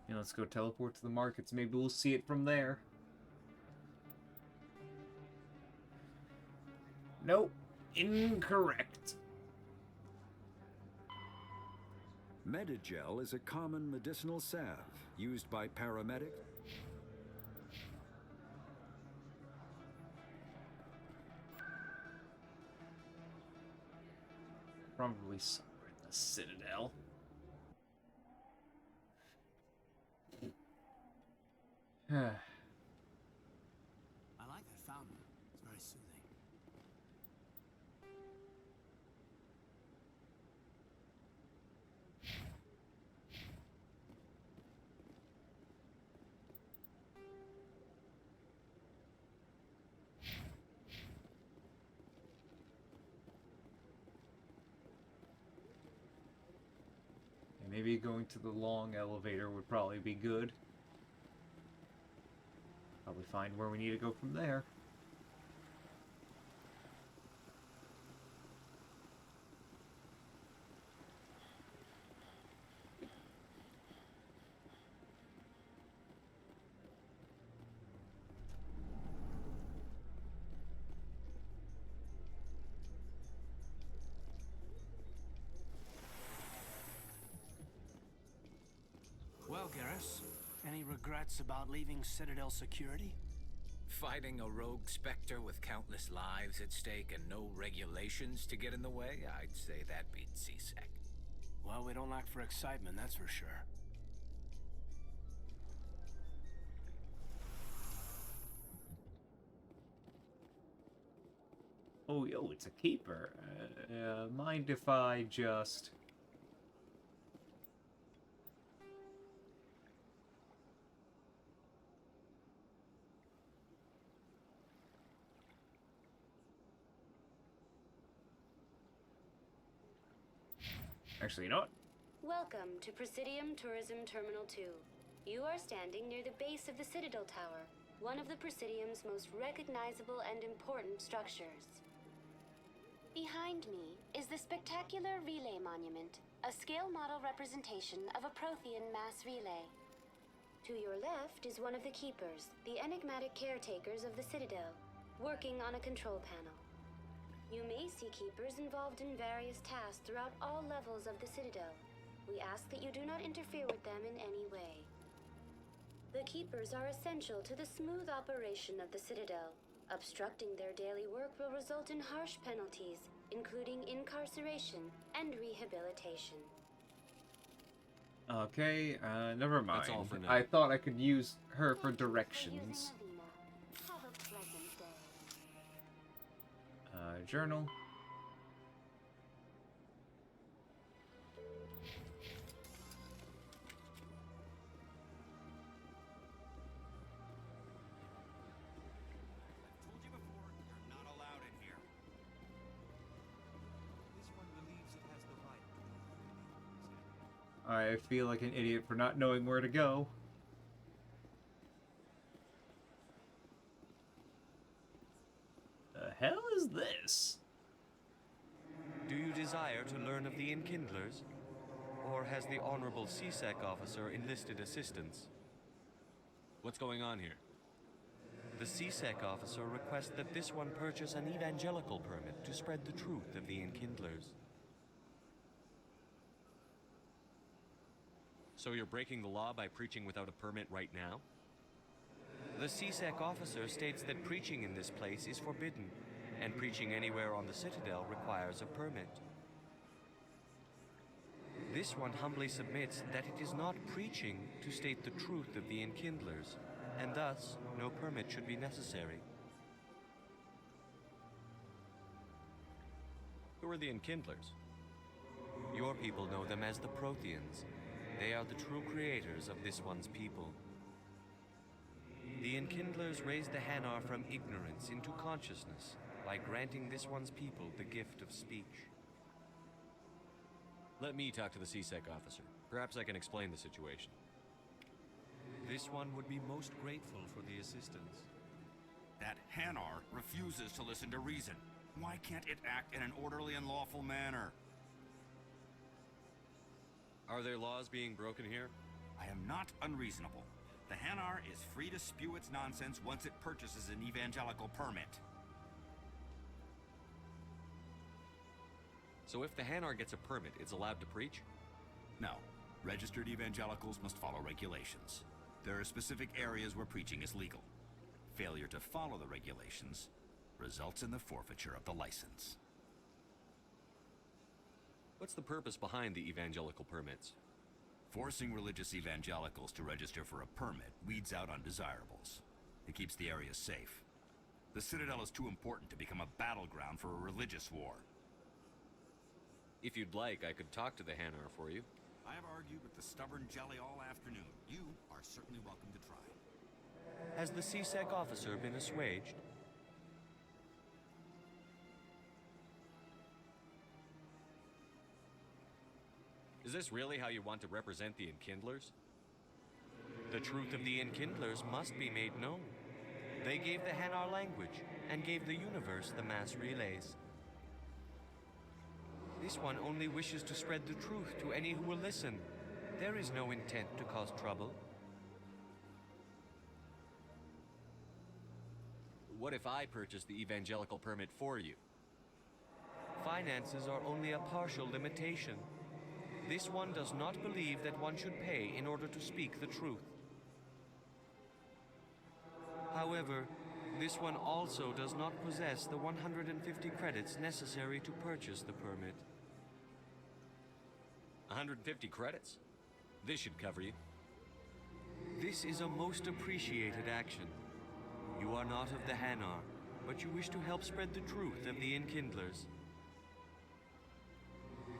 [SPEAKER 1] Yeah, let's go teleport to the markets. Maybe we'll see it from there. Nope. Incorrect.
[SPEAKER 10] Medigel is a common medicinal salve used by paramedics.
[SPEAKER 1] Probably somewhere in the Citadel.
[SPEAKER 8] I like that fountain. It's very soothing.
[SPEAKER 1] Maybe going to the long elevator would probably be good. Probably find where we need to go from there.
[SPEAKER 8] Well, Garrus, any regrets about leaving Citadel security?
[SPEAKER 15] Fighting a rogue Spectre with countless lives at stake and no regulations to get in the way? I'd say that beats C-Sec.
[SPEAKER 8] Well, we don't lack for excitement, that's for sure.
[SPEAKER 1] Oh, yo, it's a keeper. Mind if I just... Actually, you know what?
[SPEAKER 6] Welcome to Presidium Tourism Terminal 2. You are standing near the base of the Citadel Tower, one of the Presidium's most recognizable and important structures. Behind me is the spectacular Relay Monument, a scale model representation of a Prothean mass relay. To your left is one of the Keepers, the enigmatic caretakers of the Citadel, working on a control panel. You may see Keepers involved in various tasks throughout all levels of the Citadel. We ask that you do not interfere with them in any way. The Keepers are essential to the smooth operation of the Citadel. Obstructing their daily work will result in harsh penalties, including incarceration and rehabilitation.
[SPEAKER 1] Okay, never mind.
[SPEAKER 9] That's all for now.
[SPEAKER 1] I thought I could use her for directions.
[SPEAKER 6] Have a pleasant day.
[SPEAKER 1] Journal. I feel like an idiot for not knowing where to go. The hell is this?
[SPEAKER 9] Do you desire to learn of the Enkindlers? Or has the Honorable C-Sec officer enlisted assistance? What's going on here? The C-Sec officer requests that this one purchase an evangelical permit to spread the truth of the Enkindlers. So you're breaking the law by preaching without a permit right now? The C-Sec officer states that preaching in this place is forbidden, and preaching anywhere on the Citadel requires a permit. This one humbly submits that it is not preaching to state the truth of the Enkindlers, and thus no permit should be necessary. Who are the Enkindlers? Your people know them as the Protheans. They are the true creators of this one's people. The Enkindlers raised the Hanar from ignorance into consciousness by granting this one's people the gift of speech. Let me talk to the C-Sec officer. Perhaps I can explain the situation. This one would be most grateful for the assistance.
[SPEAKER 18] That Hanar refuses to listen to reason. Why can't it act in an orderly and lawful manner?
[SPEAKER 9] Are there laws being broken here?
[SPEAKER 18] I am not unreasonable. The Hanar is free to spew its nonsense once it purchases an evangelical permit.
[SPEAKER 9] So if the Hanar gets a permit, it's allowed to preach?
[SPEAKER 18] No. Registered evangelicals must follow regulations. There are specific areas where preaching is legal. Failure to follow the regulations results in the forfeiture of the license.
[SPEAKER 9] What's the purpose behind the evangelical permits?
[SPEAKER 18] Forcing religious evangelicals to register for a permit weeds out undesirables. It keeps the area safe. The Citadel is too important to become a battleground for a religious war.
[SPEAKER 9] If you'd like, I could talk to the Hanar for you.
[SPEAKER 18] I have argued with the stubborn jelly all afternoon. You are certainly welcome to try.
[SPEAKER 9] Has the C-Sec officer been assuaged? Is this really how you want to represent the Enkindlers? The truth of the Enkindlers must be made known. They gave the Hanar language and gave the universe the mass relays. This one only wishes to spread the truth to any who will listen. There is no intent to cause trouble. What if I purchase the evangelical permit for you? Finances are only a partial limitation. This one does not believe that one should pay in order to speak the truth. However, This one also does not possess the 150 credits necessary to purchase the permit.
[SPEAKER 25] 150 credits? This should cover you.
[SPEAKER 9] This is a most appreciated action. You are not of the Hanar, but you wish to help spread the truth of the Enkindlers.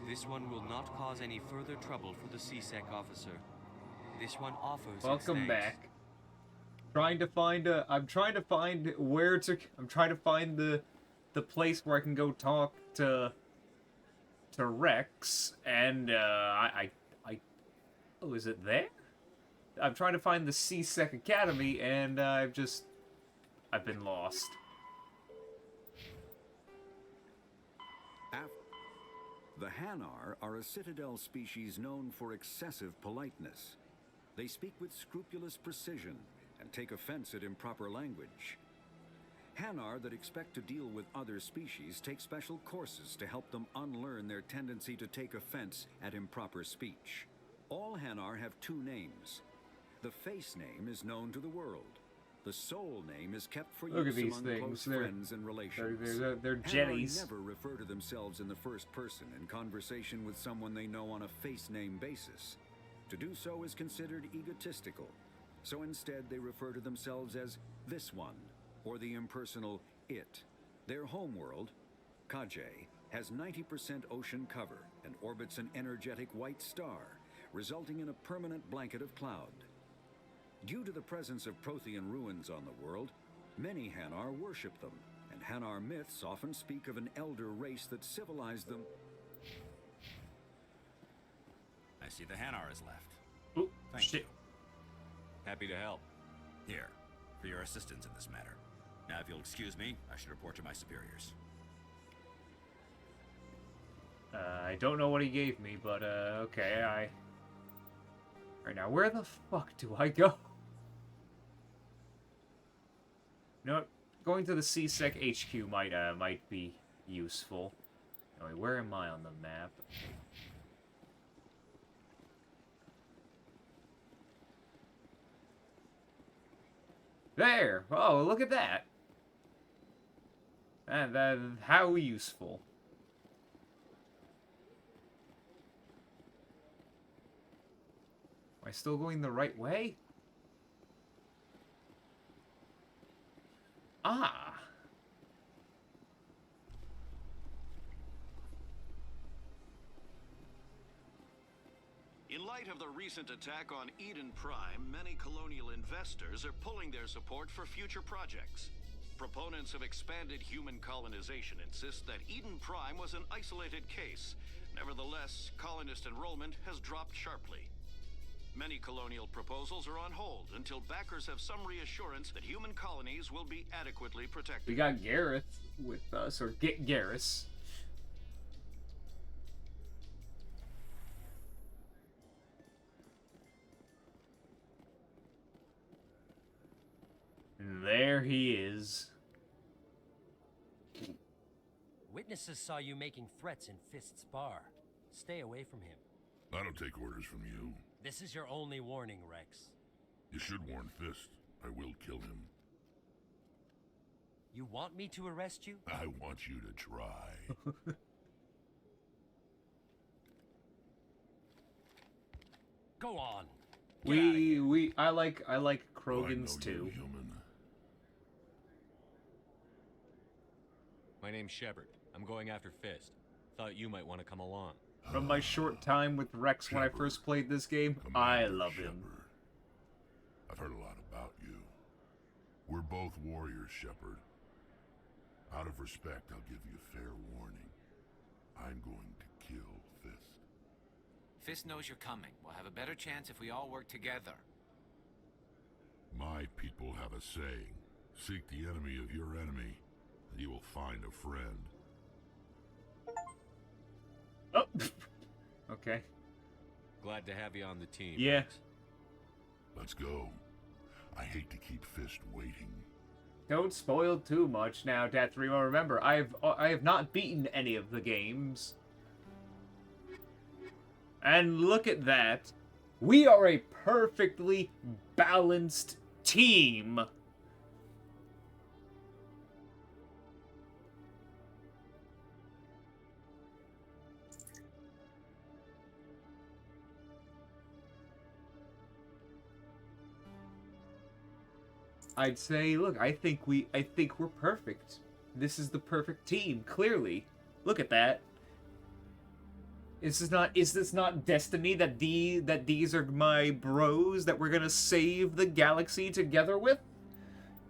[SPEAKER 9] This one will not cause any further trouble for the C-Sec officer. This one offers its
[SPEAKER 1] Welcome
[SPEAKER 9] thanks.
[SPEAKER 1] back. I'm trying to find the place where I can go talk to Rex, and oh, is it there? I'm trying to find the C-Sec Academy, and I've been lost.
[SPEAKER 10] The Hanar are a Citadel species known for excessive politeness. They speak with scrupulous precision and take offense at improper language. Hanar that expect to deal with other species take special courses to help them unlearn their tendency to take offense at improper speech. All Hanar have two names. The face name is known to the world. The soul name is kept for
[SPEAKER 1] Look
[SPEAKER 10] use
[SPEAKER 1] at these
[SPEAKER 10] among
[SPEAKER 1] things.
[SPEAKER 10] close
[SPEAKER 1] They're-
[SPEAKER 10] friends and relations.
[SPEAKER 1] They're
[SPEAKER 10] Hanar
[SPEAKER 1] jennies.
[SPEAKER 10] never refer to themselves in the first person in conversation with someone they know on a face name basis. To do so is considered egotistical. So instead they refer to themselves as this one, or the impersonal it. Their homeworld, Kajay, has 90% ocean cover and orbits an energetic white star, resulting in a permanent blanket of cloud. Due to the presence of Prothean ruins on the world, many Hanar worship them, and Hanar myths often speak of an elder race that civilized them.
[SPEAKER 18] I see the Hanar is left.
[SPEAKER 1] Ooh,
[SPEAKER 18] Thank you.
[SPEAKER 25] Happy to help.
[SPEAKER 18] Here, for your assistance in this matter. Now, if you'll excuse me, I should report to my superiors.
[SPEAKER 1] I don't know what he gave me, but okay, Right now, where the fuck do I go? You know what? Going to the C-Sec HQ might be useful. Anyway, where am I on the map? There! Oh, look at that! And how useful. Am I still going the right way? Ah!
[SPEAKER 12] In light of the recent attack on Eden Prime, many colonial investors are pulling their support for future projects. Proponents of expanded human colonization insist that Eden Prime was an isolated case. Nevertheless, colonist enrollment has dropped sharply. Many colonial proposals are on hold until backers have some reassurance that human colonies will be adequately protected.
[SPEAKER 1] We got Gareth with us, or Garrus. And there he is.
[SPEAKER 17] Witnesses saw you making threats in Fist's bar. Stay away from him.
[SPEAKER 5] I don't take orders from you.
[SPEAKER 17] This is your only warning, Rex.
[SPEAKER 5] You should warn Fist. I will kill him.
[SPEAKER 17] You want me to arrest you?
[SPEAKER 5] I want you to try.
[SPEAKER 17] Go on.
[SPEAKER 1] I like Krogans too.
[SPEAKER 25] My name's Shepard. I'm going after Fist. Thought you might want to come along.
[SPEAKER 1] From my short time with Rex when I first played this game, I love him.
[SPEAKER 5] I've heard a lot about you. We're both warriors, Shepard. Out of respect, I'll give you fair warning. I'm going to kill Fist.
[SPEAKER 15] Fist knows you're coming. We'll have a better chance if we all work together.
[SPEAKER 5] My people have a saying. Seek the enemy of your enemy, and you will find a friend.
[SPEAKER 1] Oh! Okay.
[SPEAKER 25] Glad to have you on the team.
[SPEAKER 1] Yeah.
[SPEAKER 25] Rex.
[SPEAKER 5] Let's go. I hate to keep Fist waiting.
[SPEAKER 1] Don't spoil too much now, Dathriel. Remember, I have not beaten any of the games. And look at that. We are a perfectly balanced team. I'd say, look, I think we're perfect. This is the perfect team, clearly. Look at that. Is this not destiny that these are my bros that we're gonna save the galaxy together with?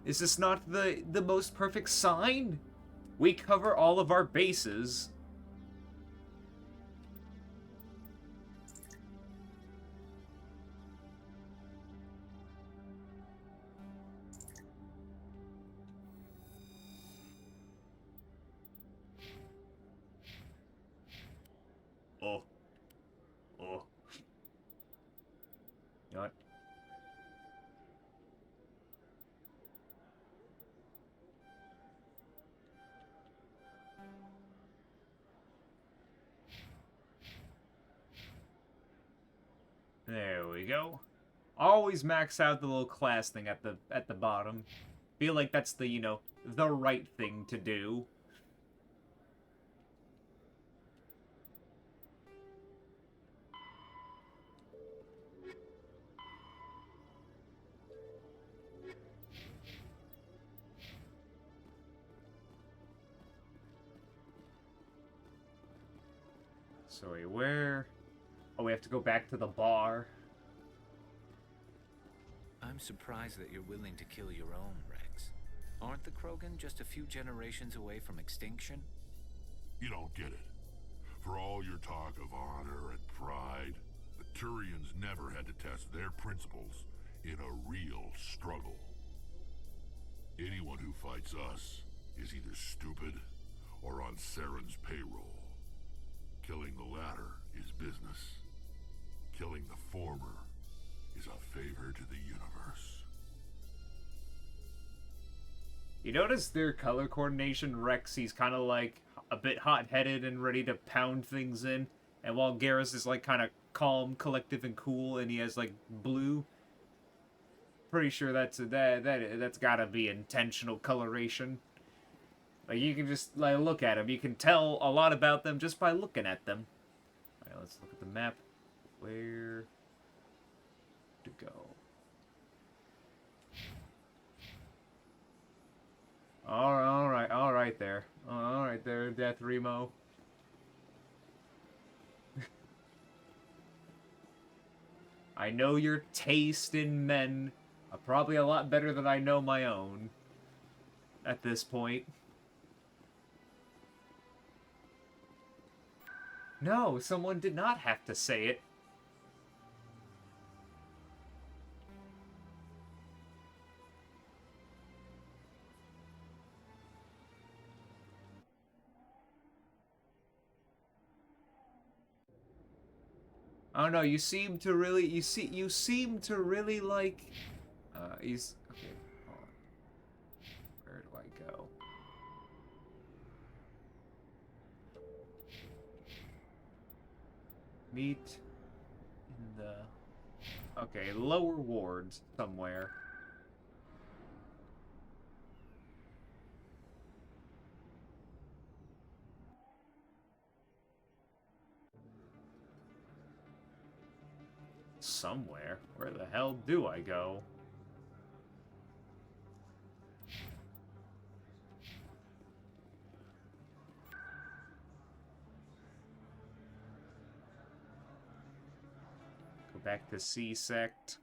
[SPEAKER 1] Is this not the most perfect sign? We cover all of our bases. Oh. Oh. You know what? There we go. Always max out the little class thing at the bottom. Feel like that's the, you know, the right thing to do. Sorry, where? Oh, we have to go back to the bar.
[SPEAKER 15] I'm surprised that you're willing to kill your own, Rex. Aren't the Krogan just a few generations away from extinction?
[SPEAKER 5] You don't get it. For all your talk of honor and pride, the Turians never had to test their principles in a real struggle. Anyone who fights us is either stupid or on Saren's payroll. Killing the latter is business. Killing the former is a favor to the universe.
[SPEAKER 1] You notice their color coordination? Rex, he's kind of like a bit hot-headed and ready to pound things in. And while Garrus is like kind of calm, collective, and cool, and he has like blue. Pretty sure that's gotta be intentional coloration. Like, you can just like look at them. You can tell a lot about them just by looking at them. Alright, let's look at the map. Where to go? All right there, Death Remo. I know your taste in men are probably a lot better than I know my own at this point. No, someone did not have to say it. I don't know, you seem to really, you seem to really like, he's, okay, hold on. Where do I go? Meet in the, okay, lower wards somewhere. Somewhere? Where the hell do I go? Go back to C-Sect.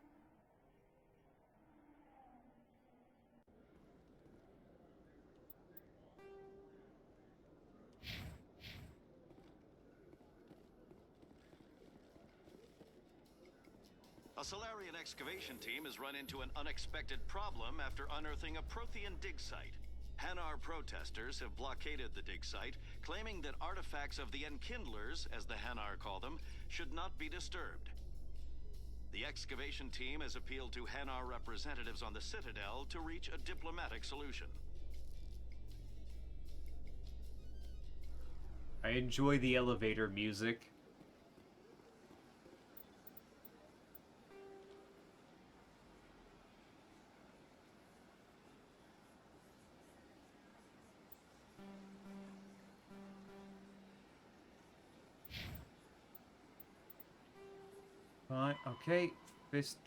[SPEAKER 12] A Solarian excavation team has run into an unexpected problem after unearthing a Prothean dig site. Hanar protesters have blockaded the dig site, claiming that artifacts of the Enkindlers, as the Hanar call them, should not be disturbed. The excavation team has appealed to Hanar representatives on the Citadel to reach a diplomatic solution.
[SPEAKER 1] I enjoy the elevator music. Fine, okay. Fist.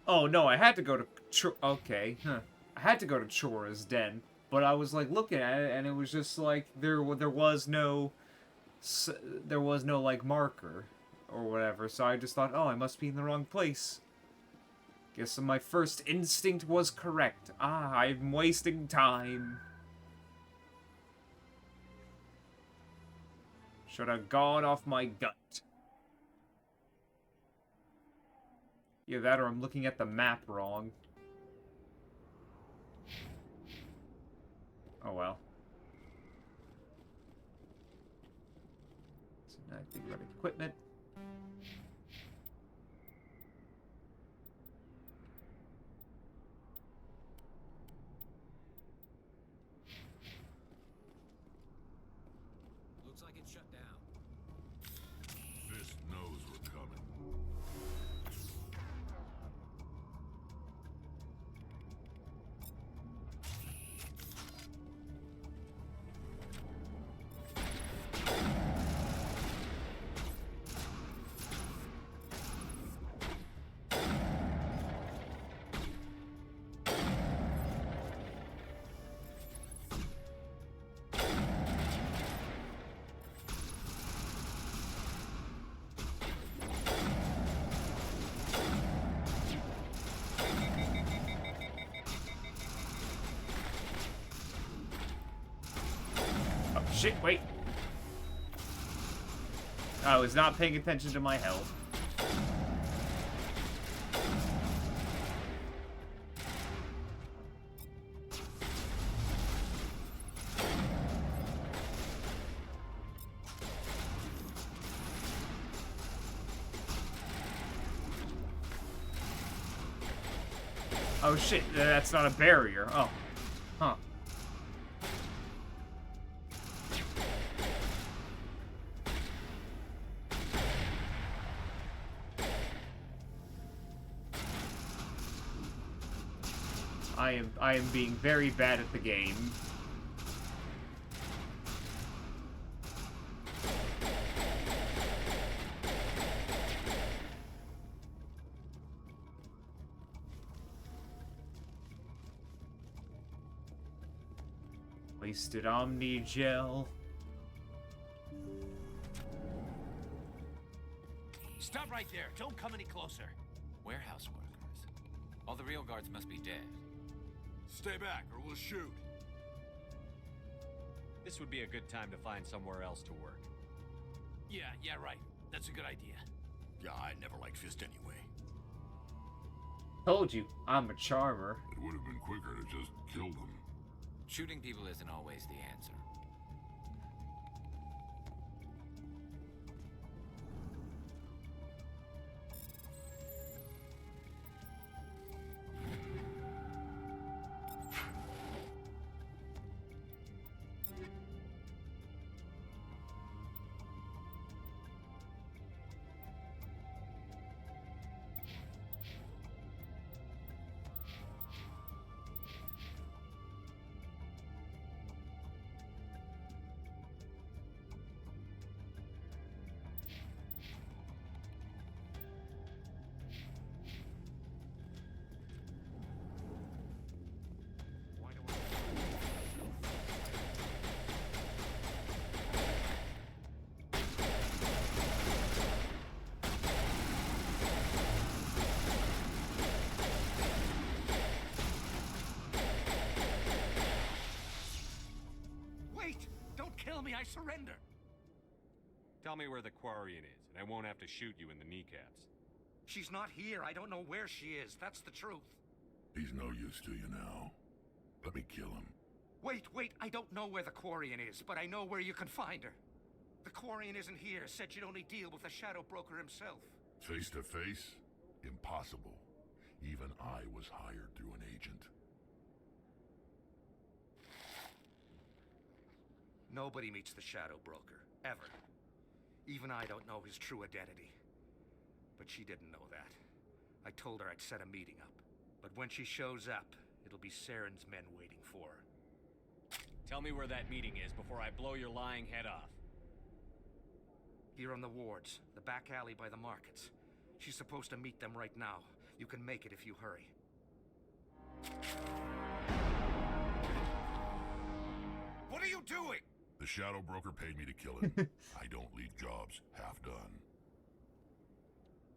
[SPEAKER 1] Oh no, I had to go to okay, huh. I had to go to Chora's Den, but I was like looking at it, and it was just like there was no like marker or whatever. So I just thought, oh, I must be in the wrong place. Guess my first instinct was correct. Ah, I'm wasting time. Should have gone off my gut. Either that or I'm looking at the map wrong. Oh well. So now I think about equipment.
[SPEAKER 15] Looks like it's shut down.
[SPEAKER 5] Fist knows we're coming.
[SPEAKER 1] Shit, wait. I was not paying attention to my health. Oh shit, that's not a barrier. Oh. Huh. I am being very bad at the game. Wasted Omni Gel.
[SPEAKER 15] Stop right there. Don't come any closer. Warehouse workers. All the real guards must be dead.
[SPEAKER 5] Stay back, or we'll shoot.
[SPEAKER 9] This would be a good time to find somewhere else to work.
[SPEAKER 15] Yeah, right. That's a good idea.
[SPEAKER 18] Yeah, I never liked Fist anyway.
[SPEAKER 1] Told you, I'm a charmer.
[SPEAKER 5] It would have been quicker to just kill them.
[SPEAKER 15] Shooting people isn't always the answer.
[SPEAKER 8] Kill me, I surrender.
[SPEAKER 9] Tell me where the Quarian is, and I won't have to shoot you in the kneecaps.
[SPEAKER 8] She's not here. I don't know where she is. That's the truth.
[SPEAKER 5] He's no use to you now. Let me kill him.
[SPEAKER 8] Wait. I don't know where the Quarian is, but I know where you can find her. The Quarian isn't here. Said you'd only deal with the Shadow Broker himself.
[SPEAKER 5] Face to face? Impossible. Even I was hired through an agent.
[SPEAKER 8] Nobody meets the Shadow Broker, ever. Even I don't know his true identity. But she didn't know that. I told her I'd set a meeting up. But when she shows up, it'll be Saren's men waiting for her.
[SPEAKER 9] Tell me where that meeting is before I blow your lying head off.
[SPEAKER 8] Here on the wards, the back alley by the markets. She's supposed to meet them right now.
[SPEAKER 3] You can make it if you hurry. What are you doing?
[SPEAKER 5] The Shadow Broker paid me to kill him. I don't leave jobs half done.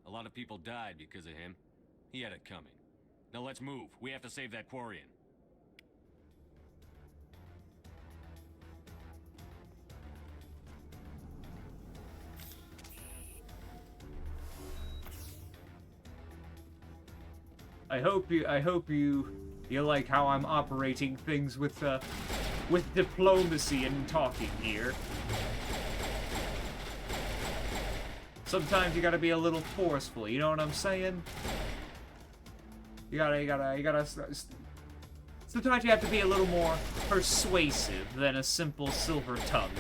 [SPEAKER 25] A lot of people died because of him. He had it coming. Now let's move. We have to save that Quarian.
[SPEAKER 1] I hope you like how I'm operating things with diplomacy and talking here. Sometimes you gotta be a little forceful, you know what I'm saying? You gotta. Sometimes you have to be a little more persuasive than a simple silver tongue.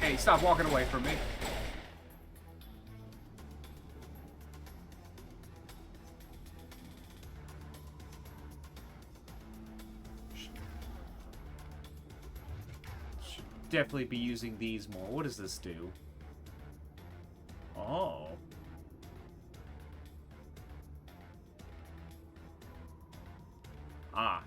[SPEAKER 1] Hey, stop walking away from me. Should definitely be using these more. What does this do? Oh. Ah.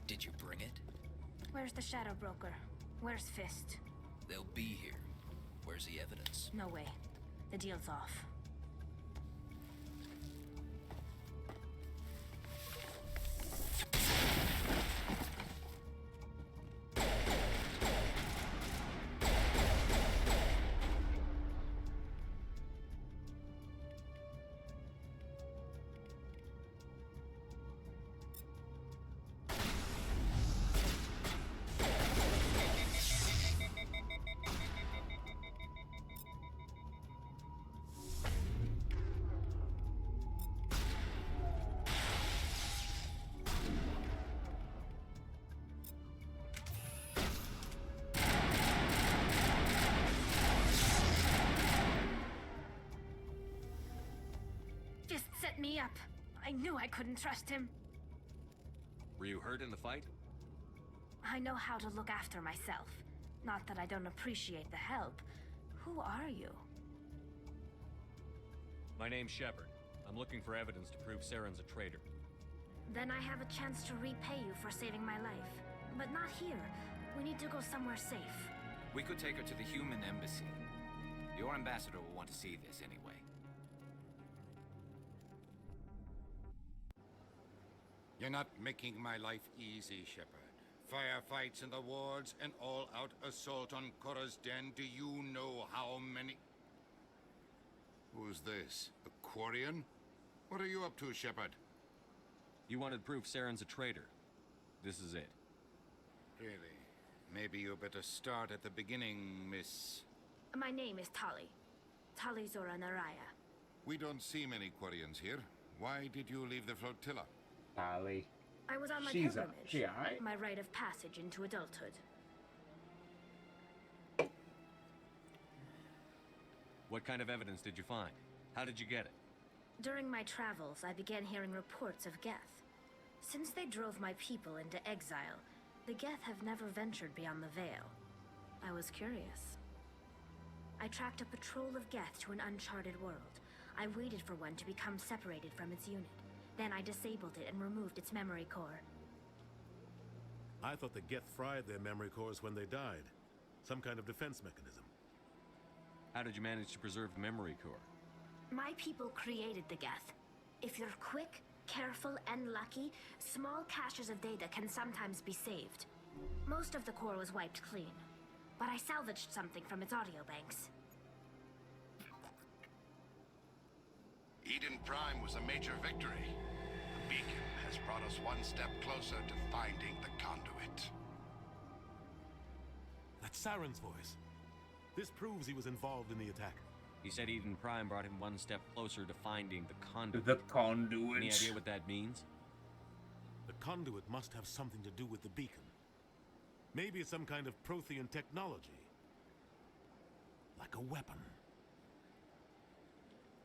[SPEAKER 15] Did you bring it?
[SPEAKER 23] Where's the Shadow Broker? Where's Fist?
[SPEAKER 15] They'll be here. Where's the evidence?
[SPEAKER 23] No way. The deal's off. Fist set me up. I knew I couldn't trust him.
[SPEAKER 9] Were you hurt in the fight?
[SPEAKER 23] I know how to look after myself. Not that I don't appreciate the help. Who are you?
[SPEAKER 9] My name's Shepard. I'm looking for evidence to prove Saren's a traitor.
[SPEAKER 23] Then I have a chance to repay you for saving my life. But not here. We need to go somewhere safe.
[SPEAKER 15] We could take her to the human embassy. Your ambassador will want to see this anyway.
[SPEAKER 13] You're not making my life easy, Shepard. Firefights in the wards, an all-out assault on Korra's den. Do you know how many...
[SPEAKER 5] Who's this? A Quarian? What are you up to, Shepard?
[SPEAKER 9] You wanted proof Saren's a traitor. This is it.
[SPEAKER 13] Really? Maybe you better start at the beginning, Miss...
[SPEAKER 23] My name is Tali. Tali Zora Naraya.
[SPEAKER 13] We don't see many Quarians here. Why did you leave the flotilla?
[SPEAKER 1] Tali.
[SPEAKER 23] I was on my
[SPEAKER 1] She's
[SPEAKER 23] pilgrimage.
[SPEAKER 1] she alright?
[SPEAKER 23] My rite of passage into adulthood.
[SPEAKER 9] What kind of evidence did you find? How did you get it?
[SPEAKER 23] During my travels, I began hearing reports of Geth. Since they drove my people into exile, the Geth have never ventured beyond the Veil. I was curious. I tracked a patrol of Geth to an uncharted world. I waited for one to become separated from its unit. Then I disabled it and removed its memory core.
[SPEAKER 4] I thought the Geth fried their memory cores when they died. Some kind of defense mechanism.
[SPEAKER 9] How did you manage to preserve the memory core?
[SPEAKER 23] My people created the Geth. If you're quick, careful, and lucky, small caches of data can sometimes be saved. Most of the core was wiped clean, but I salvaged something from its audio banks.
[SPEAKER 19] Eden Prime was a major victory. The beacon has brought us one step closer to finding the conduit.
[SPEAKER 4] That's Saren's voice. This proves he was involved in the attack.
[SPEAKER 9] He said Eden Prime brought him one step closer to finding the conduit.
[SPEAKER 1] The conduit.
[SPEAKER 9] Any idea what that means?
[SPEAKER 4] The conduit must have something to do with the beacon. Maybe it's some kind of Prothean technology. Like a weapon.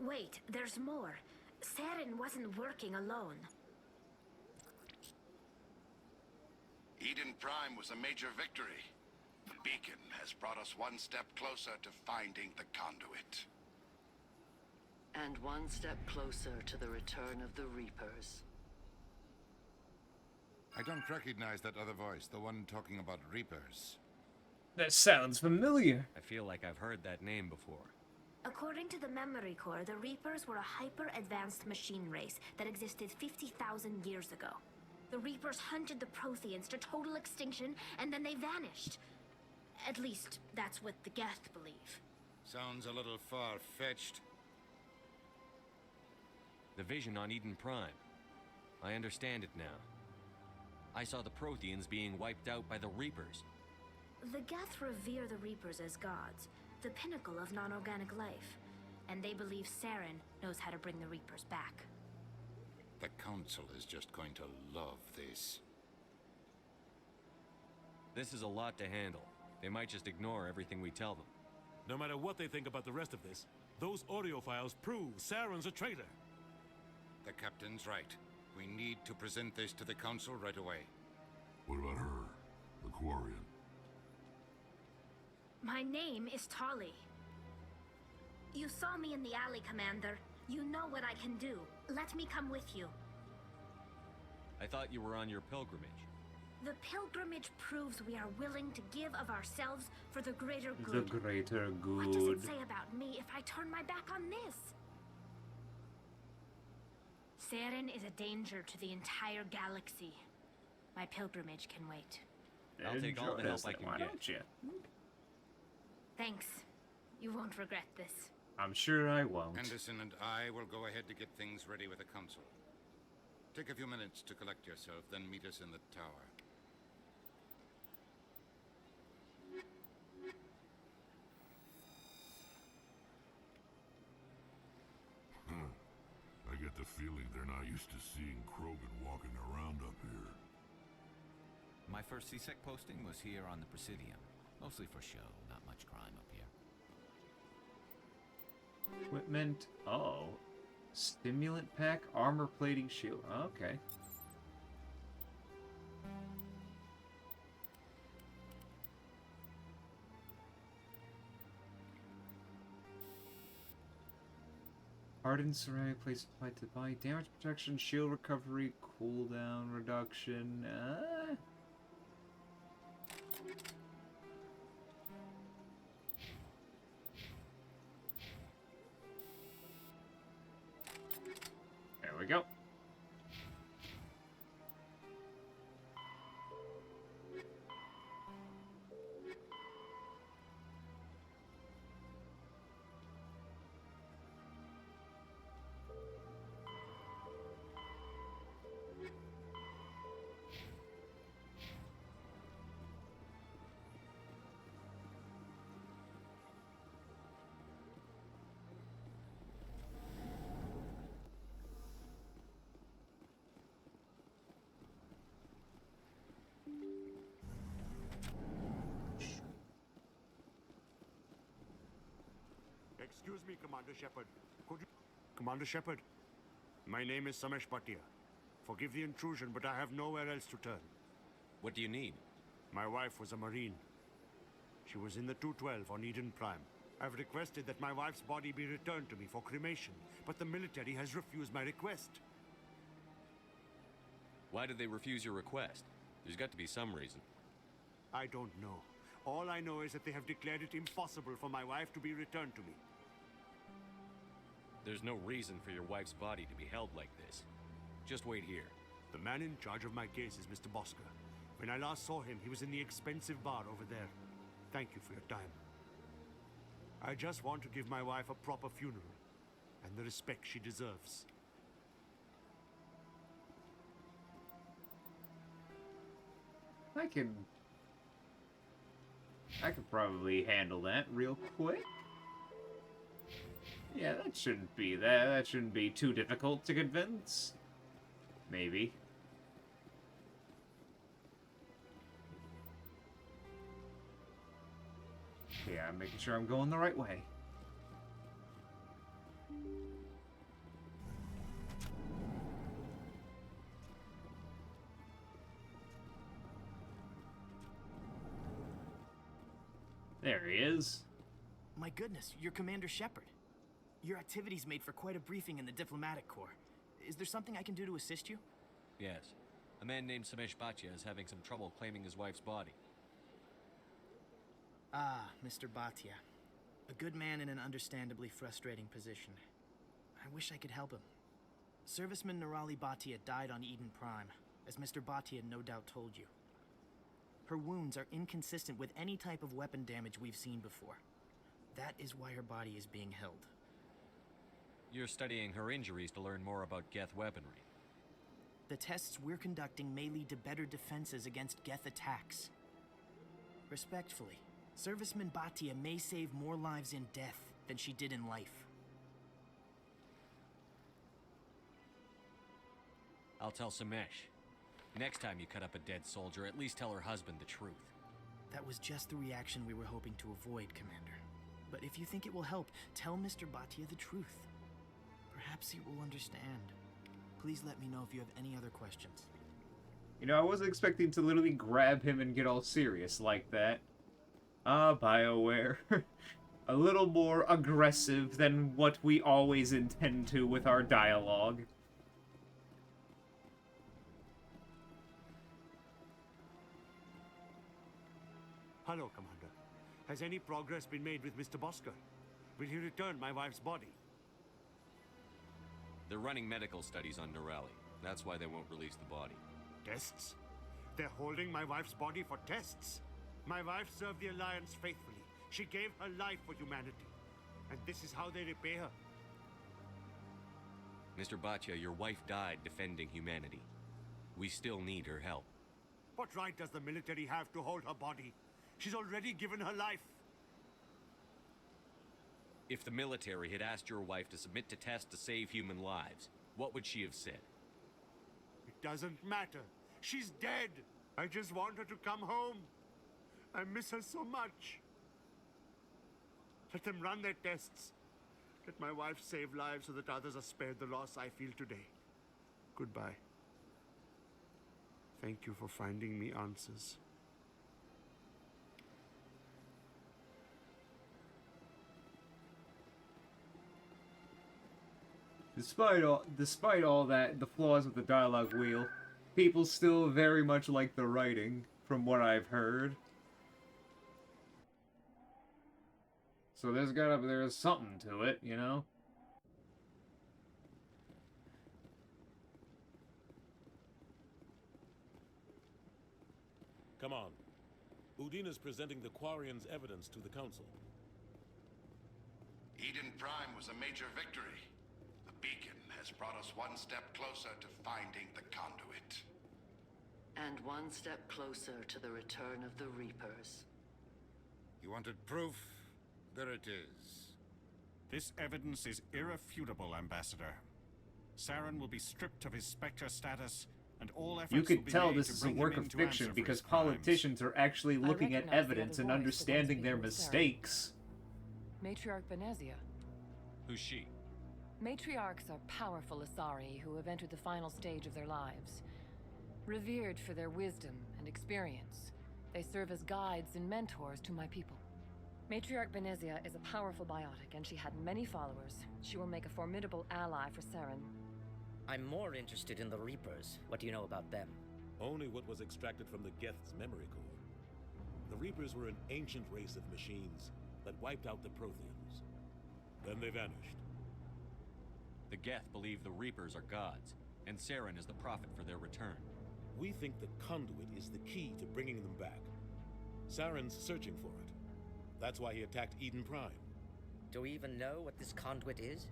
[SPEAKER 23] Wait, there's more. Saren wasn't working alone.
[SPEAKER 19] Eden Prime was a major victory. The beacon has brought us one step closer to finding the conduit.
[SPEAKER 11] And one step closer to the return of the Reapers.
[SPEAKER 13] I don't recognize that other voice, the one talking about Reapers.
[SPEAKER 1] That sounds familiar.
[SPEAKER 9] I feel like I've heard that name before.
[SPEAKER 23] According to the Memory Core, the Reapers were a hyper-advanced machine race that existed 50,000 years ago. The Reapers hunted the Protheans to total extinction, and then they vanished. At least, that's what the Geth believe.
[SPEAKER 13] Sounds a little far-fetched.
[SPEAKER 9] The vision on Eden Prime. I understand it now. I saw the Protheans being wiped out by the Reapers.
[SPEAKER 23] The Geth revere the Reapers as gods, the pinnacle of non-organic life, and they believe Saren knows how to bring the Reapers back.
[SPEAKER 13] The Council is just going to love this.
[SPEAKER 9] This is a lot to handle. They might just ignore everything we tell them.
[SPEAKER 4] No matter what they think about the rest of this, those audio files prove Saren's a traitor.
[SPEAKER 13] The Captain's right. We need to present this to the Council right away.
[SPEAKER 5] What about her? The Quarian?
[SPEAKER 23] My name is Tali. You saw me in the alley, Commander. You know what I can do. Let me come with you.
[SPEAKER 9] I thought you were on your pilgrimage.
[SPEAKER 23] The pilgrimage proves we are willing to give of ourselves for the greater good.
[SPEAKER 1] The greater good.
[SPEAKER 23] What does it say about me if I turn my back on this? Saren is a danger to the entire galaxy. My pilgrimage can wait.
[SPEAKER 9] I'll take all the help I can
[SPEAKER 1] Why
[SPEAKER 9] get.
[SPEAKER 1] don't you?
[SPEAKER 23] Thanks. You won't regret this.
[SPEAKER 1] I'm sure I won't.
[SPEAKER 13] Henderson and I will go ahead to get things ready with the Council. Take a few minutes to collect yourself, then meet us in the tower.
[SPEAKER 5] I get the feeling they're not used to seeing Krogan walking around up here.
[SPEAKER 18] My first CSEC posting was here on the Presidium. Mostly for show, not much crime up here.
[SPEAKER 1] Equipment. Oh. Stimulant pack, armor plating shield. Okay. Hardened ceramic plate supplied to the body. Damage protection, shield recovery, cooldown reduction. There we go.
[SPEAKER 14] Excuse me, Commander Shepard. Could you... Commander Shepard, my name is Samesh Bhatia. Forgive the intrusion, but I have nowhere else to turn.
[SPEAKER 9] What do you need?
[SPEAKER 14] My wife was a Marine. She was in the 212 on Eden Prime. I've requested that my wife's body be returned to me for cremation, but the military has refused my request.
[SPEAKER 9] Why did they refuse your request? There's got to be some reason.
[SPEAKER 14] I don't know. All I know is that they have declared it impossible for my wife to be returned to me.
[SPEAKER 9] There's no reason for your wife's body to be held like this. Just wait here.
[SPEAKER 14] The man in charge of my case is Mr. Bosker. When I last saw him, he was in the expensive bar over there. Thank you for your time. I just want to give my wife a proper funeral, and the respect she deserves.
[SPEAKER 1] I could probably handle that real quick. Yeah, that shouldn't be that shouldn't be too difficult to convince. Maybe. Yeah, I'm making sure I'm going the right way. There he is.
[SPEAKER 2] My goodness, you're Commander Shepard. Your activities made for quite a briefing in the Diplomatic Corps. Is there something I can do to assist you?
[SPEAKER 9] Yes. A man named Samesh Bhatia is having some trouble claiming his wife's body.
[SPEAKER 2] Ah, Mr. Bhatia. A good man in an understandably frustrating position. I wish I could help him. Serviceman Nirali Bhatia died on Eden Prime, as Mr. Bhatia no doubt told you. Her wounds are inconsistent with any type of weapon damage we've seen before. That is why her body is being held.
[SPEAKER 9] You're studying her injuries to learn more about Geth weaponry.
[SPEAKER 2] The tests we're conducting may lead to better defenses against Geth attacks. Respectfully, Serviceman Bhatia may save more lives in death than she did in life.
[SPEAKER 9] I'll tell Samesh. Next time you cut up a dead soldier, at least tell her husband the truth.
[SPEAKER 2] That was just the reaction we were hoping to avoid, Commander. But if you think it will help, tell Mr. Bhatia the truth. Perhaps he will understand. Please let me know if you have any other questions.
[SPEAKER 1] You know, I wasn't expecting to literally grab him and get all serious like that. Ah, BioWare. A little more aggressive than what we always intend to with our dialogue.
[SPEAKER 14] Hello, Commander. Has any progress been made with Mr. Bosker? Will he return my wife's body?
[SPEAKER 9] They're running medical studies on Nirali. That's why they won't release the body.
[SPEAKER 14] Tests? They're holding my wife's body for tests? My wife served the Alliance faithfully. She gave her life for humanity. And this is how they repay her.
[SPEAKER 9] Mr. Bhatia, your wife died defending humanity. We still need her help.
[SPEAKER 14] What right does the military have to hold her body? She's already given her life.
[SPEAKER 9] If the military had asked your wife to submit to tests to save human lives, what would she have said?
[SPEAKER 14] It doesn't matter. She's dead. I just want her to come home. I miss her so much. Let them run their tests. Let my wife save lives so that others are spared the loss I feel today. Goodbye. Thank you for finding me answers.
[SPEAKER 1] Despite all that, the flaws with the dialogue wheel, people still very much like the writing, from what I've heard. So there's something to it, you know?
[SPEAKER 4] Come on. Udine is presenting the Quarians' evidence to the Council.
[SPEAKER 19] Eden Prime was a major victory. The beacon has brought us one step closer to finding the conduit.
[SPEAKER 11] And one step closer to the return of the Reapers.
[SPEAKER 13] You wanted proof? There it is.
[SPEAKER 18] This evidence is irrefutable, Ambassador. Saren will be stripped of his Spectre status, and all efforts
[SPEAKER 1] You
[SPEAKER 18] will
[SPEAKER 1] could
[SPEAKER 18] be
[SPEAKER 1] tell
[SPEAKER 18] made
[SPEAKER 1] this
[SPEAKER 18] to
[SPEAKER 1] is a
[SPEAKER 18] bring him
[SPEAKER 1] work of
[SPEAKER 18] in to
[SPEAKER 1] fiction
[SPEAKER 18] answer for
[SPEAKER 1] because
[SPEAKER 18] his crimes.
[SPEAKER 1] politicians are actually looking at
[SPEAKER 24] recognize the
[SPEAKER 1] evidence
[SPEAKER 24] other
[SPEAKER 1] and
[SPEAKER 24] voice, the one
[SPEAKER 1] understanding their
[SPEAKER 24] speaking with Saren.
[SPEAKER 1] mistakes.
[SPEAKER 24] Matriarch Benezia.
[SPEAKER 9] Who's she?
[SPEAKER 24] Matriarchs are powerful Asari who have entered the final stage of their lives. Revered for their wisdom and experience, they serve as guides and mentors to my people. Matriarch Benezia is a powerful biotic, and she had many followers. She will make a formidable ally for Saren.
[SPEAKER 16] I'm more interested in the Reapers. What do you know about them?
[SPEAKER 4] Only what was extracted from the Geth's memory core. The Reapers were an ancient race of machines that wiped out the Protheans. Then they vanished.
[SPEAKER 9] The Geth believe the Reapers are gods, and Saren is the prophet for their return.
[SPEAKER 4] We think the conduit is the key to bringing them back. Saren's searching for it. That's why he attacked Eden Prime.
[SPEAKER 16] Do we even know what this conduit is?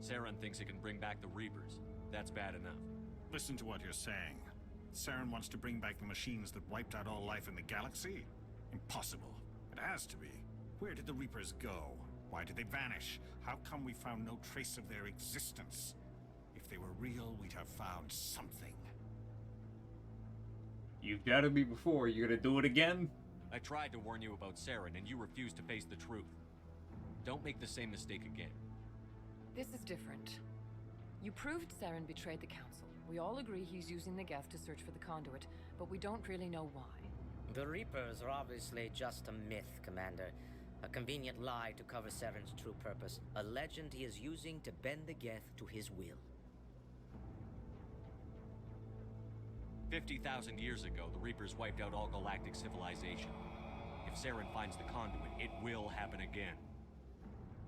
[SPEAKER 9] Saren thinks it can bring back the Reapers. That's bad enough.
[SPEAKER 18] Listen to what you're saying. Saren wants to bring back the machines that wiped out all life in the galaxy? Impossible. It has to be. Where did the Reapers go?
[SPEAKER 6] Why did they vanish? How come we found no trace of their existence? If they were real, we'd have found something.
[SPEAKER 1] You've doubted me before. You gonna do it again?
[SPEAKER 9] I tried to warn you about Saren, and you refused to face the truth. Don't make the same mistake again.
[SPEAKER 24] This is different. You proved Saren betrayed the Council. We all agree he's using the Geth to search for the conduit, but we don't really know why.
[SPEAKER 16] The Reapers are obviously just a myth, Commander. A convenient lie to cover Saren's true purpose. A legend he is using to bend the Geth to his will.
[SPEAKER 9] 50,000 years ago, the Reapers wiped out all galactic civilization. If Saren finds the conduit, it will happen again.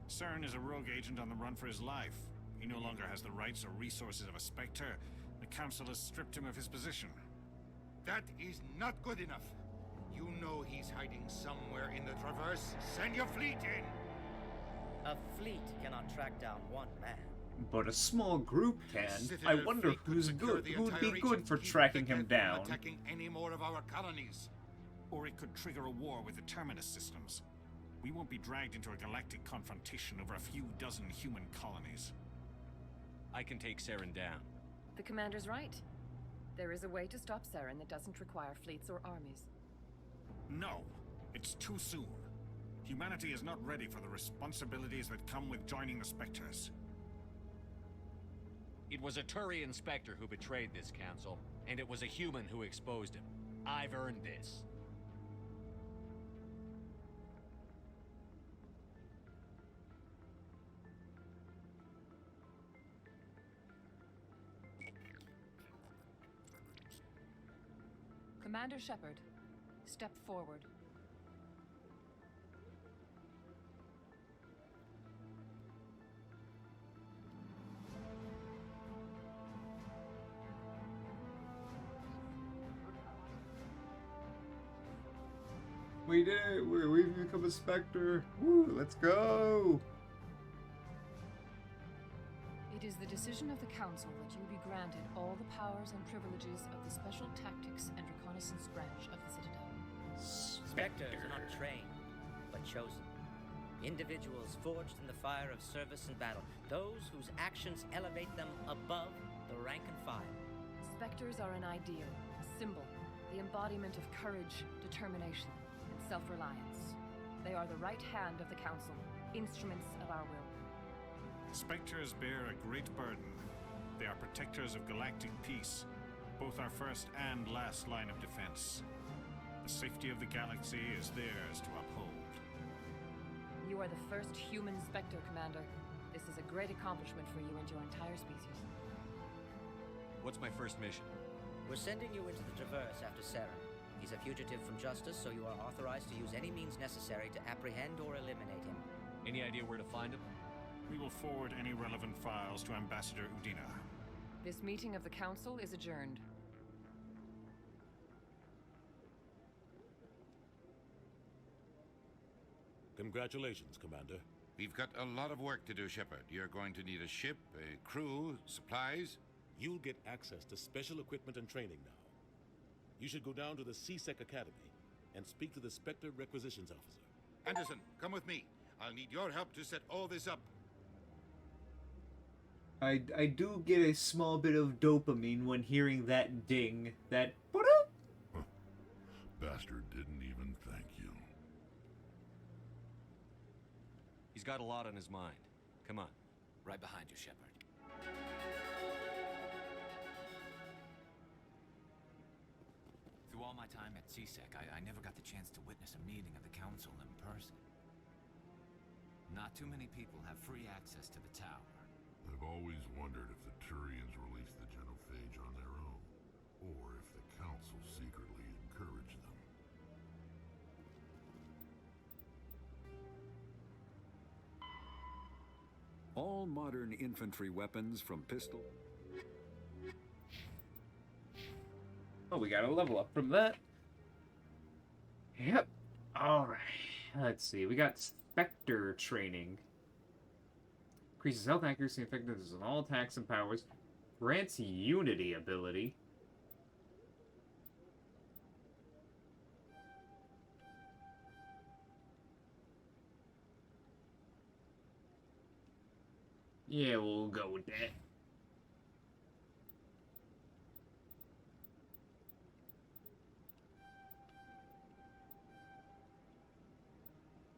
[SPEAKER 6] Saren is a rogue agent on the run for his life. He no longer has the rights or resources of a Spectre. The Council has stripped him of his position.
[SPEAKER 13] That is not good enough. You know he's hiding somewhere in the Traverse. Send your fleet in!
[SPEAKER 16] A fleet cannot track down one man.
[SPEAKER 1] But a small group can. I wonder who'd be good for tracking him down.
[SPEAKER 13] Attacking any more of our colonies.
[SPEAKER 6] Or it could trigger a war with the Terminus systems. We won't be dragged into a galactic confrontation over a few dozen human colonies.
[SPEAKER 9] I can take Saren down.
[SPEAKER 24] The Commander's right. There is a way to stop Saren that doesn't require fleets or armies.
[SPEAKER 6] No, it's too soon. Humanity is not ready for the responsibilities that come with joining the Spectres.
[SPEAKER 9] It was a Turian Spectre who betrayed this council, and it was a human who exposed him. I've earned this.
[SPEAKER 24] Commander Shepard, step forward.
[SPEAKER 1] We did it! We've become a Spectre! Woo! Let's go!
[SPEAKER 24] It is the decision of the Council that you be granted all the powers and privileges of the Special Tactics and Reconnaissance branch of the Citadel.
[SPEAKER 16] Spectres are not trained, but chosen. Individuals forged in the fire of service and battle. Those whose actions elevate them above the rank and file.
[SPEAKER 24] Spectres are an ideal, a symbol, the embodiment of courage, determination, and self-reliance. They are the right hand of the Council, instruments of our will.
[SPEAKER 6] Spectres bear a great burden. They are protectors of galactic peace, both our first and last line of defense. The safety of the galaxy is theirs to uphold.
[SPEAKER 24] You are the first human Spectre, Commander. This is a great accomplishment for you and your entire species.
[SPEAKER 9] What's my first mission?
[SPEAKER 16] We're sending you into the Traverse after Saren. He's a fugitive from justice, so you are authorized to use any means necessary to apprehend or eliminate him.
[SPEAKER 9] Any idea where to find him?
[SPEAKER 6] We will forward any relevant files to Ambassador Udina.
[SPEAKER 24] This meeting of the Council is adjourned.
[SPEAKER 4] Congratulations, Commander.
[SPEAKER 13] We've got a lot of work to do, Shepard. You're going to need a ship, a crew, supplies.
[SPEAKER 4] You'll get access to special equipment and training now. You should go down to the C-Sec Academy and speak to the Spectre Requisitions Officer.
[SPEAKER 13] Anderson, come with me. I'll need your help to set all this up.
[SPEAKER 1] I do get a small bit of dopamine when hearing that ding. That...
[SPEAKER 5] Bastard didn't even thank you.
[SPEAKER 9] He's got a lot on his mind. Come on.
[SPEAKER 15] Right behind you, Shepard. Through all my time at C-Sec, I never got the chance to witness a meeting of the Council in person. Not too many people have free access to the tower.
[SPEAKER 5] I've always wondered if the Turians released the Genophage on their own, or if the Council secretly encouraged them.
[SPEAKER 10] All modern infantry weapons from pistol...
[SPEAKER 1] Oh, we got a level up from that. Yep. Alright. Let's see. We got Spectre training. Increases health, accuracy, and effectiveness on all attacks and powers. Grants Unity ability. Yeah, we'll go with that.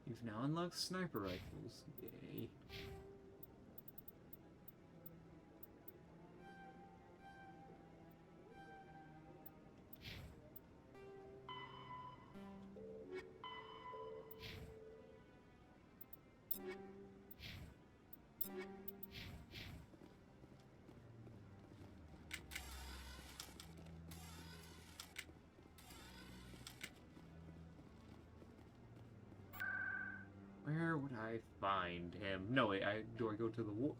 [SPEAKER 1] You've now unlocked sniper rifles. Yay. Where would I find him? No, wait, do I go to the war?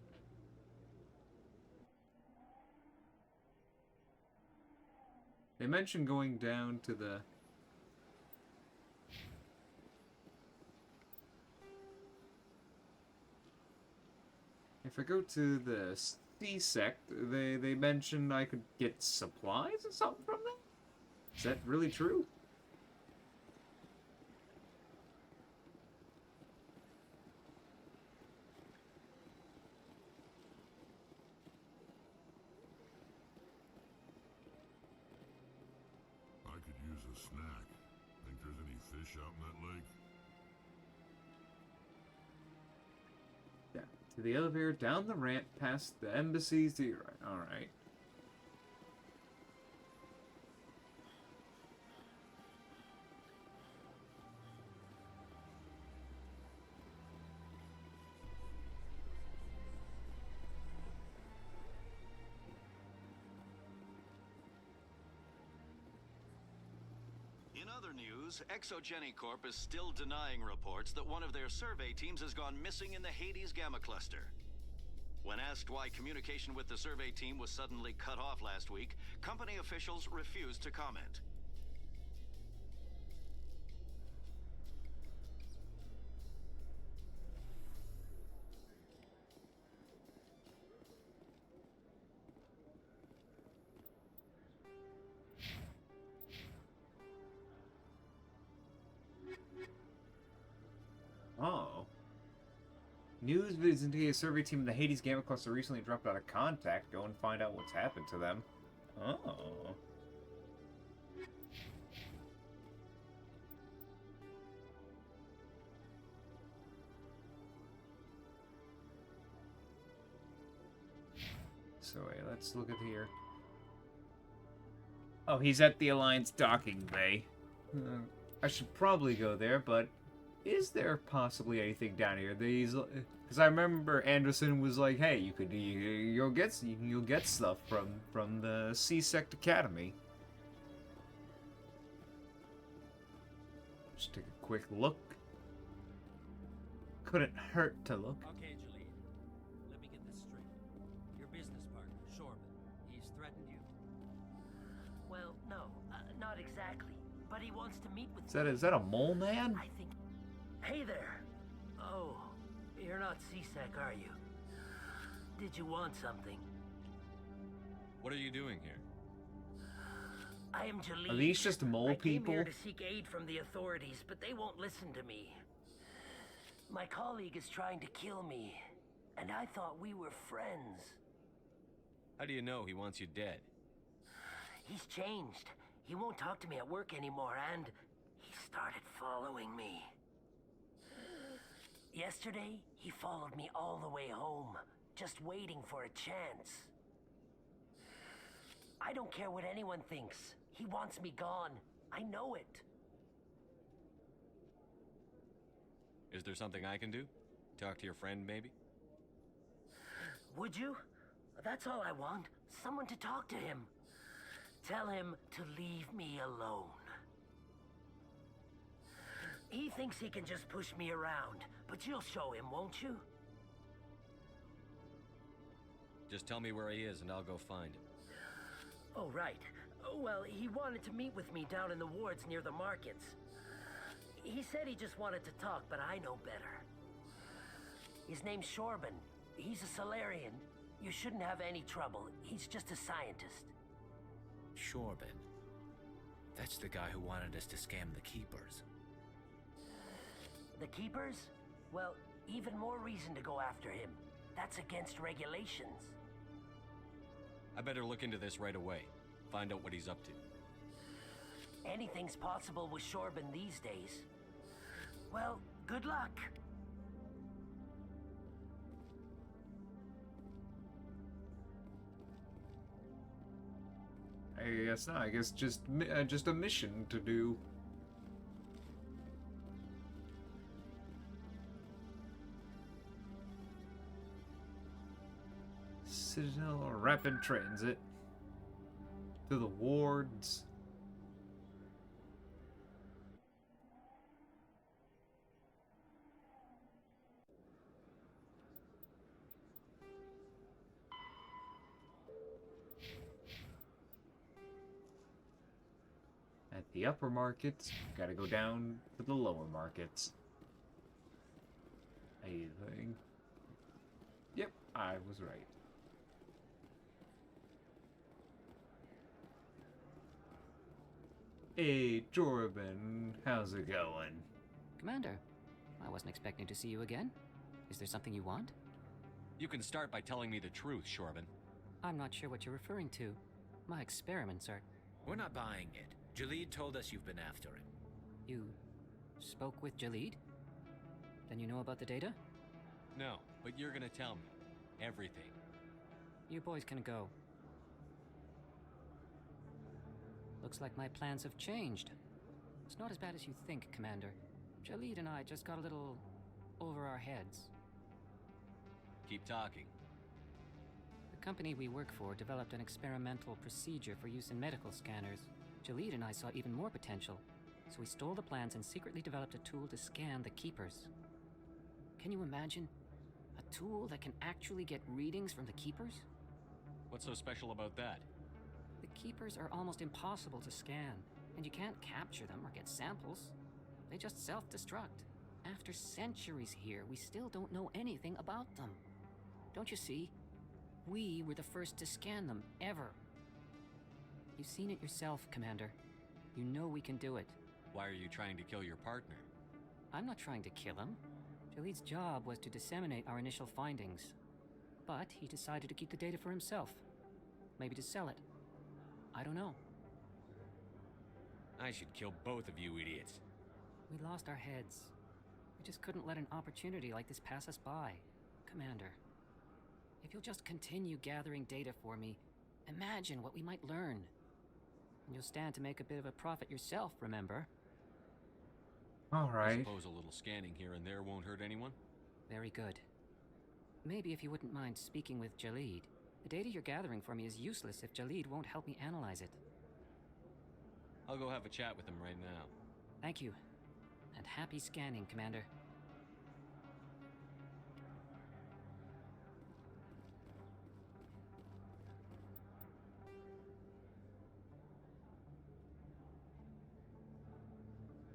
[SPEAKER 1] They mentioned going down to the... If I go to the C-Sect, they mentioned I could get supplies or something from them? Is that really true?
[SPEAKER 5] I could use a snack. Think there's any fish out in that lake?
[SPEAKER 1] Yeah, to the elevator, down the ramp, past the embassies to your right. Alright.
[SPEAKER 12] In other news, ExoGeniCorp is still denying reports that one of their survey teams has gone missing in the Hades Gamma Cluster. When asked why communication with the survey team was suddenly cut off last week, company officials refused to comment.
[SPEAKER 1] Oh. News vids indicate a survey team in the Hades Gamma Cluster recently dropped out of contact. Go and find out what's happened to them. Oh. So wait, let's look at here. Oh, he's at the Alliance docking bay. I should probably go there, but is there possibly anything down here? Because I remember Anderson was like, "Hey, you'll get stuff from the C-Sect Academy." Just take a quick look. Couldn't hurt to look.
[SPEAKER 8] Okay, Jaleel. Let me get this straight. Your business partner, Shorban, he's threatened you? Well, no, not exactly. But he wants to meet with
[SPEAKER 1] Is that a mole man?
[SPEAKER 8] I think... Hey there! Oh, you're not C-Sec, are you? Did you want something?
[SPEAKER 9] What are you doing here?
[SPEAKER 8] I am Jaleel.
[SPEAKER 1] Are these just mole people?
[SPEAKER 8] I came here to seek aid from the authorities, but they won't listen to me. My colleague is trying to kill me, and I thought we were friends.
[SPEAKER 9] How do you know he wants you dead?
[SPEAKER 8] He's changed. He won't talk to me at work anymore, and he started following me. Yesterday, he followed me all the way home, just waiting for a chance. I don't care what anyone thinks. He wants me gone. I know it.
[SPEAKER 9] Is there something I can do? Talk to your friend, maybe?
[SPEAKER 8] Would you? That's all I want. Someone to talk to him. Tell him to leave me alone. He thinks he can just push me around, but you'll show him, won't you?
[SPEAKER 9] Just tell me where he is and I'll go find him.
[SPEAKER 8] Oh, right. Well, he wanted to meet with me down in the wards near the markets. He said he just wanted to talk, but I know better. His name's Shorban. He's a Solarian. You shouldn't have any trouble. He's just a scientist.
[SPEAKER 15] Shorban. That's the guy who wanted us to scam the Keepers.
[SPEAKER 8] The Keepers? Well, even more reason to go after him. That's against regulations.
[SPEAKER 9] I better look into this right away. Find out what he's up to.
[SPEAKER 8] Anything's possible with Shorban these days. Well, good luck.
[SPEAKER 1] I guess not. I guess just a mission to do. Citadel Rapid Transit to the wards. At the upper markets, gotta go down to the lower markets. I think. Yep, I was right. Hey, Jorben, how's it going?
[SPEAKER 7] Commander, I wasn't expecting to see you again. Is there something you want?
[SPEAKER 9] You can start by telling me the truth, Shorban.
[SPEAKER 7] I'm not sure what you're referring to. My experiments are...
[SPEAKER 15] We're not buying it. Jalid told us you've been after him.
[SPEAKER 7] You spoke with Jalid? Then you know about the data?
[SPEAKER 9] No, but you're gonna tell me. Everything.
[SPEAKER 7] You boys can go. Looks like my plans have changed. It's not as bad as you think, Commander. Jalid and I just got a little over our heads.
[SPEAKER 9] Keep talking.
[SPEAKER 7] The company we work for developed an experimental procedure for use in medical scanners. Jalid and I saw even more potential, so we stole the plans and secretly developed a tool to scan the Keepers. Can you imagine? A tool that can actually get readings from the Keepers?
[SPEAKER 9] What's so special about that?
[SPEAKER 7] The Keepers are almost impossible to scan, and you can't capture them or get samples. They just self-destruct. After centuries here, we still don't know anything about them. Don't you see? We were the first to scan them, ever. You've seen it yourself, Commander. You know we can do it.
[SPEAKER 9] Why are you trying to kill your partner?
[SPEAKER 7] I'm not trying to kill him. Jalid's job was to disseminate our initial findings. But he decided to keep the data for himself. Maybe to sell it. I don't know.
[SPEAKER 9] I should kill both of you idiots.
[SPEAKER 7] We lost our heads. We just couldn't let an opportunity like this pass us by. Commander, if you'll just continue gathering data for me, imagine what we might learn. And you'll stand to make a bit of a profit yourself, remember?
[SPEAKER 1] Alright.
[SPEAKER 9] I suppose a little scanning here and there won't hurt anyone?
[SPEAKER 7] Very good. Maybe if you wouldn't mind speaking with Jalid. The data you're gathering for me is useless if Jalid won't help me analyze it.
[SPEAKER 9] I'll go have a chat with him right now.
[SPEAKER 7] Thank you. And happy scanning, Commander.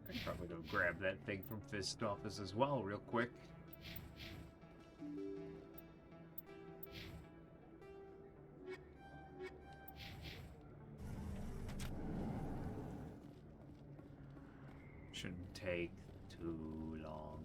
[SPEAKER 1] I can probably go grab that thing from Fist office as well, real quick. Shouldn't take too long.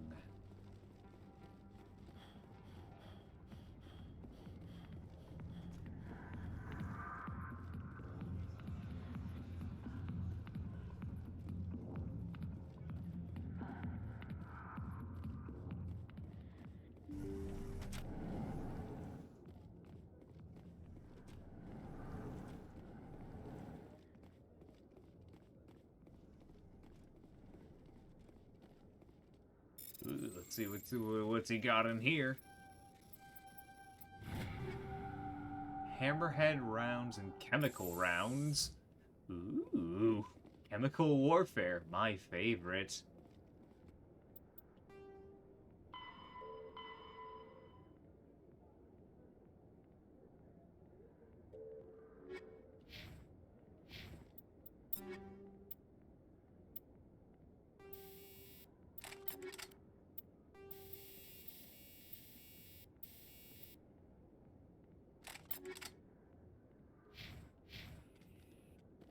[SPEAKER 1] Ooh, let's see what's he got in here. Hammerhead rounds and chemical rounds. Ooh, chemical warfare, my favorite.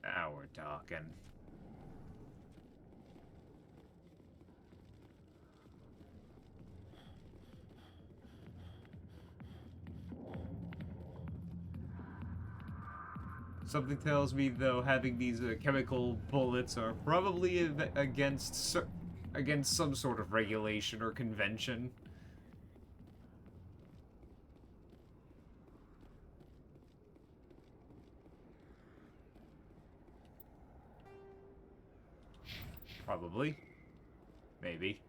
[SPEAKER 1] Now we're talking. Something tells me, though, having these chemical bullets are probably against some sort of regulation or convention. Probably. Maybe.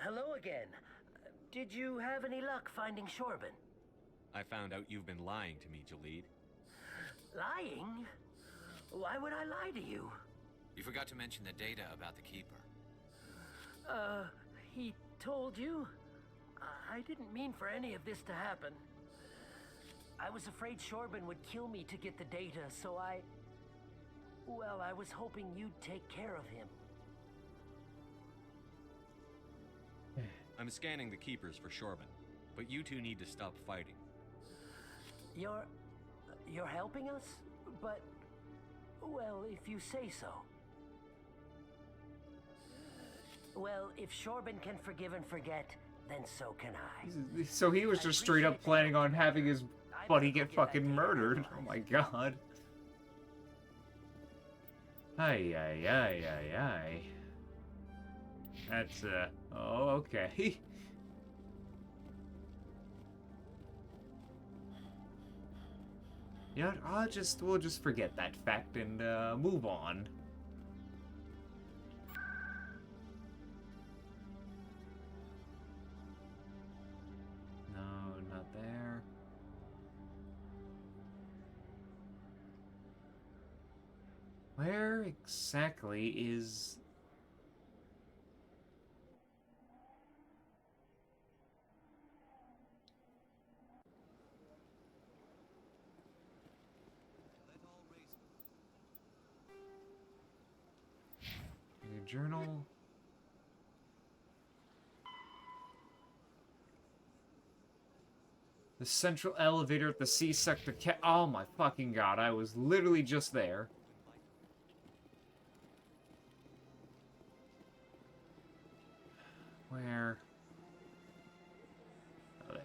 [SPEAKER 3] Hello again. Did you have any luck finding Shorben?
[SPEAKER 9] I found out you've been lying to me, Jalid.
[SPEAKER 3] Lying? Why would I lie to you?
[SPEAKER 15] You forgot to mention the data about the Keeper.
[SPEAKER 3] He told you? I didn't mean for any of this to happen. I was afraid Shorben would kill me to get the data, so well, I was hoping you'd take care of him.
[SPEAKER 9] I'm scanning the Keepers for Shorben, but you two need to stop fighting.
[SPEAKER 3] You're helping us? But, well, if you say so. Well, if Shorben can forgive and forget, then so can I.
[SPEAKER 1] So he was just straight up planning on having his buddy get fucking murdered. Oh my god. Ay, ay, ay, ay, ay. That's, oh, okay. You know what, we'll just forget that fact and, move on. No, not there. Where exactly is... Your journal? The central elevator at the C sector oh my fucking god, I was literally just there. Where? Oh, there.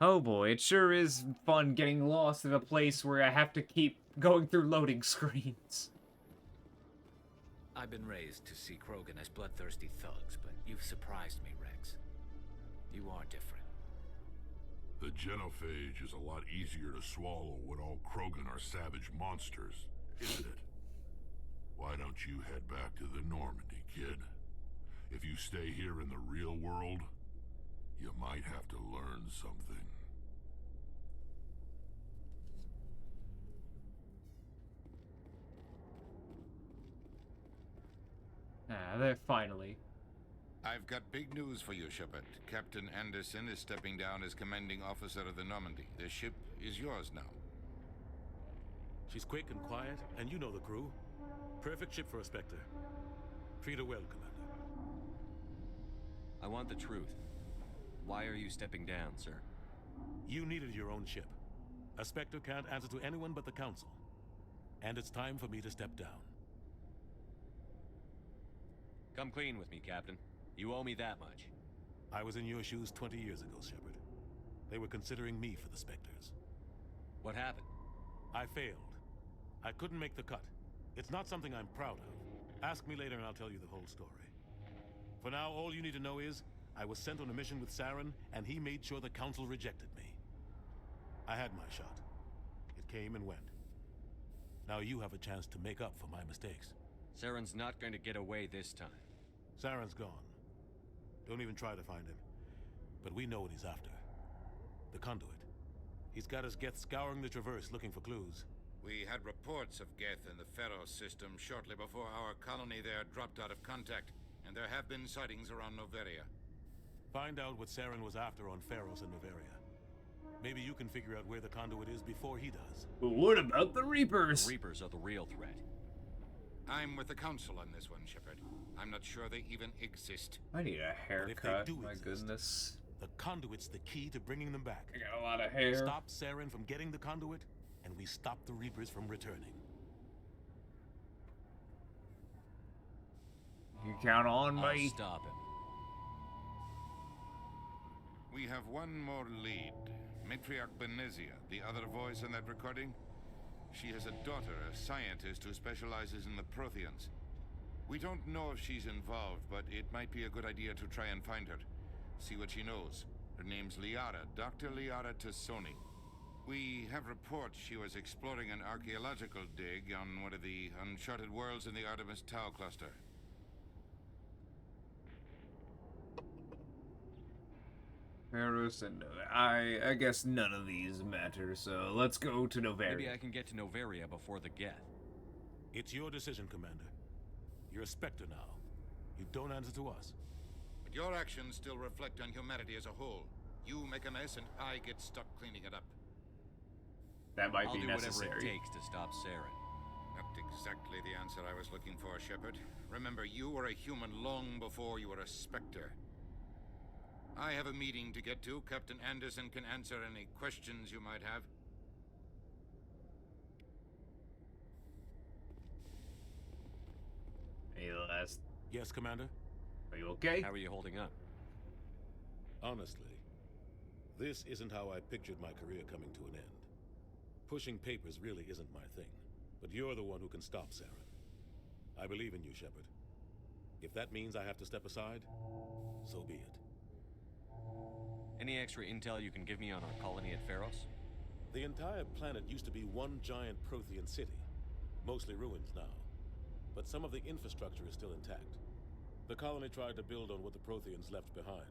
[SPEAKER 1] Oh boy, it sure is fun getting lost in a place where I have to keep going through loading screens.
[SPEAKER 15] I've been raised to see Krogan as bloodthirsty thugs, but you've surprised me, Rex. You are different.
[SPEAKER 5] The genophage is a lot easier to swallow when all Krogan are savage monsters, isn't it? Why don't you head back to the Normandy, kid? If you stay here in the real world, you might have to learn something.
[SPEAKER 1] Ah, there, finally.
[SPEAKER 13] I've got big news for you, Shepard. Captain Anderson is stepping down as commanding officer of the Normandy. The ship is yours now.
[SPEAKER 17] She's quick and quiet, and you know the crew. Perfect ship for a Spectre. Treat her well, Commander.
[SPEAKER 9] I want the truth. Why are you stepping down, sir?
[SPEAKER 17] You needed your own ship. A Spectre can't answer to anyone but the Council. And it's time for me to step down.
[SPEAKER 9] Come clean with me, Captain. You owe me that much.
[SPEAKER 17] I was in your shoes 20 years ago, Shepard. They were considering me for the Spectres.
[SPEAKER 9] What happened?
[SPEAKER 17] I failed. I couldn't make the cut. It's not something I'm proud of. Ask me later and I'll tell you the whole story. For now, all you need to know is, I was sent on a mission with Saren, and he made sure the Council rejected me. I had my shot. It came and went. Now you have a chance to make up for my mistakes.
[SPEAKER 9] Saren's not going to get away this time.
[SPEAKER 17] Saren's gone. Don't even try to find him. But we know what he's after. The Conduit. He's got his Geth scouring the Traverse looking for clues.
[SPEAKER 13] We had reports of Geth in the Pharos system shortly before our colony there dropped out of contact, and there have been sightings around Noveria.
[SPEAKER 17] Find out what Saren was after on Pharos and Noveria. Maybe you can figure out where the conduit is before he does.
[SPEAKER 1] But what about the Reapers?
[SPEAKER 9] The Reapers are the real threat.
[SPEAKER 13] I'm with the Council on this one, Shepard. I'm not sure they even exist.
[SPEAKER 1] I need a haircut, my
[SPEAKER 17] exist,
[SPEAKER 1] goodness.
[SPEAKER 17] The conduit's the key to bringing them back.
[SPEAKER 1] I got a lot of hair.
[SPEAKER 17] Stop Saren from getting the conduit, and we stop the Reapers from returning.
[SPEAKER 1] You count on
[SPEAKER 9] I'll
[SPEAKER 1] me.
[SPEAKER 9] stop him.
[SPEAKER 13] We have one more lead. Matriarch Benezia, the other voice in that recording. She has a daughter, a scientist who specializes in the Protheans. We don't know if she's involved, but it might be a good idea to try and find her. See what she knows. Her name's Liara, Dr. Liara Tassoni. We have reports she was exploring an archaeological dig on one of the uncharted worlds in the Artemis Tau cluster.
[SPEAKER 1] Pharos and I guess none of these matter, so let's go to Noveria.
[SPEAKER 9] Maybe I can get to Noveria before the Geth.
[SPEAKER 17] It's your decision, Commander. You're a Spectre now. You don't answer to us.
[SPEAKER 13] But your actions still reflect on humanity as a whole. You make a mess and I get stuck cleaning it up.
[SPEAKER 1] That might
[SPEAKER 9] I'll
[SPEAKER 1] be
[SPEAKER 9] do
[SPEAKER 1] necessary.
[SPEAKER 9] whatever it takes to stop Saren.
[SPEAKER 13] Not exactly the answer I was looking for, Shepard. Remember, you were a human long before you were a Spectre. I have a meeting to get to. Captain Anderson can answer any questions you might have.
[SPEAKER 1] Any last...
[SPEAKER 17] Yes, Commander?
[SPEAKER 1] Are you okay?
[SPEAKER 9] How are you holding up?
[SPEAKER 17] Honestly, this isn't how I pictured my career coming to an end. Pushing papers really isn't my thing, but you're the one who can stop Saren. I believe in you, Shepard. If that means I have to step aside, so be it.
[SPEAKER 9] Any extra intel you can give me on our colony at Pharos?
[SPEAKER 17] The entire planet used to be one giant Prothean city, mostly ruins now. But some of the infrastructure is still intact. The colony tried to build on what the Protheans left behind.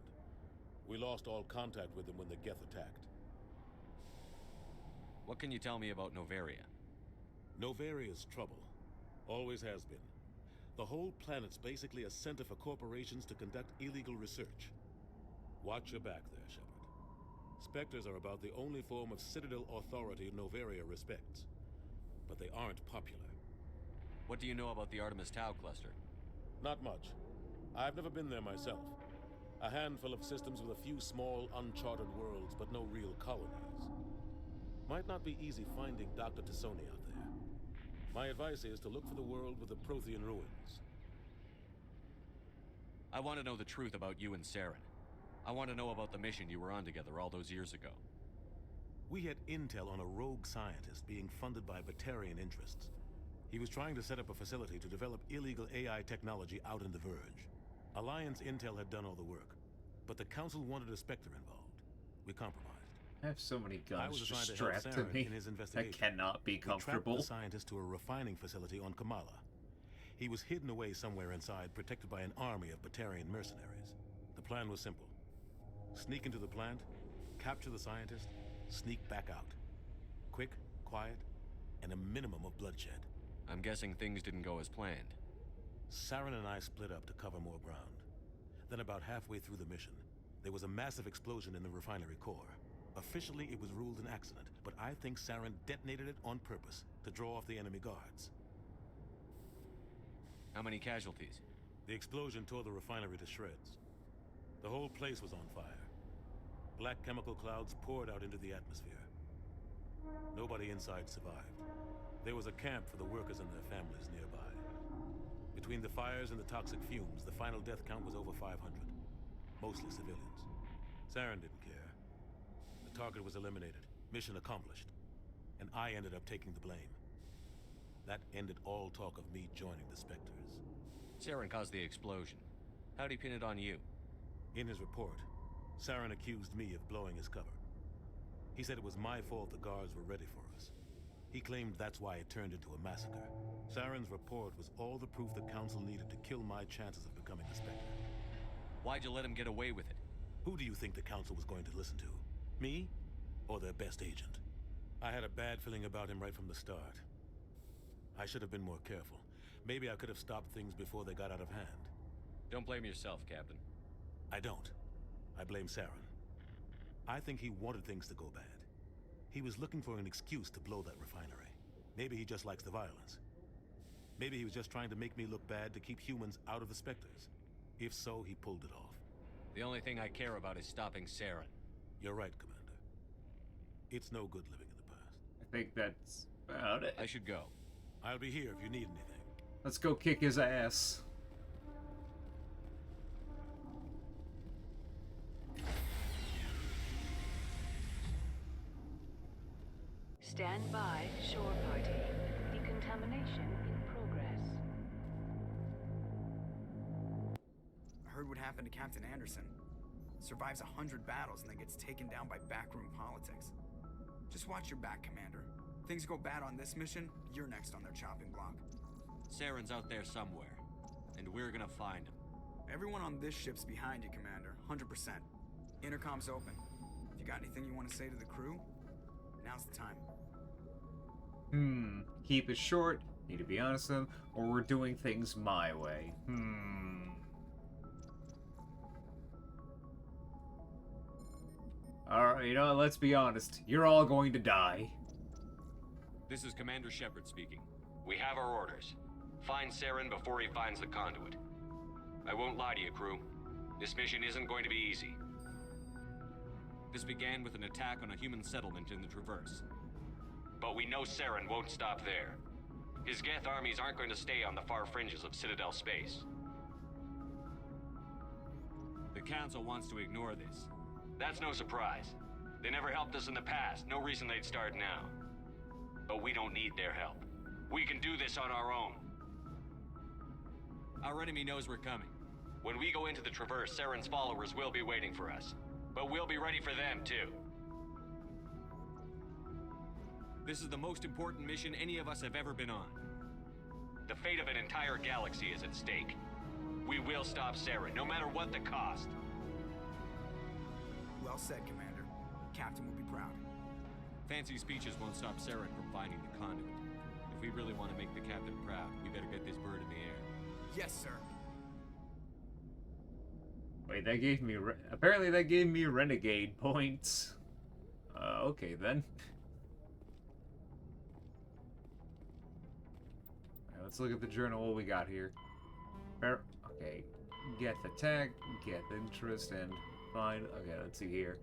[SPEAKER 17] We lost all contact with them when the Geth attacked.
[SPEAKER 9] What can you tell me about Noveria?
[SPEAKER 17] Noveria's trouble. Always has been. The whole planet's basically a center for corporations to conduct illegal research. Watch your back there, Shepard. Spectres are about the only form of Citadel authority Noveria respects. But they aren't popular.
[SPEAKER 9] What do you know about the Artemis Tau cluster?
[SPEAKER 17] Not much. I've never been there myself. A handful of systems with a few small, uncharted worlds, but no real colonies. Might not be easy finding Dr. Tassoni out there. My advice is to look for the world with the Prothean ruins.
[SPEAKER 9] I want to know the truth about you and Saren. I want to know about the mission you were on together all those years ago.
[SPEAKER 17] We had intel on a rogue scientist being funded by Batarian interests. He was trying to set up a facility to develop illegal AI technology out in the Verge. Alliance intel had done all the work, but the Council wanted a Spectre involved. We compromised.
[SPEAKER 1] I have so many guns just
[SPEAKER 17] to
[SPEAKER 1] strapped to
[SPEAKER 17] Saren
[SPEAKER 1] me.
[SPEAKER 17] in his
[SPEAKER 1] That
[SPEAKER 17] investigation.
[SPEAKER 1] cannot be comfortable.
[SPEAKER 17] We tracked the scientist to a refining facility on Kamala. He was hidden away somewhere inside, protected by an army of Batarian mercenaries. The plan was simple. Sneak into the plant, capture the scientist, sneak back out. Quick, quiet, and a minimum of bloodshed.
[SPEAKER 9] I'm guessing things didn't go as planned.
[SPEAKER 17] Saren and I split up to cover more ground. Then about halfway through the mission, there was a massive explosion in the refinery core. Officially, it was ruled an accident, but I think Saren detonated it on purpose to draw off the enemy guards.
[SPEAKER 9] How many casualties?
[SPEAKER 17] The explosion tore the refinery to shreds. The whole place was on fire. Black chemical clouds poured out into the atmosphere. Nobody inside survived. There was a camp for the workers and their families nearby. Between the fires and the toxic fumes, the final death count was over 500. Mostly civilians. Saren didn't care. The target was eliminated, mission accomplished. And I ended up taking the blame. That ended all talk of me joining the Spectres.
[SPEAKER 9] Saren caused the explosion. How'd he pin it on you?
[SPEAKER 17] In his report, Saren accused me of blowing his cover. He said it was my fault the guards were ready for us. He claimed that's why it turned into a massacre. Saren's report was all the proof the Council needed to kill my chances of becoming a Spectre.
[SPEAKER 9] Why'd you let him get away with it?
[SPEAKER 17] Who do you think the Council was going to listen to? Me? Or their best agent? I had a bad feeling about him right from the start. I should have been more careful. Maybe I could have stopped things before they got out of hand.
[SPEAKER 9] Don't blame yourself, Captain.
[SPEAKER 17] I don't. I blame Saren. I think he wanted things to go bad. He was looking for an excuse to blow that refinery. Maybe he just likes the violence. Maybe he was just trying to make me look bad to keep humans out of the Spectres. If so, he pulled it off.
[SPEAKER 9] The only thing I care about is stopping Saren.
[SPEAKER 17] You're right, Commander. It's no good living in the past.
[SPEAKER 1] I think that's about it.
[SPEAKER 9] I should go.
[SPEAKER 17] I'll be here if you need anything.
[SPEAKER 1] Let's go kick his ass.
[SPEAKER 11] Stand by, shore party. Decontamination in progress.
[SPEAKER 20] I heard what happened to Captain Anderson. Survives 100 battles and then gets taken down by backroom politics. Just watch your back, Commander. Things go bad on this mission, you're next on their chopping block.
[SPEAKER 9] Saren's out there somewhere, and we're gonna find him.
[SPEAKER 20] Everyone on this ship's behind you, Commander. 100%. Intercom's open. If you got anything you want to say to the crew, now's the time.
[SPEAKER 1] Keep it short, need to be honest with them, or we're doing things my way. Alright, you know, let's be honest. You're all going to die.
[SPEAKER 9] This is Commander Shepard speaking. We have our orders. Find Saren before he finds the conduit. I won't lie to you, crew. This mission isn't going to be easy. This began with an attack on a human settlement in the Traverse. But we know Saren won't stop there. His Geth armies aren't going to stay on the far fringes of Citadel space. The Council wants to ignore this. That's no surprise. They never helped us in the past, no reason they'd start now. But we don't need their help. We can do this on our own. Our enemy knows we're coming. When we go into the Traverse, Saren's followers will be waiting for us. But we'll be ready for them, too. This is the most important mission any of us have ever been on. The fate of an entire galaxy is at stake. We will stop Saren, no matter what the cost.
[SPEAKER 20] Well said, Commander. Captain will be proud.
[SPEAKER 9] Fancy speeches won't stop Saren from finding the conduit. If we really want to make the captain proud, we better get this bird in the air.
[SPEAKER 20] Yes, sir.
[SPEAKER 1] Wait, that gave me... Apparently that gave me renegade points. Okay then. Alright, let's look at the journal, what we got here. Okay. Get attack, get interest, and find... Okay, let's see here.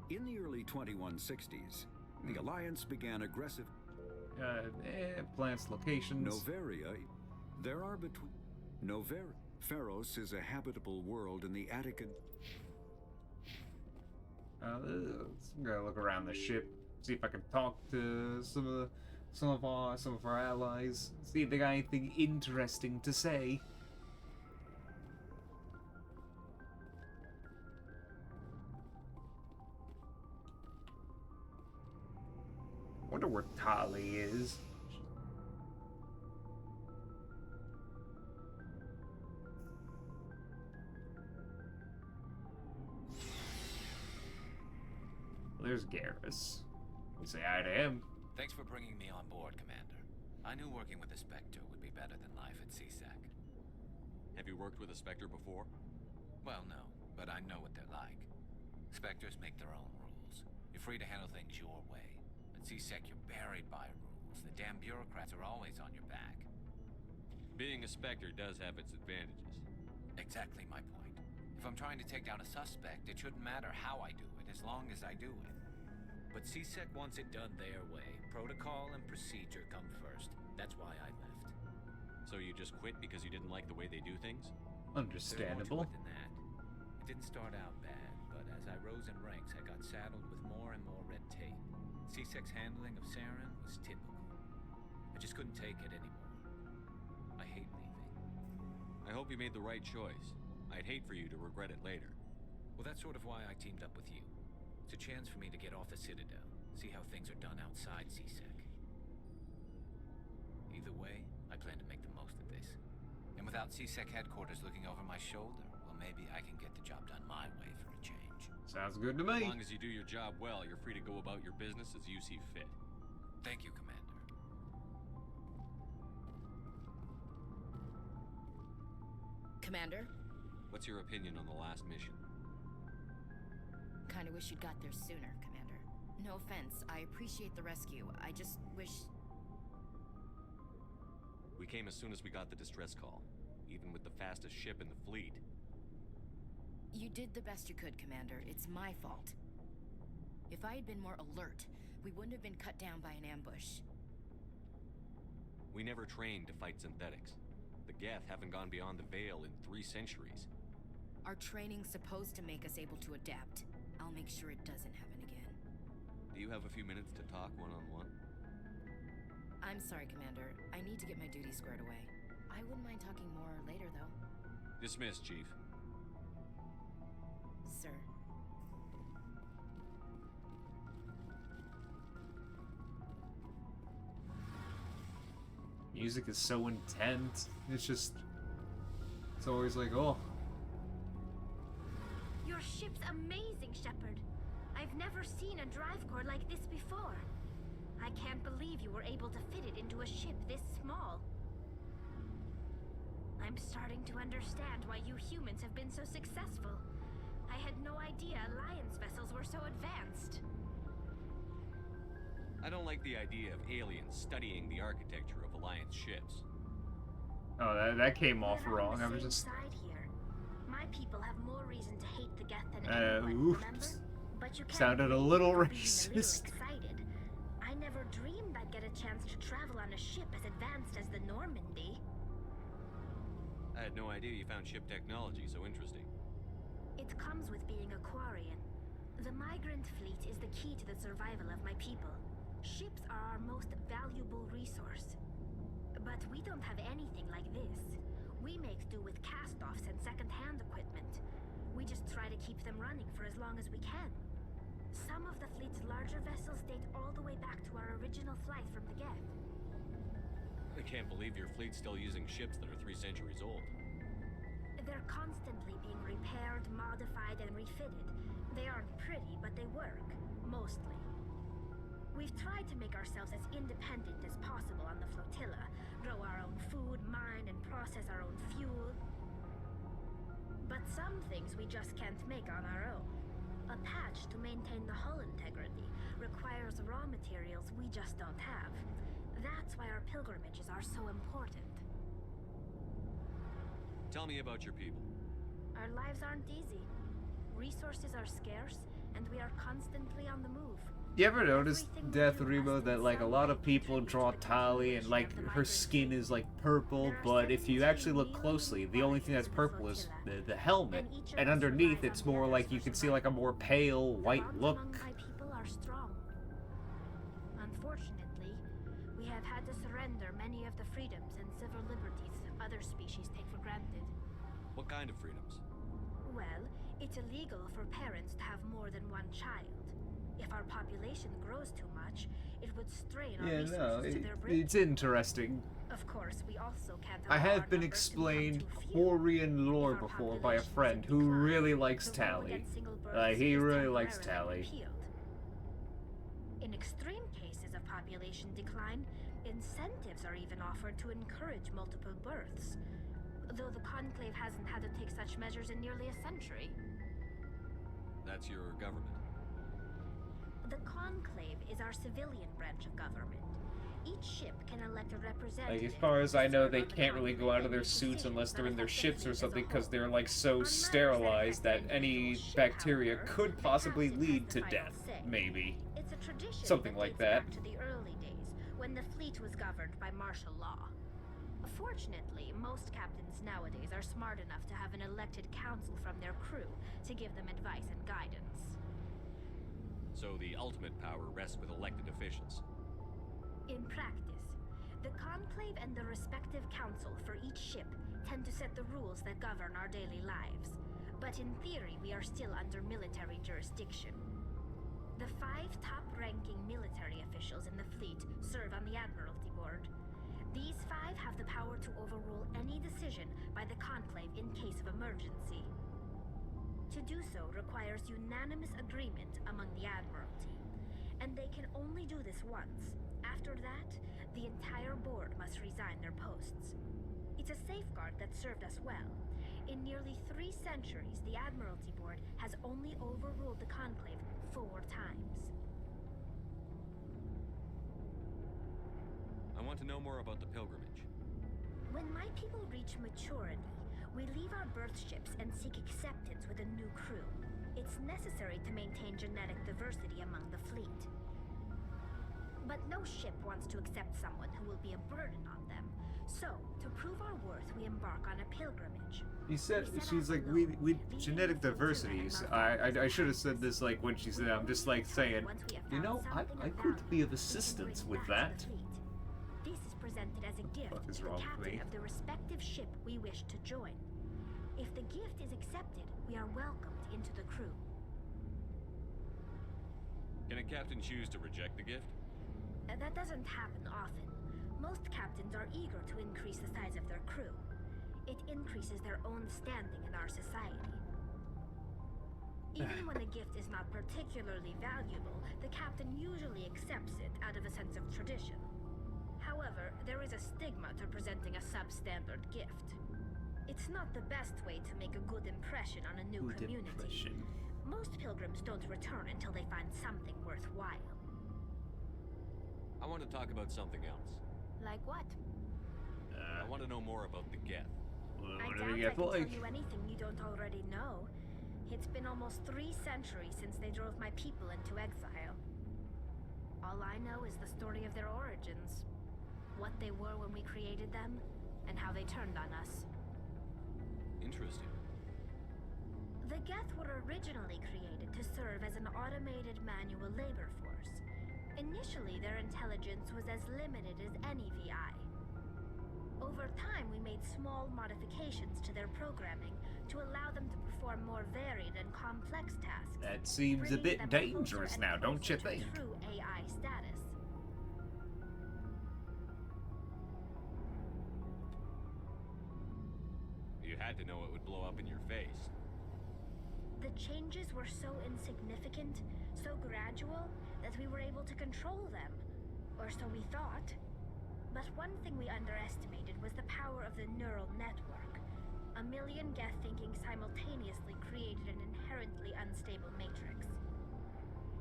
[SPEAKER 10] In the early 2160s, the Alliance began aggressive...
[SPEAKER 1] plants, locations...
[SPEAKER 10] Noveria... There are between... Pharos is a habitable world in the Attican...
[SPEAKER 1] Let's go look around the ship, see if I can talk to some of our allies, see if they got anything interesting to say. Wonder where Tali is. Well, there's Garrus. We say hi to him.
[SPEAKER 15] Thanks for bringing me on board, Commander. I knew working with a Spectre would be better than life at CSEC.
[SPEAKER 9] Have you worked with a Spectre before?
[SPEAKER 15] Well, no, but I know what they're like. Spectres make their own rules. You're free to handle things your way. At CSEC, you're buried by rules. The damn bureaucrats are always on your back.
[SPEAKER 9] Being a Spectre does have its advantages.
[SPEAKER 15] Exactly my point. If I'm trying to take down a suspect, it shouldn't matter how I do it, as long as I do it. But CSEC wants it done their way. Protocol and procedure come first. That's why I left.
[SPEAKER 9] So you just quit because you didn't like the way they do things?
[SPEAKER 1] Understandable.
[SPEAKER 15] There's more to it than that. It didn't start out bad, but as I rose in ranks, I got saddled with more and more red tape. CSEC's handling of Saren was typical. I just couldn't take it anymore. I hate leaving.
[SPEAKER 9] I hope you made the right choice. I'd hate for you to regret it later.
[SPEAKER 15] Well, that's sort of why I teamed up with you. It's a chance for me to get off the Citadel, see how things are done outside CSEC. Either way, I plan to make the most of this. And without CSEC headquarters looking over my shoulder, well, maybe I can get the job done my way for a change.
[SPEAKER 1] Sounds good to
[SPEAKER 9] As
[SPEAKER 1] me.
[SPEAKER 9] long as you do your job well, you're free to go about your business as you see fit.
[SPEAKER 15] Thank you, Commander.
[SPEAKER 2] Commander?
[SPEAKER 9] What's your opinion on the last mission?
[SPEAKER 2] Kinda wish you'd got there sooner, Commander. No offense, I appreciate the rescue. I just wish...
[SPEAKER 9] We came as soon as we got the distress call, even with the fastest ship in the fleet.
[SPEAKER 2] You did the best you could, Commander. It's my fault. If I had been more alert, we wouldn't have been cut down by an ambush.
[SPEAKER 9] We never trained to fight synthetics. The Geth haven't gone beyond the Veil in 3 centuries.
[SPEAKER 2] Our training's supposed to make us able to adapt. I'll make sure it doesn't happen again.
[SPEAKER 9] Do you have a few minutes to talk one-on-one?
[SPEAKER 2] I'm sorry, Commander. I need to get my duties squared away. I wouldn't mind talking more later, though.
[SPEAKER 9] Dismissed, Chief.
[SPEAKER 2] Sir.
[SPEAKER 1] Music is so intense. It's always like, oh.
[SPEAKER 21] Your ship's amazing, Shepard. I've never seen a drive core like this before. I can't believe you were able to fit it into a ship this small. I'm starting to understand why you humans have been so successful. I had no idea Alliance vessels were so advanced.
[SPEAKER 9] I don't like the idea of aliens studying the architecture of Alliance ships.
[SPEAKER 1] Oh, that came off wrong. I was just...
[SPEAKER 21] Side here. My people have more reason to hate the Geth than anyone, remember? But you can't
[SPEAKER 1] sounded a little
[SPEAKER 21] being
[SPEAKER 1] racist.
[SPEAKER 21] a little excited. I never dreamed I'd get a chance to travel on a ship as advanced as the Normandy.
[SPEAKER 9] I had no idea you found ship technology so interesting.
[SPEAKER 21] It comes with being a Quarian. The migrant fleet is the key to the survival of my people. Ships are our most valuable resource. But we don't have anything like this. We make do with cast-offs and second-hand equipment. We just try to keep them running for as long as we can. Some of the fleet's larger vessels date all the way back to our original flight from the Geth.
[SPEAKER 9] I can't believe your fleet's still using ships that are 3 centuries old.
[SPEAKER 21] They're constantly being repaired, modified, and refitted. They aren't pretty, but they work. Mostly. We've tried to make ourselves as independent as possible on the flotilla, grow our own food, mine, and process our own fuel. But some things we just can't make on our own. A patch to maintain the hull integrity requires raw materials we just don't have. That's why our pilgrimages are so important.
[SPEAKER 9] Tell me about your people.
[SPEAKER 21] Our lives aren't easy. Resources are scarce, and we are constantly on the move.
[SPEAKER 1] You ever notice, Death Remo, that like a lot of people draw Tali and like her skin is like purple, but if you actually look closely, the only thing that's purple is the helmet, and underneath it's more like you can see like a more pale white look.
[SPEAKER 21] My people are strong. Unfortunately, we have had to surrender many of the freedoms and civil liberties other species take for granted.
[SPEAKER 9] What kind of freedoms?
[SPEAKER 21] Well, it's illegal for parents to have more than one child. If our population grows too much, it would strain our resources to their brim.
[SPEAKER 1] It's interesting.
[SPEAKER 21] Of course, we also can't
[SPEAKER 1] I
[SPEAKER 21] allow
[SPEAKER 1] have
[SPEAKER 21] our
[SPEAKER 1] been
[SPEAKER 21] numbers to become
[SPEAKER 1] explained
[SPEAKER 21] too few.
[SPEAKER 1] Quarian lore before by a friend who really likes Tali. He really likes Tali.
[SPEAKER 21] Repealed. In extreme cases of population decline, incentives are even offered to encourage multiple births. Though the Conclave hasn't had to take such measures in nearly a century.
[SPEAKER 9] That's your government.
[SPEAKER 21] The Conclave is our civilian branch of government. Each ship can elect a representative.
[SPEAKER 1] Like, as far as I know, they can't really go out of their suits unless they're in their ships or something, because they're like so sterilized that any bacteria could possibly lead to death. Maybe.
[SPEAKER 21] It's a tradition
[SPEAKER 1] Something like
[SPEAKER 21] dates
[SPEAKER 1] that.
[SPEAKER 21] back to the early days, when the fleet was governed by martial law. Fortunately, most captains nowadays are smart enough to have an elected council from their crew to give them advice and guidance.
[SPEAKER 9] So the ultimate power rests with elected officials.
[SPEAKER 21] In practice, the Conclave and the respective council for each ship tend to set the rules that govern our daily lives. But in theory, we are still under military jurisdiction. The 5 top-ranking military officials in the fleet serve on the Admiralty Board. These 5 have the power to overrule any decision by the Conclave in case of emergency. To do so requires unanimous agreement among the Admiralty, and they can only do this once. After that, the entire board must resign their posts. It's a safeguard that served us well. In nearly 3 centuries, the Admiralty Board has only overruled the Conclave 4 times.
[SPEAKER 9] I want to know more about the pilgrimage.
[SPEAKER 21] When my people reach maturity, we leave our birth ships and seek acceptance with a new crew. It's necessary to maintain genetic diversity among the fleet. But no ship wants to accept someone who will be a burden on them. So, to prove our worth, we embark on a pilgrimage.
[SPEAKER 1] He said, she's like, we genetic diversity. So I should have said this like when she said, I'm just like saying, you know, I could be of assistance with that.
[SPEAKER 21] This is presented as a gift to the captain of the respective ship we wish to join. If the gift is accepted, we are welcomed into the crew.
[SPEAKER 9] Can a captain choose to reject the gift?
[SPEAKER 21] That doesn't happen often. Most captains are eager to increase the size of their crew. It increases their own standing in our society. Even when a gift is not particularly valuable, the captain usually accepts it out of a sense of tradition. However, there is a stigma to presenting a substandard gift. It's not the best way to make a good impression on a new community. Most pilgrims don't return until they find something worthwhile.
[SPEAKER 9] I want to talk about something else.
[SPEAKER 21] Like what?
[SPEAKER 9] I want to know more about the Geth.
[SPEAKER 21] I doubt I can tell you anything you don't already know. It's been almost 3 centuries since they drove my people into exile. All I know is the story of their origins. What they were when we created them, and how they turned on us.
[SPEAKER 9] Interesting.
[SPEAKER 21] The Geth were originally created to serve as an automated manual labor force. Initially, their intelligence was as limited as any VI. Over time, we made small modifications to their programming to allow them to perform more varied and complex tasks.
[SPEAKER 1] That seems a bit dangerous now, don't you think?
[SPEAKER 21] True AI status.
[SPEAKER 9] You had to know it would blow up in your face.
[SPEAKER 21] The changes were so insignificant, so gradual, that we were able to control them. Or so we thought. But one thing we underestimated was the power of the neural network. A million Geth thinking simultaneously created an inherently unstable matrix.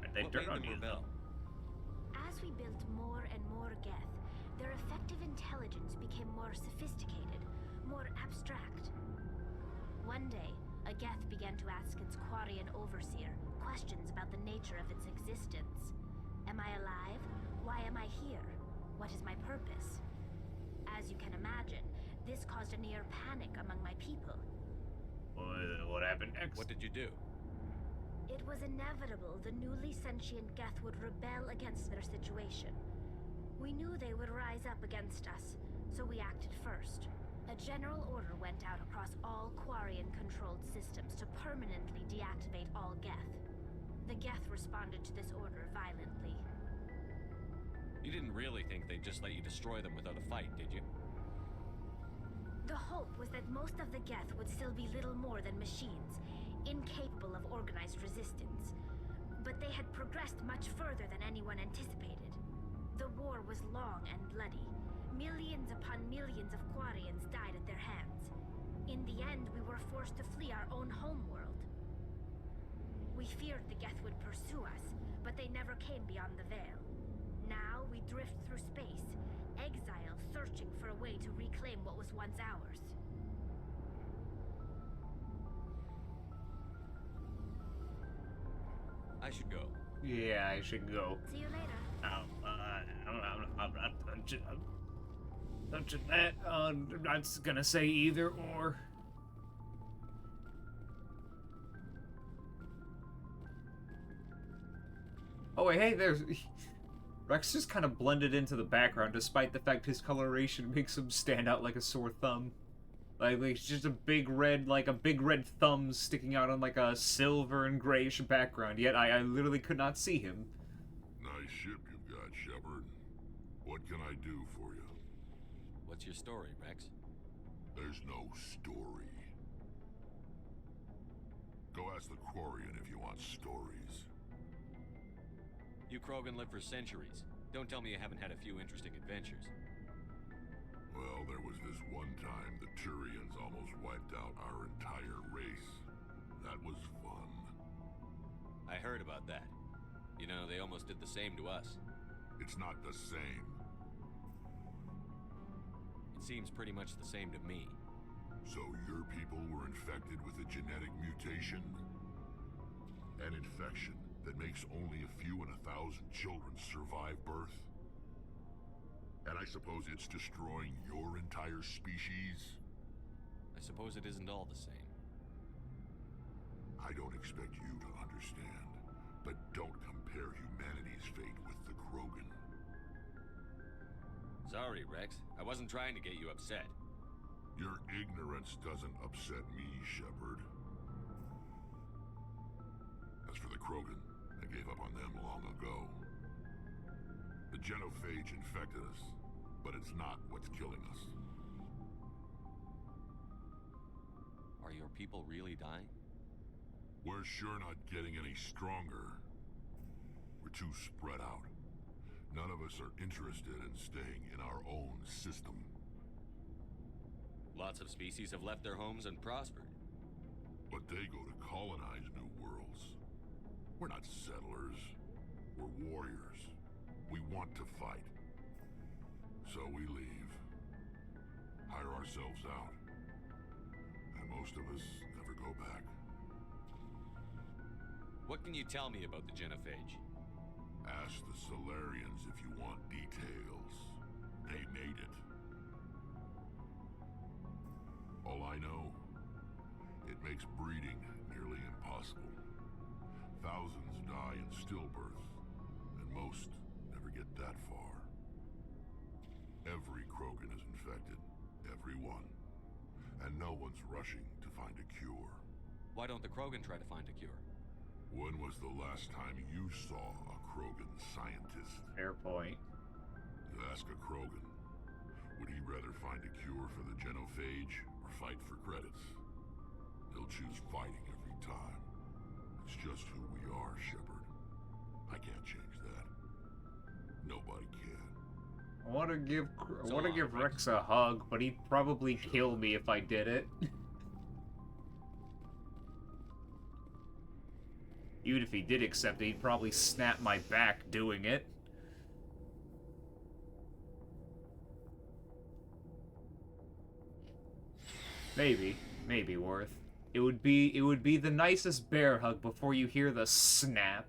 [SPEAKER 1] And they turned on you.
[SPEAKER 21] As we built more and more Geth, their effective intelligence became more sophisticated, more abstract. One day, a Geth began to ask its Quarian overseer questions about the nature of its existence. Am I alive? Why am I here? What is my purpose? As you can imagine, this caused a near panic among my people.
[SPEAKER 1] What happened next?
[SPEAKER 9] What did you do?
[SPEAKER 21] It was inevitable the newly sentient Geth would rebel against their situation. We knew they would rise up against us, so we acted first. A general order went out across all Quarian-controlled systems to permanently deactivate all Geth. The Geth responded to this order violently.
[SPEAKER 9] You didn't really think they'd just let you destroy them without a fight, did you?
[SPEAKER 21] The hope was that most of the Geth would still be little more than machines, incapable of organized resistance. But they had progressed much further than anyone anticipated. The war was long and bloody. Millions upon millions of Quarians died at their hands. In the end, we were forced to flee our own homeworld. We feared the Geth would pursue us, but they never came beyond the Veil. Now we drift through space, exile, searching for a way to reclaim what was once ours.
[SPEAKER 9] I should go.
[SPEAKER 1] Yeah, I should go.
[SPEAKER 21] See you later.
[SPEAKER 1] I'm not touching that. I'm not gonna say either or. Oh wait, hey, there's... Rex just kind of blended into the background, despite the fact his coloration makes him stand out like a sore thumb. Like it's just a big red thumb sticking out on like a silver and grayish background, yet I literally could not see him.
[SPEAKER 5] Nice ship you've got, Shepard. What can I do for you?
[SPEAKER 9] What's your story, Rex?
[SPEAKER 5] There's no story. Go ask the Quarian if you want stories.
[SPEAKER 9] You Krogan live for centuries. Don't tell me you haven't had a few interesting adventures.
[SPEAKER 5] Well, there was this one time the Turians almost wiped out our entire race. That was fun.
[SPEAKER 9] I heard about that. You know, they almost did the same to us.
[SPEAKER 5] It's not the same.
[SPEAKER 9] It seems pretty much the same to me.
[SPEAKER 5] So your people were infected with a genetic mutation? An infection that makes only a few in 1,000 children survive birth? And I suppose it's destroying your entire species?
[SPEAKER 9] I suppose it isn't all the same.
[SPEAKER 5] I don't expect you to understand, but don't compare humanity's fate with the Krogan.
[SPEAKER 9] Sorry, Rex. I wasn't trying to get you upset.
[SPEAKER 5] Your ignorance doesn't upset me, Shepard. As for the Krogan, I gave up on them long ago. The genophage infected us, but it's not what's killing us.
[SPEAKER 9] Are your people really dying?
[SPEAKER 5] We're sure not getting any stronger. We're too spread out. None of us are interested in staying in our own system.
[SPEAKER 9] Lots of species have left their homes and prospered.
[SPEAKER 5] But they go to colonize new worlds. We're not settlers. We're warriors. We want to fight. So we leave. Hire ourselves out. And most of us never go back.
[SPEAKER 9] What can you tell me about the genophage?
[SPEAKER 5] Ask the Solarians if you want details. They made it. All I know, it makes breeding nearly impossible. Thousands die in stillbirth, and most never get that far. Every Krogan is infected. Every one. And no one's rushing to find a cure.
[SPEAKER 9] Why don't the Krogan try to find a cure?
[SPEAKER 5] When was the last time you saw a Krogan scientist?
[SPEAKER 1] Fair point.
[SPEAKER 5] You ask a Krogan, would he rather find a cure for the genophage or fight for credits? He'll choose fighting every time. It's just who we are, Shepard. I can't change that. Nobody can.
[SPEAKER 1] I want to give Rex a hug, but he'd probably kill me if I did it. Even if he did accept it, he'd probably snap my back doing it. Maybe worth. It would be the nicest bear hug before you hear the snap.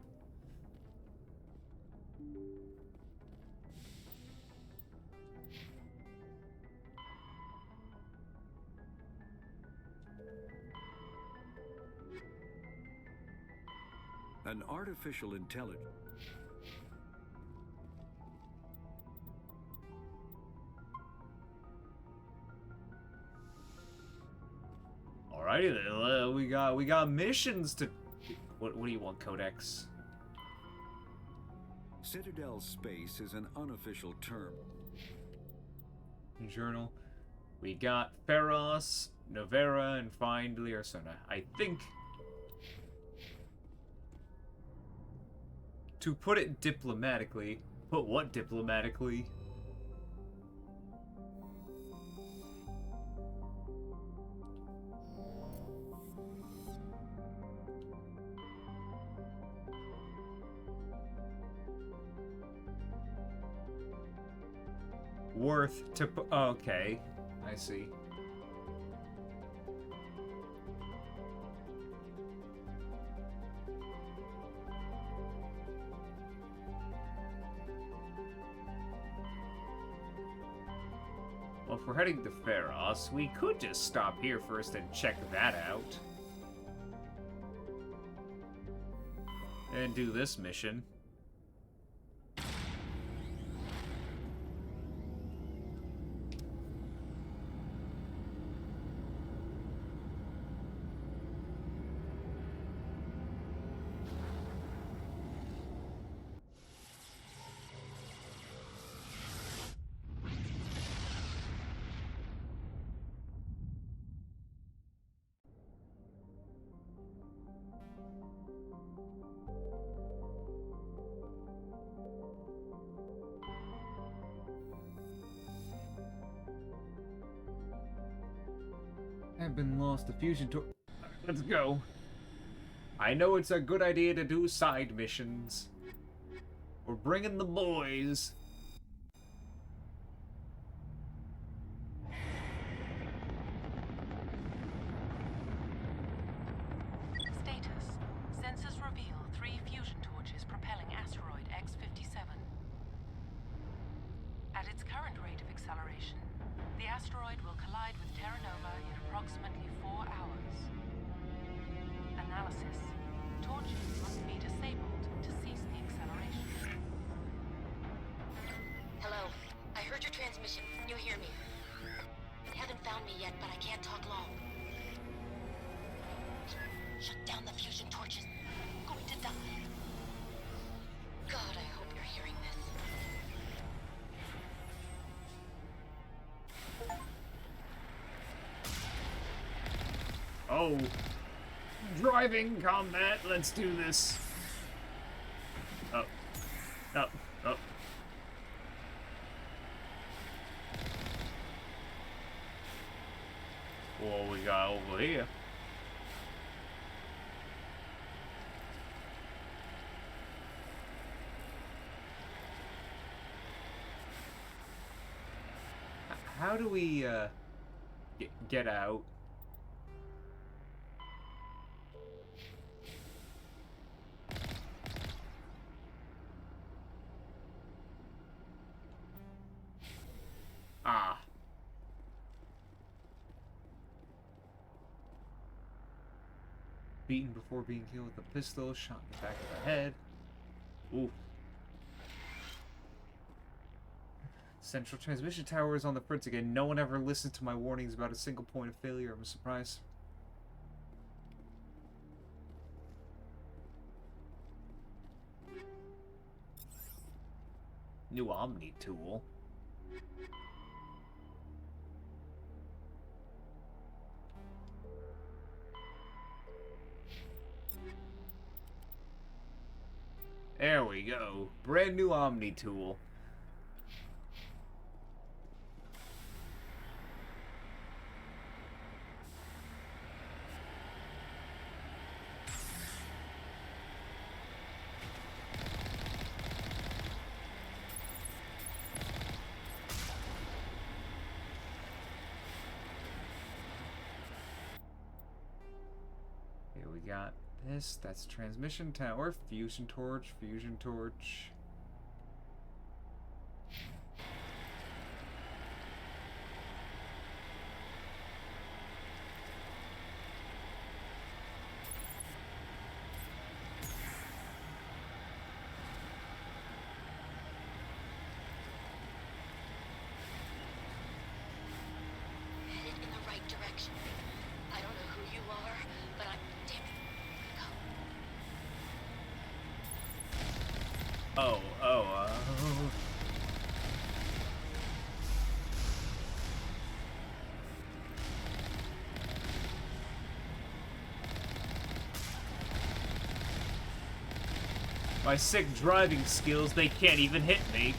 [SPEAKER 10] An artificial intelligence.
[SPEAKER 1] Alrighty then, we got missions to. What do you want, Codex?
[SPEAKER 10] Citadel space is an unofficial term.
[SPEAKER 1] Journal. We got Pharos, Novera, and find Liarsona. I think. To put it diplomatically, put what diplomatically? Worth to okay, I see. Well, if we're heading to Pharos, we could just stop here first and check that out. And do this mission. I've been lost to fusion to... Let's go. I know it's a good idea to do side missions. We're bringing the boys.
[SPEAKER 14] Status. Sensors reveal 3 fusion torches propelling asteroid X-57. At its current rate of acceleration, the asteroid will collide with Terra Nova in approximately 4 hours. Analysis. Torches must be disabled to cease the acceleration.
[SPEAKER 19] Hello. I heard your transmission. Can you hear me? They haven't found me yet, but I can't talk long. Shut down the fusion torches. I'm going to die. God, I hope you're hearing this.
[SPEAKER 1] Oh. Driving combat, let's do this. Up. Up. Up. What we got over here? How do we, get out? Ah. Beaten before being killed with a pistol, shot in the back of the head. Ooh. Central transmission tower is on the fritz again. No one ever listened to my warnings about a single point of failure. I'm surprised. New Omni tool. There we go. Brand new Omni tool. Here we got this. That's transmission tower, fusion torch, fusion torch.
[SPEAKER 19] Headed in the right direction. I don't know who you are, but I'm... Damn it.
[SPEAKER 1] Oh, my sick driving skills, they can't even hit me.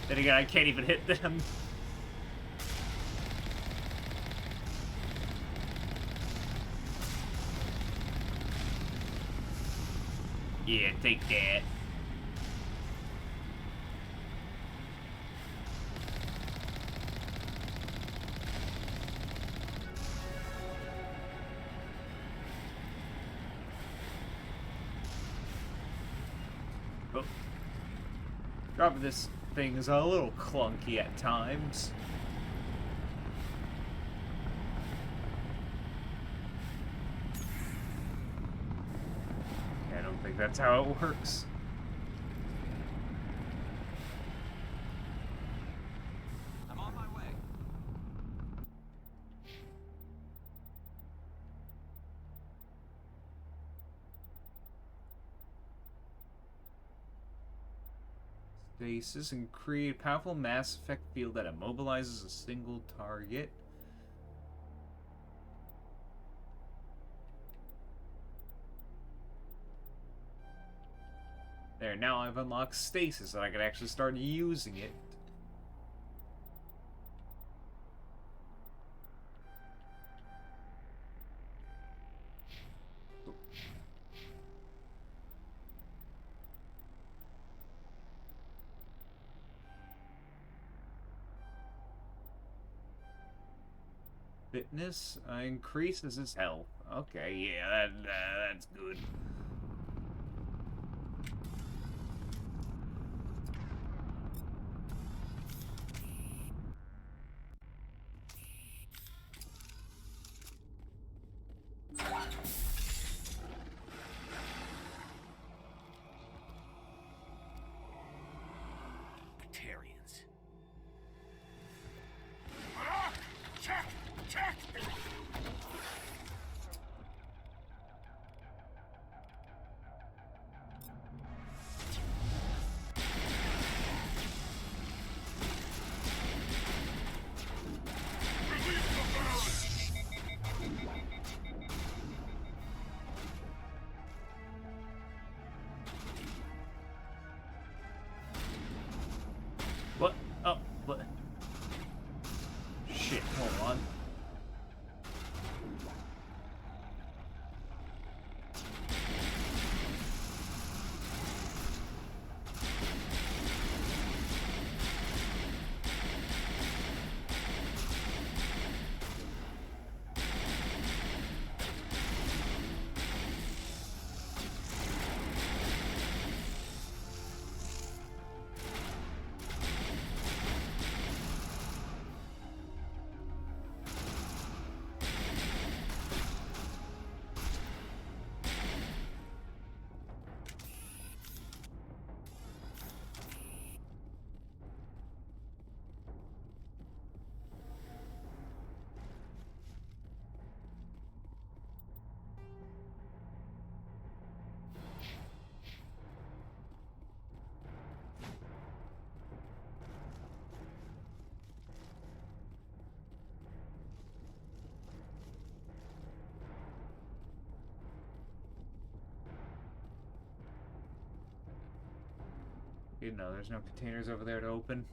[SPEAKER 1] Then again, I can't even hit them. Yeah, take that. Oh. Dropping this thing is a little clunky at times. I don't think that's how it works.
[SPEAKER 18] I'm on my way.
[SPEAKER 1] Stasis and create a powerful mass effect field that immobilizes a single target. There, now I've unlocked stasis and I can actually start using it. Fitness increases his health. Okay, yeah, that's good.
[SPEAKER 8] Batarians. Check!
[SPEAKER 1] What? Oh, what? Shit, hold on. You know, there's no containers over there to open.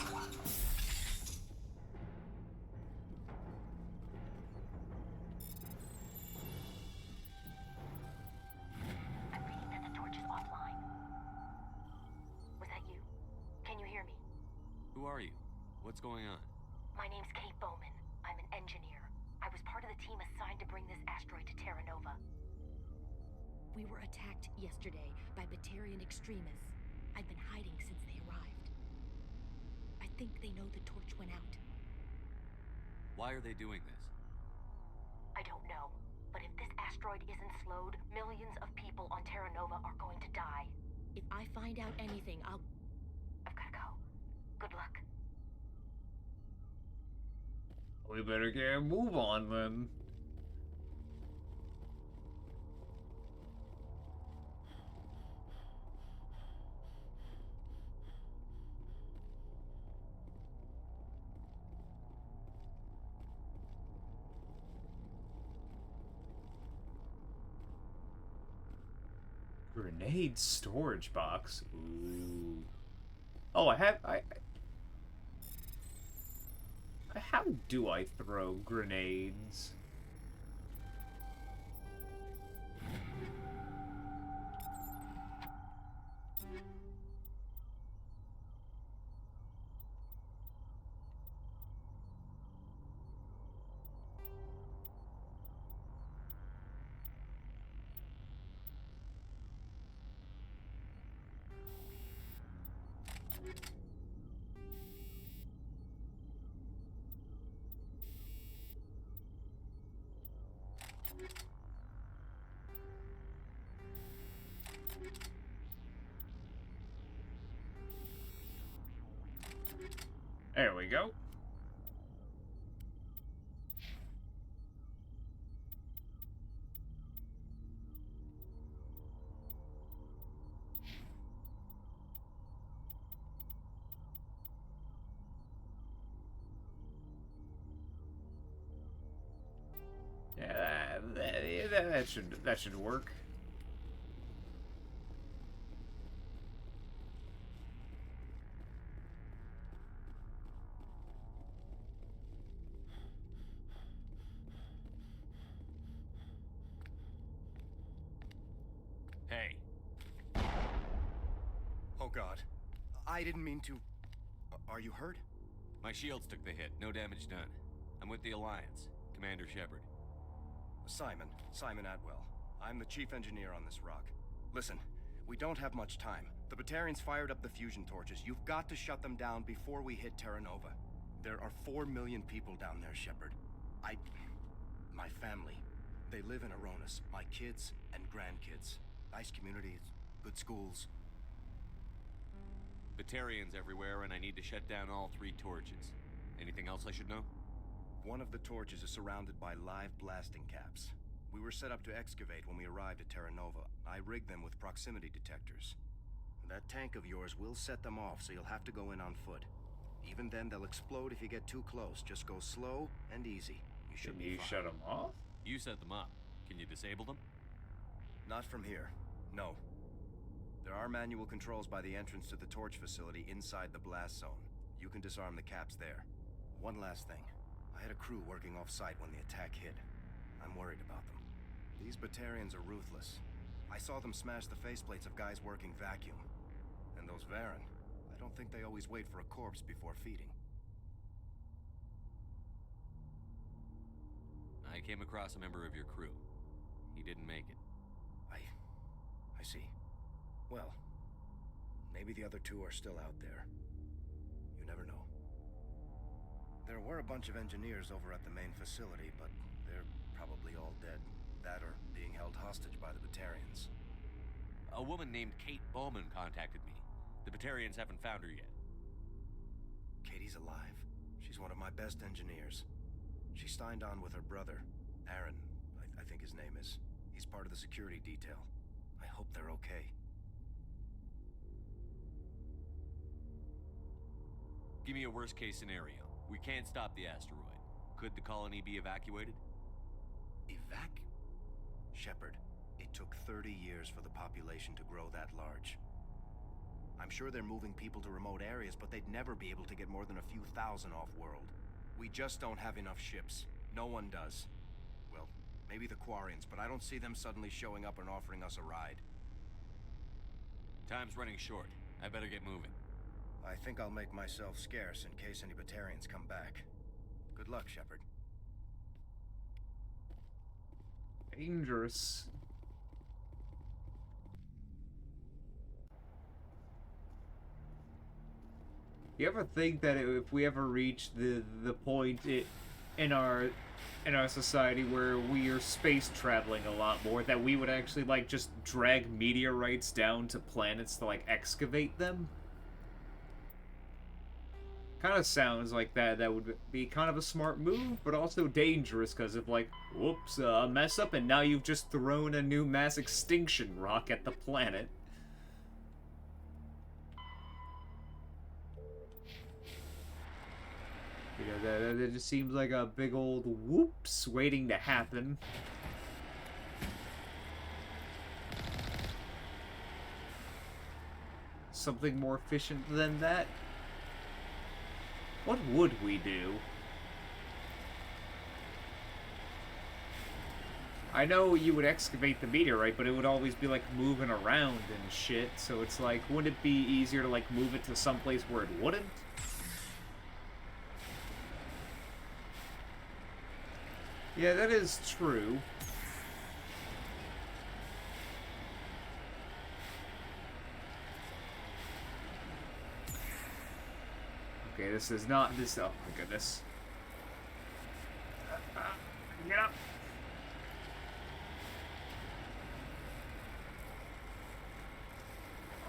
[SPEAKER 19] I'm reading that the torch is offline. Was that you? Can you hear me?
[SPEAKER 9] Who are you? What's going on?
[SPEAKER 19] My name's Kate Bowman. I'm an engineer. I was part of the team assigned to bring this asteroid to Terra Nova.
[SPEAKER 2] We were attacked yesterday by Batarian extremists. I've been hiding since they arrived. I think they know the torch went out.
[SPEAKER 9] Why are they doing this?
[SPEAKER 19] I don't know, but if this asteroid isn't slowed, millions of people on Terra Nova are going to die.
[SPEAKER 2] If I find out anything, I've
[SPEAKER 19] gotta go. Good luck.
[SPEAKER 1] We better get a move on then. Grenade storage box. Ooh. Oh, how do I throw grenades? There we go. Yeah, that should work.
[SPEAKER 9] Hey.
[SPEAKER 6] Oh God. I didn't mean to... Are you hurt?
[SPEAKER 9] My shields took the hit. No damage done. I'm with the Alliance. Commander Shepard.
[SPEAKER 6] Simon Atwell. I'm the chief engineer on this rock. Listen, we don't have much time. The Batarians fired up the fusion torches. You've got to shut them down before we hit Terra Nova. There are 4 million people down there, Shepard. My family. They live in Aronis. My kids and grandkids. Nice communities, good schools.
[SPEAKER 9] Batarians everywhere, and I need to shut down all 3 torches. Anything else I should know?
[SPEAKER 6] One of the torches is surrounded by live blasting caps. We were set up to excavate when we arrived at Terra Nova. I rigged them with proximity detectors. That tank of yours will set them off, so you'll have to go in on foot. Even then, they'll explode if you get too close. Just go slow and easy. You should be fine.
[SPEAKER 1] Shut them off?
[SPEAKER 9] You set them up. Can you disable them?
[SPEAKER 6] Not from here. No. There are manual controls by the entrance to the torch facility inside the blast zone. You can disarm the caps there. One last thing. I had a crew working off-site when the attack hit. I'm worried about them. These Batarians are ruthless. I saw them smash the faceplates of guys working vacuum. And those Varen, I don't think they always wait for a corpse before feeding.
[SPEAKER 9] I came across a member of your crew. He didn't make it.
[SPEAKER 6] I see. Well, maybe the other 2 are still out there. You never know. There were a bunch of engineers over at the main facility, but they're probably all dead. That or being held hostage by the Batarians.
[SPEAKER 9] A woman named Kate Bowman contacted me. The Batarians haven't found her yet.
[SPEAKER 6] Katie's alive. She's one of my best engineers. She signed on with her brother, Aaron, I think his name is. He's part of the security detail. I hope they're okay.
[SPEAKER 9] Give me a worst-case scenario. We can't stop the asteroid. Could the colony be evacuated?
[SPEAKER 6] Shepard, it took 30 years for the population to grow that large. I'm sure they're moving people to remote areas, but they'd never be able to get more than a few thousand off-world. We just don't have enough ships. No one does. Well, maybe the Quarians, but I don't see them suddenly showing up and offering us a ride.
[SPEAKER 9] Time's running short. I better get moving.
[SPEAKER 6] I think I'll make myself scarce in case any Batarians come back. Good luck, Shepard.
[SPEAKER 1] Dangerous. You ever think that if we ever reach the point in our society where we are space traveling a lot more, that we would actually like just drag meteorites down to planets to like excavate them? Kind of sounds like that would be kind of a smart move, but also dangerous because of like, whoops, a mess up, and now you've just thrown a new mass extinction rock at the planet. You know, that just seems like a big old whoops waiting to happen. Something more efficient than that? What would we do? I know you would excavate the meteorite, but it would always be like moving around and shit, so it's like, wouldn't it be easier to like move it to someplace where it wouldn't? Yeah, that is true. Okay, this is not this. Oh my goodness. Get up.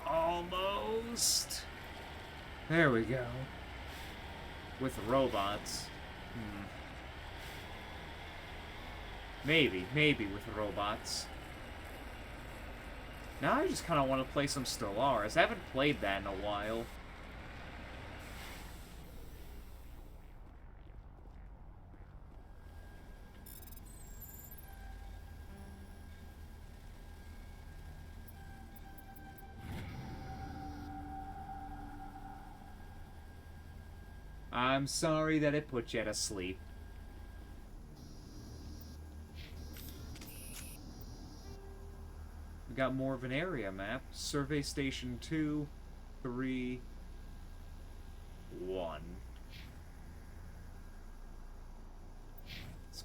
[SPEAKER 1] Almost. There we go. With robots. Maybe with robots. Now I just kind of want to play some Stellaris. I haven't played that in a while. I'm sorry that it put you to sleep. We got more of an area map. Survey Station 2, 3, 1.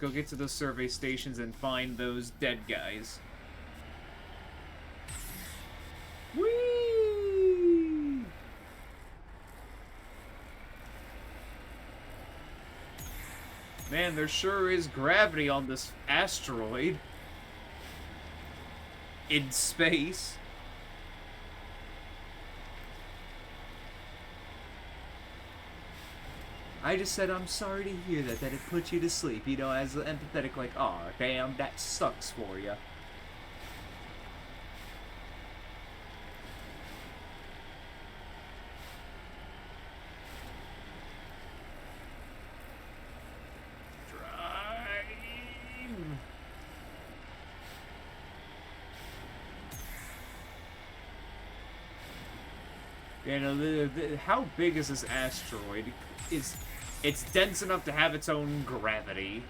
[SPEAKER 1] go get to those survey stations and find those dead guys. Whee! Man, there sure is gravity on this asteroid. In space. I just said I'm sorry to hear that it put you to sleep, you know, as empathetic, like, aw, damn, that sucks for you. You know, how big is this asteroid? It's dense enough to have its own gravity.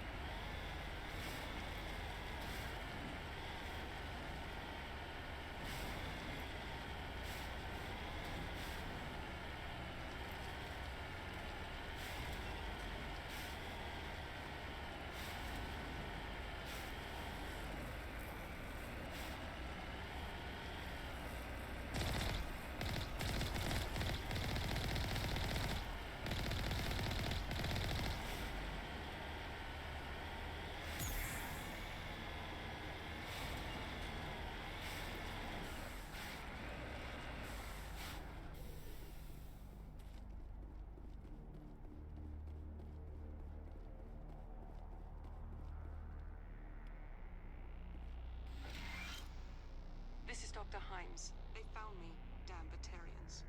[SPEAKER 14] This is Dr. Himes. They found me, damn Batarians.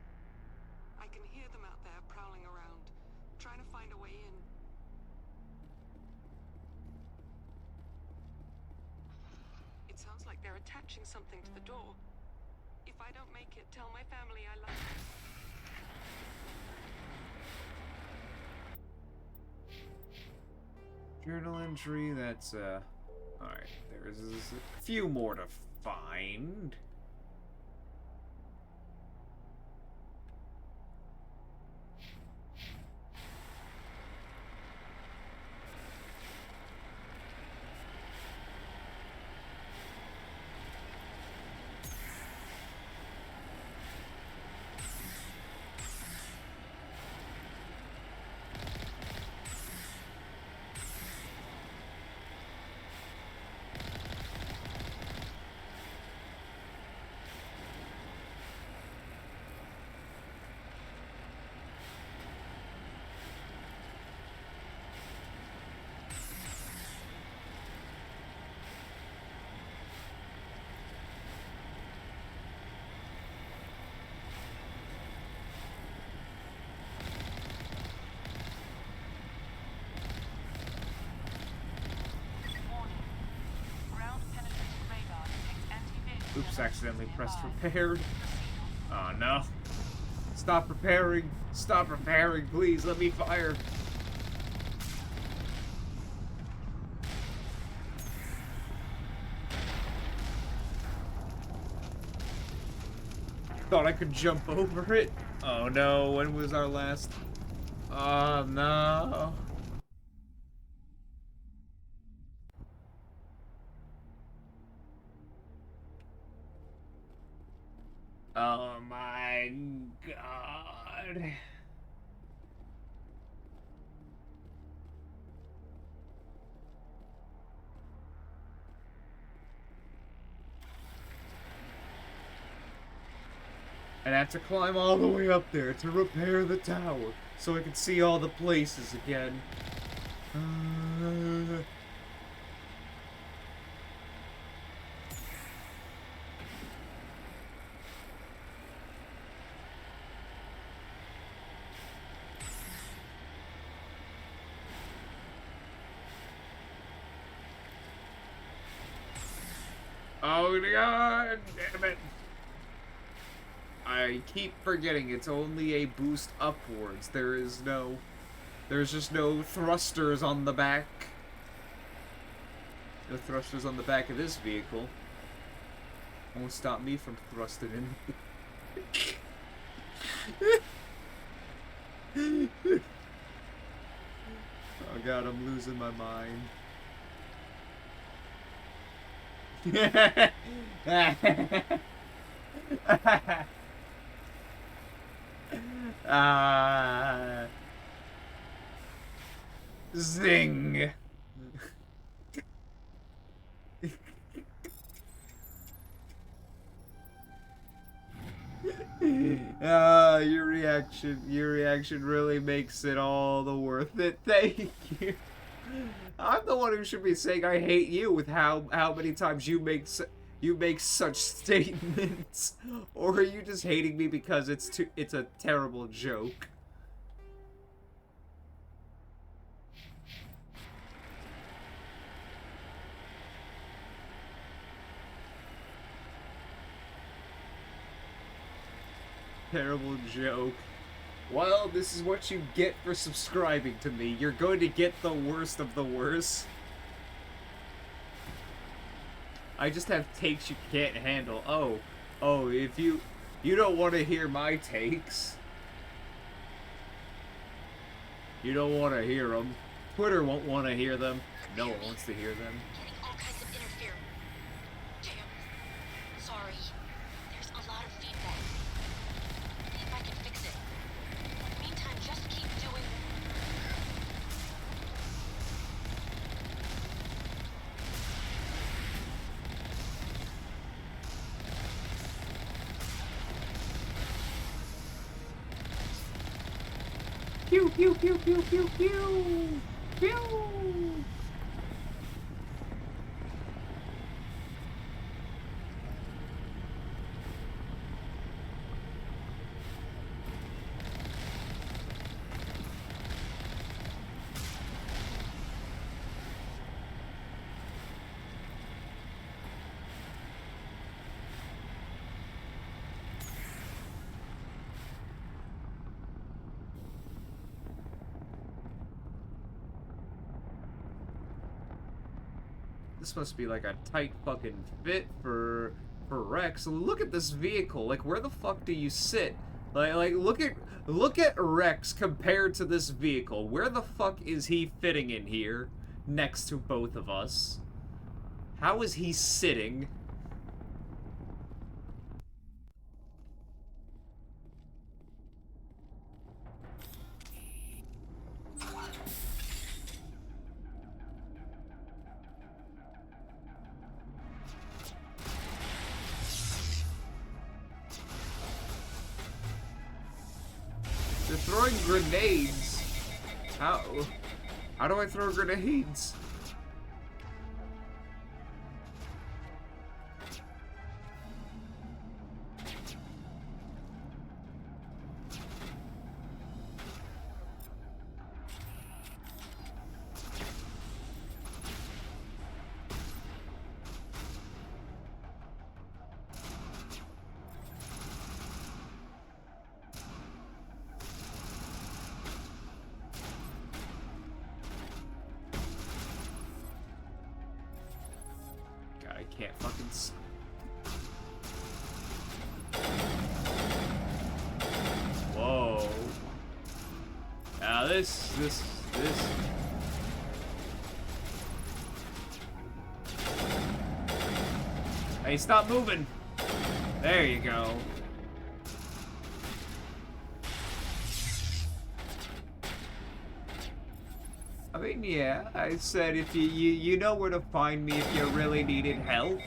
[SPEAKER 14] I can hear them out there prowling around, trying to find a way in. It sounds like they're attaching something to the door. If I don't make it, tell my family I love them.
[SPEAKER 1] Journal entry, that's, alright, there's a few more to find. Oops, accidentally pressed prepared. Oh no. Stop preparing. Stop preparing, please. Let me fire. Thought I could jump over it. Oh no, when was our last? Oh no. Oh my god. And I have to climb all the way up there to repair the tower so I can see all the places again. Oh god, damn it. I keep forgetting it's only a boost upwards. There's just no thrusters on the back. No thrusters on the back of this vehicle. Won't stop me from thrusting in. Oh god, I'm losing my mind. Zing. Your reaction really makes it all the worth it. Thank you. I'm the one who should be saying I hate you with how many times you make such statements, or are you just hating me because it's a terrible joke? Terrible joke. Well, this is what you get for subscribing to me. You're going to get the worst of the worst. I just have takes you can't handle. Oh, if you don't want to hear my takes. You don't want to hear them. Twitter won't want to hear them. No one wants to hear them.
[SPEAKER 19] Getting all kinds of interference. Damn. Sorry. There's a lot of feedback. See if I can fix it. In the meantime, just keep doing...
[SPEAKER 1] Pew pew pew pew pew pew pew. This must be like a tight fucking fit for Rex. Look at this vehicle. Like, where the fuck do you sit? Like look at Rex compared to this vehicle. Where the fuck is he fitting in here next to both of us? How is he sitting? They're throwing grenades. How do I throw grenades? I can't fucking Whoa. Now this. Hey, stop moving. There you go. I mean, yeah, I said if you know where to find me if you really needed help.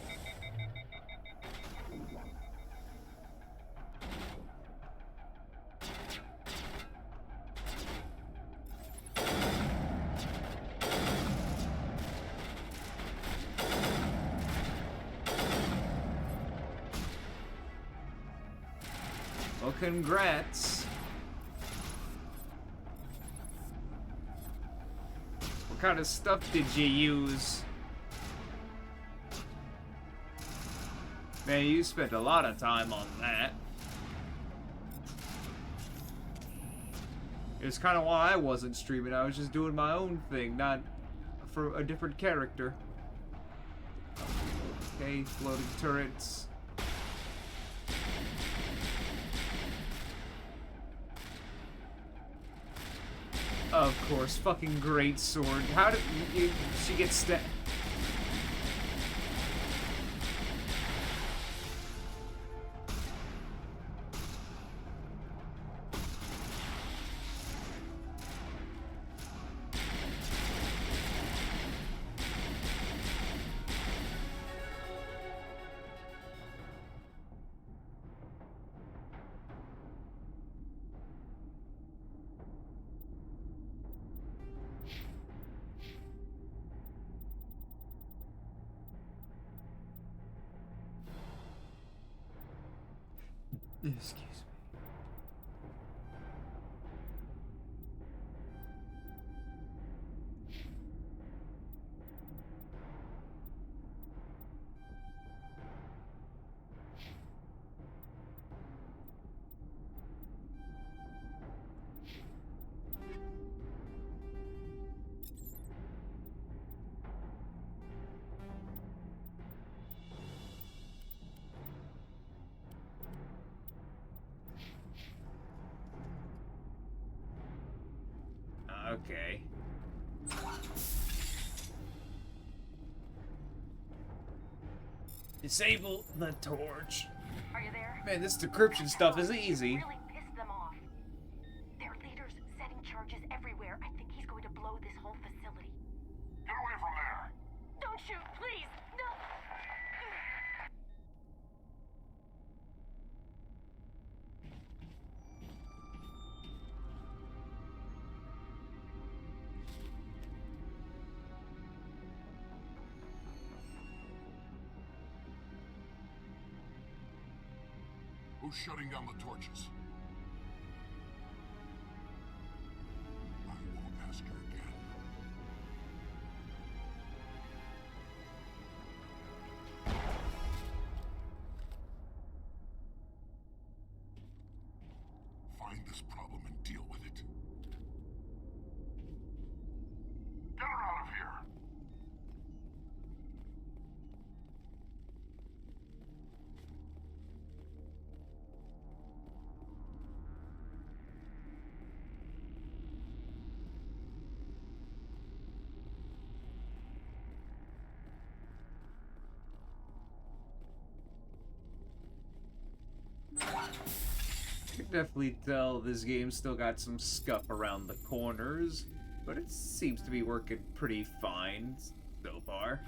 [SPEAKER 1] Well, congrats. What kind of stuff did you use? Man, you spent a lot of time on that. It's kind of why I wasn't streaming. I was just doing my own thing, not for a different character. Okay, floating turrets. Of course, fucking great sword. How did she get stabbed? Excuse me. Okay. Disable the torch.
[SPEAKER 2] Are you there?
[SPEAKER 1] Man, this decryption stuff is easy.
[SPEAKER 2] Really pissed them off. Their leader's setting charges everywhere. I think he's going to blow this whole facility.
[SPEAKER 5] Get away from there!
[SPEAKER 2] Don't shoot, please! No!
[SPEAKER 5] Who's shutting down the torches? I won't ask you again. Find this problem and deal with it. Get her out of here!
[SPEAKER 1] I can definitely tell this game's still got some scuff around the corners, but it seems to be working pretty fine so far.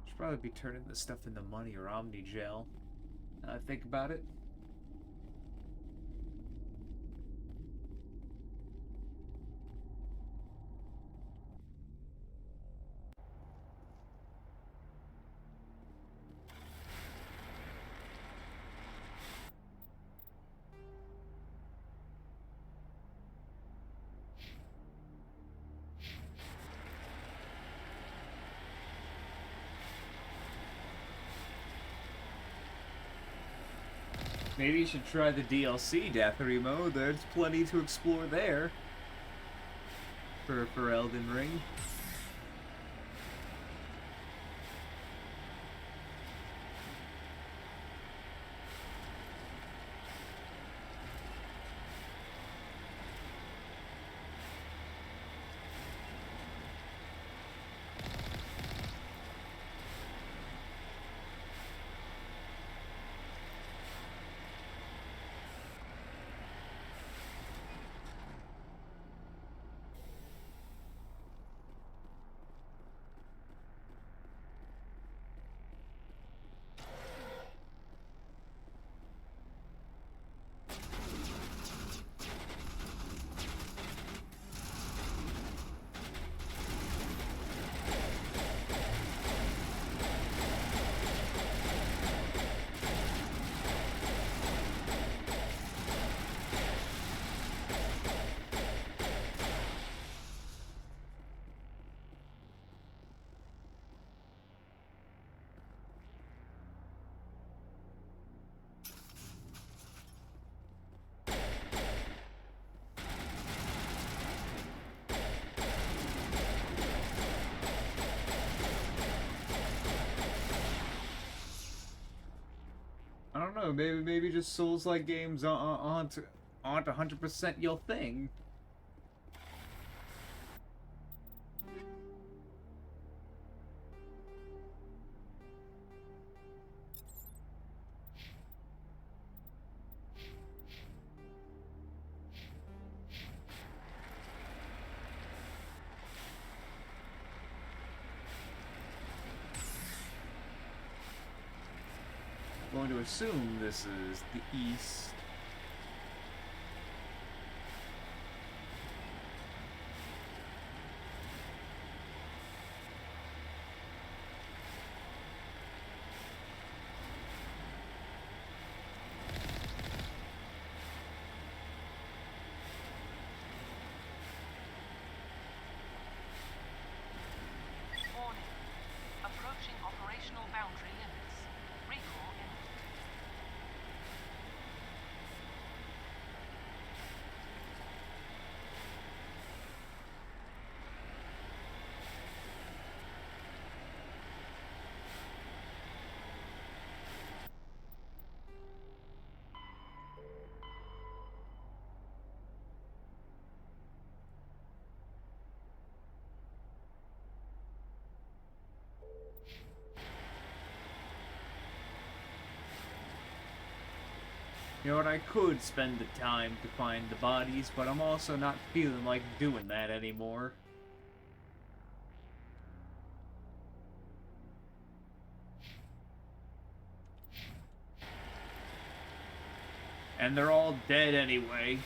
[SPEAKER 1] Should probably be turning this stuff into money or Omni Gel. Now I think about it. Maybe you should try the DLC Deathery mode. There's plenty to explore there. For Elden Ring. I don't know, maybe just Souls-like games aren't 100% your thing. going to assume this is the east.
[SPEAKER 14] Warning. Approaching operational boundary limits. Recall imminent.
[SPEAKER 1] You know what, I could spend the time to find the bodies, but I'm also not feeling like doing that anymore. And they're all dead anyway.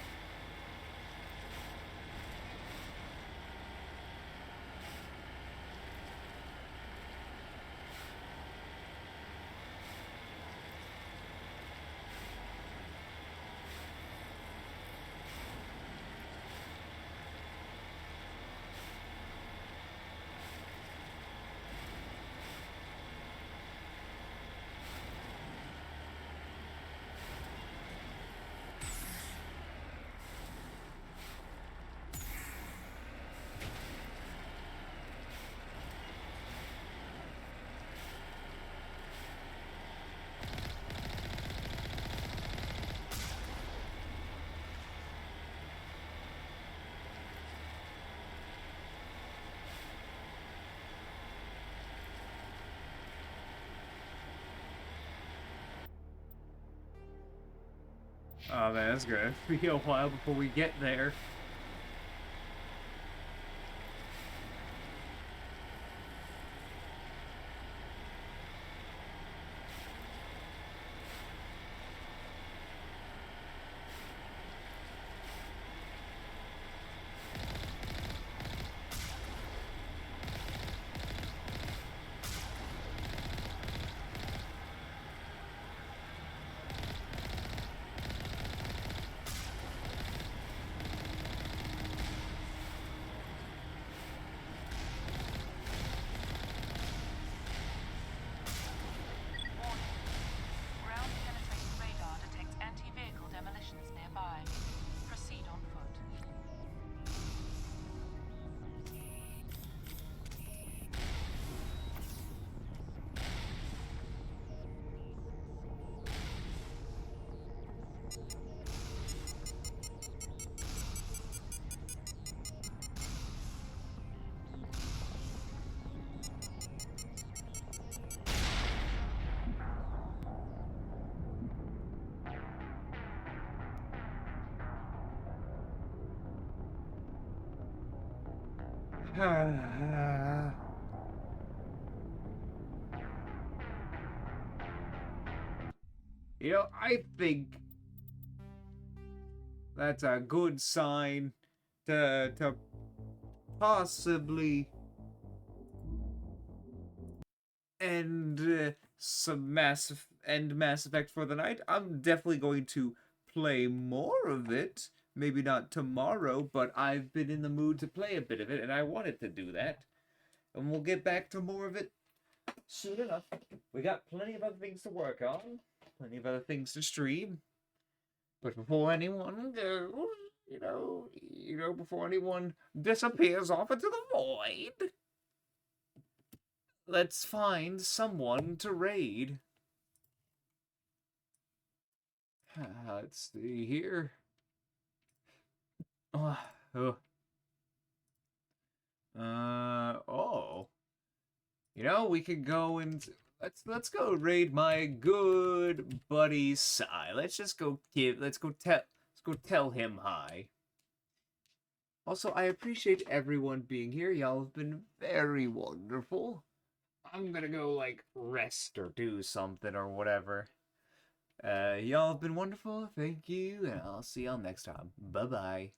[SPEAKER 1] Oh man, that's gonna be a while before we get there.
[SPEAKER 14] Ground penetrating radar detects anti-vehicle demolitions nearby. Proceed on foot. You know, I think that's a good sign to possibly end Mass Effect for the night. I'm definitely going to play more of it. Maybe not tomorrow, but I've been in the mood to play a bit of it, and I wanted to do that. And we'll get back to more of it soon enough. We got plenty of other things to work on, plenty of other things to stream. But before anyone goes, before anyone disappears off into the void, let's find someone to raid. Let's see here. We could go and let's go raid my good buddy Sai. Let's go tell him hi. Also, I appreciate everyone being here. Y'all have been very wonderful. I'm gonna go rest or do something or whatever. Y'all have been wonderful. Thank you, and I'll see y'all next time. Bye-bye.